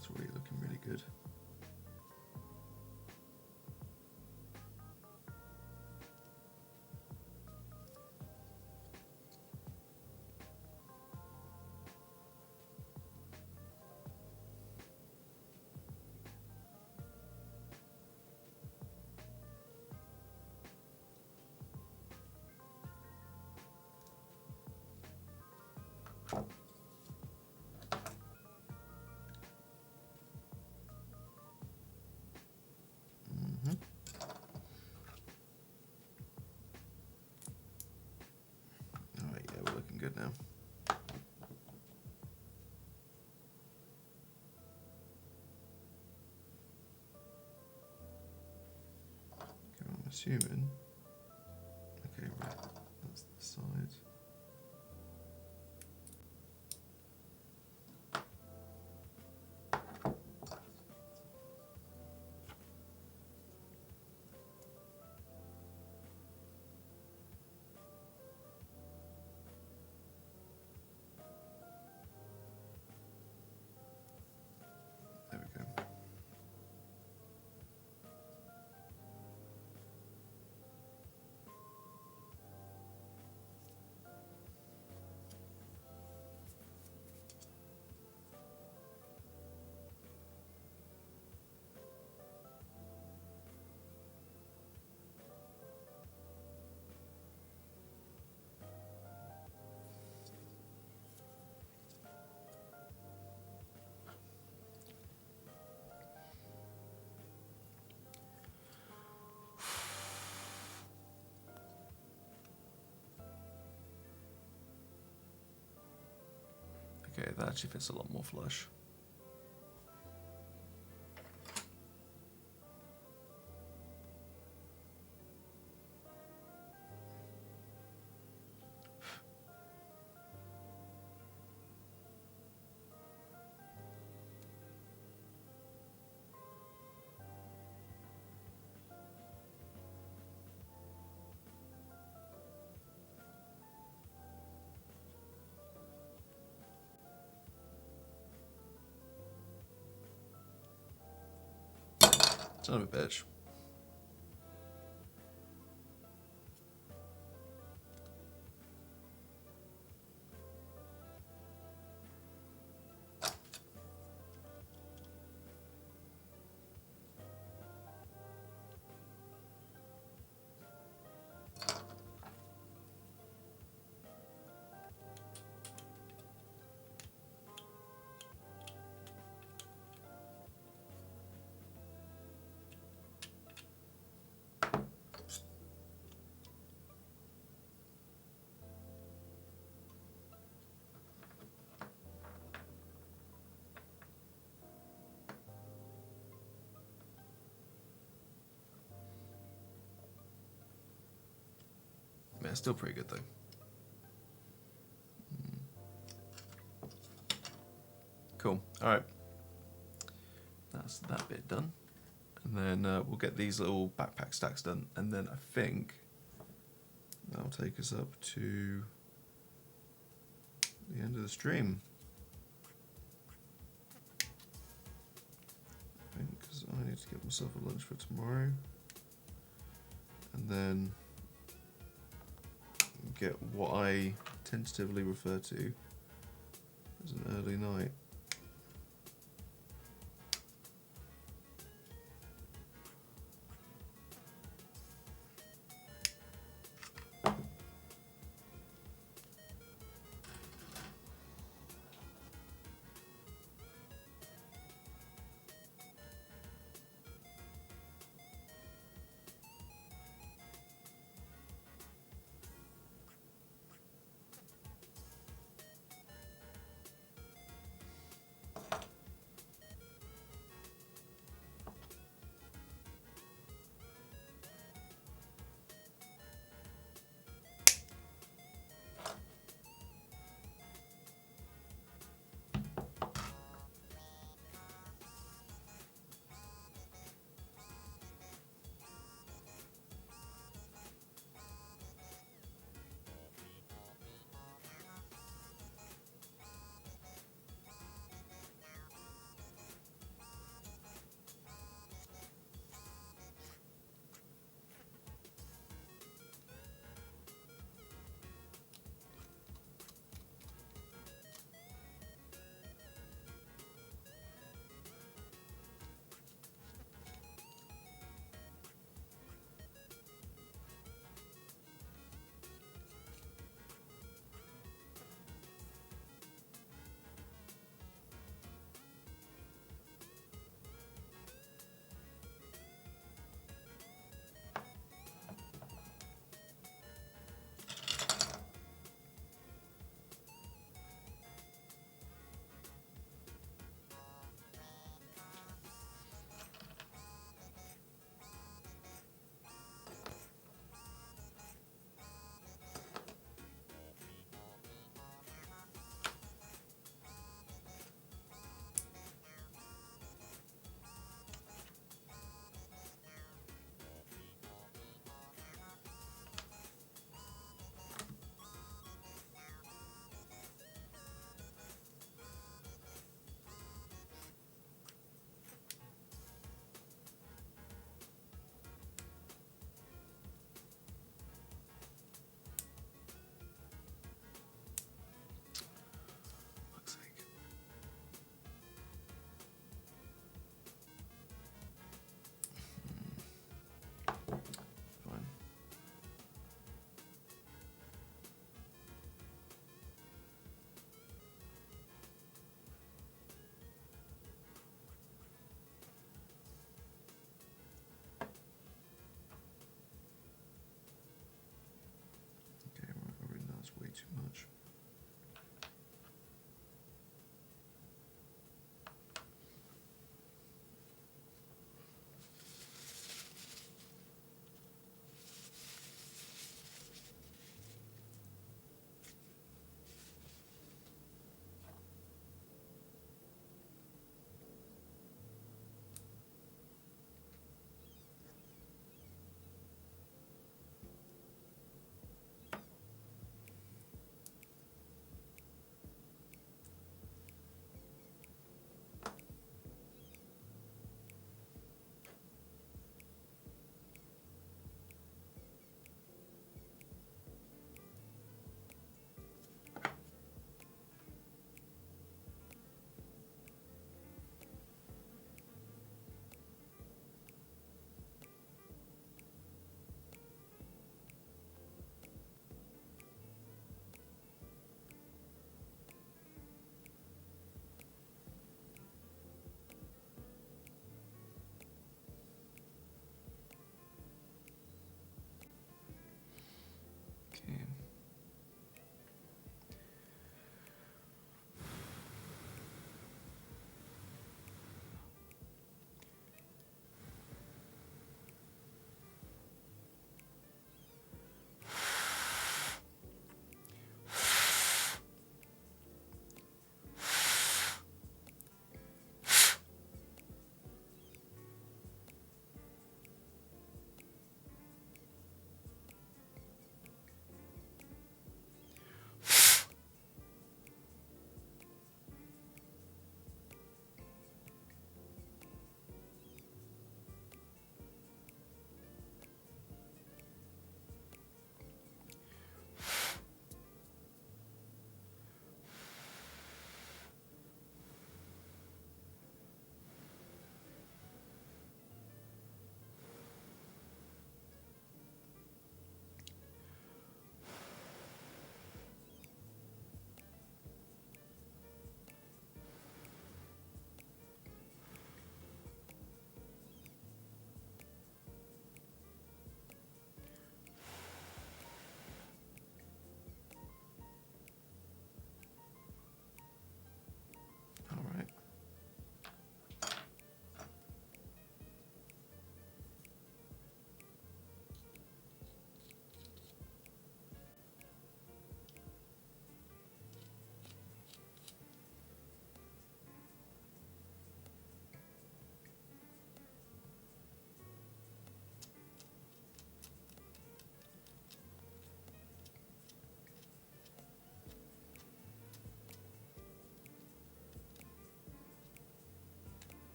That's really looking really good. Alright, yeah, we're looking good now. Okay, I'm assuming. Okay, right, that's the side. There we go. Okay, that actually fits a lot more flush. Son of a bitch. Yeah, still pretty good though. Cool. All right. That's that bit done. And then we'll get these little backpack stacks done. And then I think that'll take us up to the end of the stream. I think because I need to get myself a lunch for tomorrow. And then get what I tentatively refer to as an early night.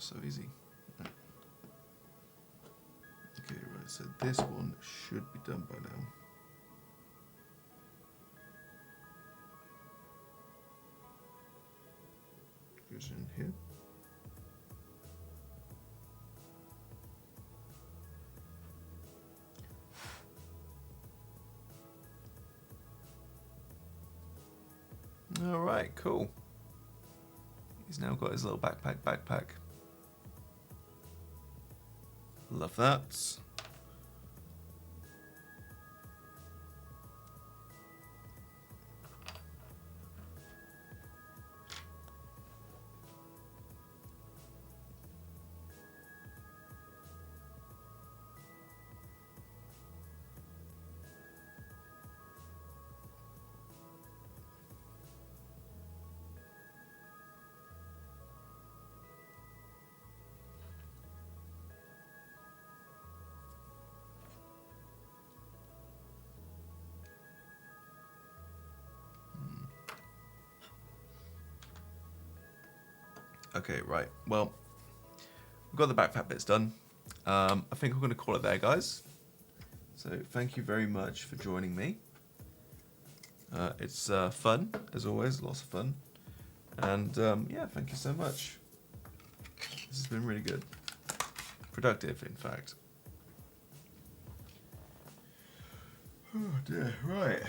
So easy. Right. Okay, right, so this one should be done by now. Goes in here. Alright, cool. He's now got his little backpack. Love that. Okay, right. Well, we've got the backpack bits done. I think we're going to call it there, guys. So thank you very much for joining me. It's fun, as always, lots of fun. And yeah, thank you so much. This has been really good. Productive, in fact. Oh dear, right.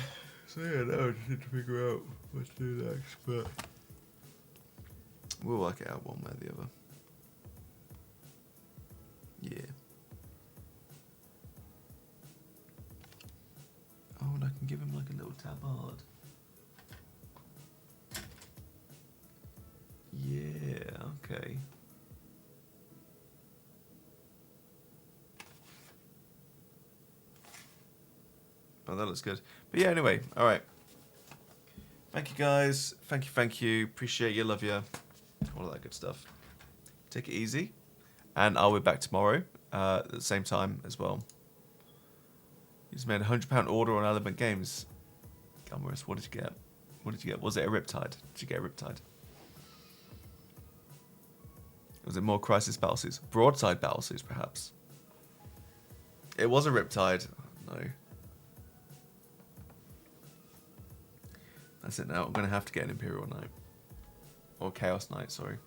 So yeah, now I just need to figure out what to do next, but we'll work it out one way or the other. Yeah. Oh, and I can give him like a little tabard. Yeah, okay. Oh, that looks good. But yeah, anyway, alright. Thank you guys. Thank you. Appreciate you, love you. All of that good stuff. Take it easy. And I'll be back tomorrow at the same time as well. You just made a £100 order on Element Games. Gummerus, what did you get? What did you get? Was it a Riptide? Did you get a Riptide? Was it more Crisis Battlesuits? Broadside Battlesuits, perhaps? It was a Riptide. No. That's it now. I'm going to have to get an Imperial Knight. Or Chaos Knight, sorry.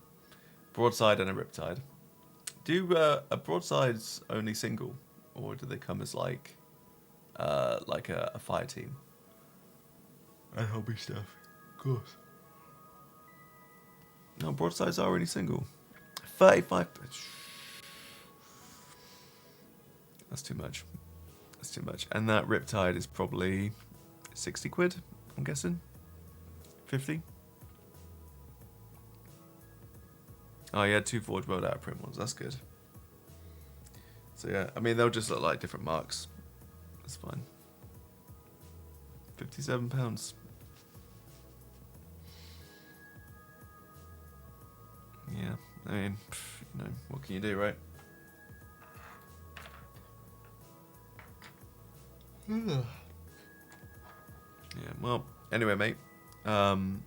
Broadside and a Riptide. Do a Broadsides only single? Or do they come as like a fire team? And hobby stuff. Of course. No, Broadsides are only single. 35. That's too much. That's too much. And that Riptide is probably 60 quid, I'm guessing. 50. Oh, yeah, 2 Forge World out of print ones. That's good. So, yeah, I mean, they'll just look like different marks. That's fine. £57. Yeah, I mean, you know, what can you do, right? Yeah, well, anyway, mate. I'm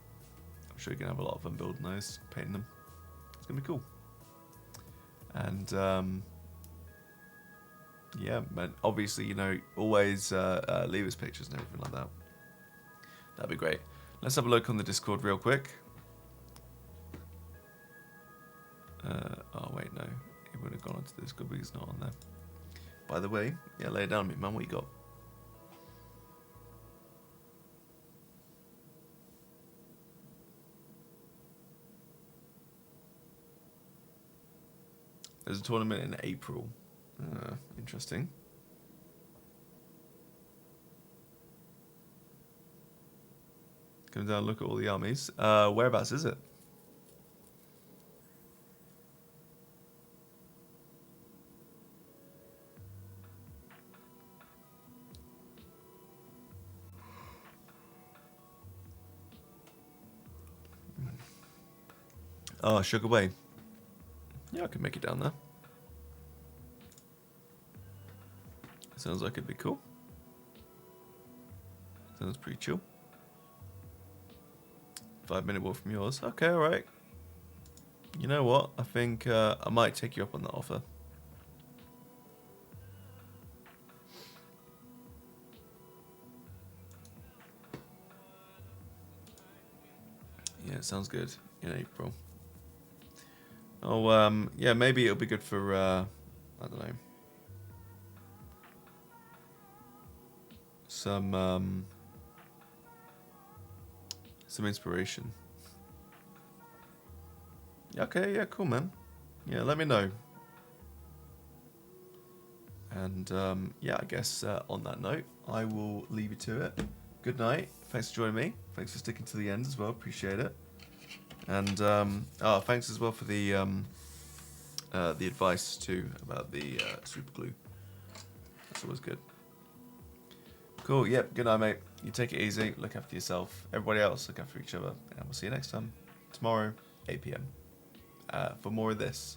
sure you can have a lot of fun building those, painting them. It's gonna be cool. And yeah, but obviously, you know, always leave us pictures and everything like that. That'd be great. Let's have a look on the Discord real quick. Oh wait, no, it would have gone onto the Discord, but he's not on there. By the way, yeah, lay it down, me, man. What you got? There's a tournament in April. Interesting. Come down and look at all the armies. Whereabouts is it? Oh, Sugar Way. Yeah, I can make it down there. Sounds like it'd be cool. Sounds pretty chill. 5-minute walk from yours. Okay, alright. You know what? I think I might take you up on that offer. Yeah, it sounds good in April. Oh, yeah, maybe it'll be good for, I don't know, some inspiration. Okay, yeah, cool, man. Yeah, let me know. And, yeah, I guess on that note, I will leave you to it. Good night. Thanks for joining me. Thanks for sticking to the end as well. Appreciate it. And, thanks as well for the advice, too, about the super glue. That's always good. Cool, yep, good night, mate. You take it easy, look after yourself. Everybody else, look after each other. And we'll see you next time. Tomorrow, 8 PM. For more of this.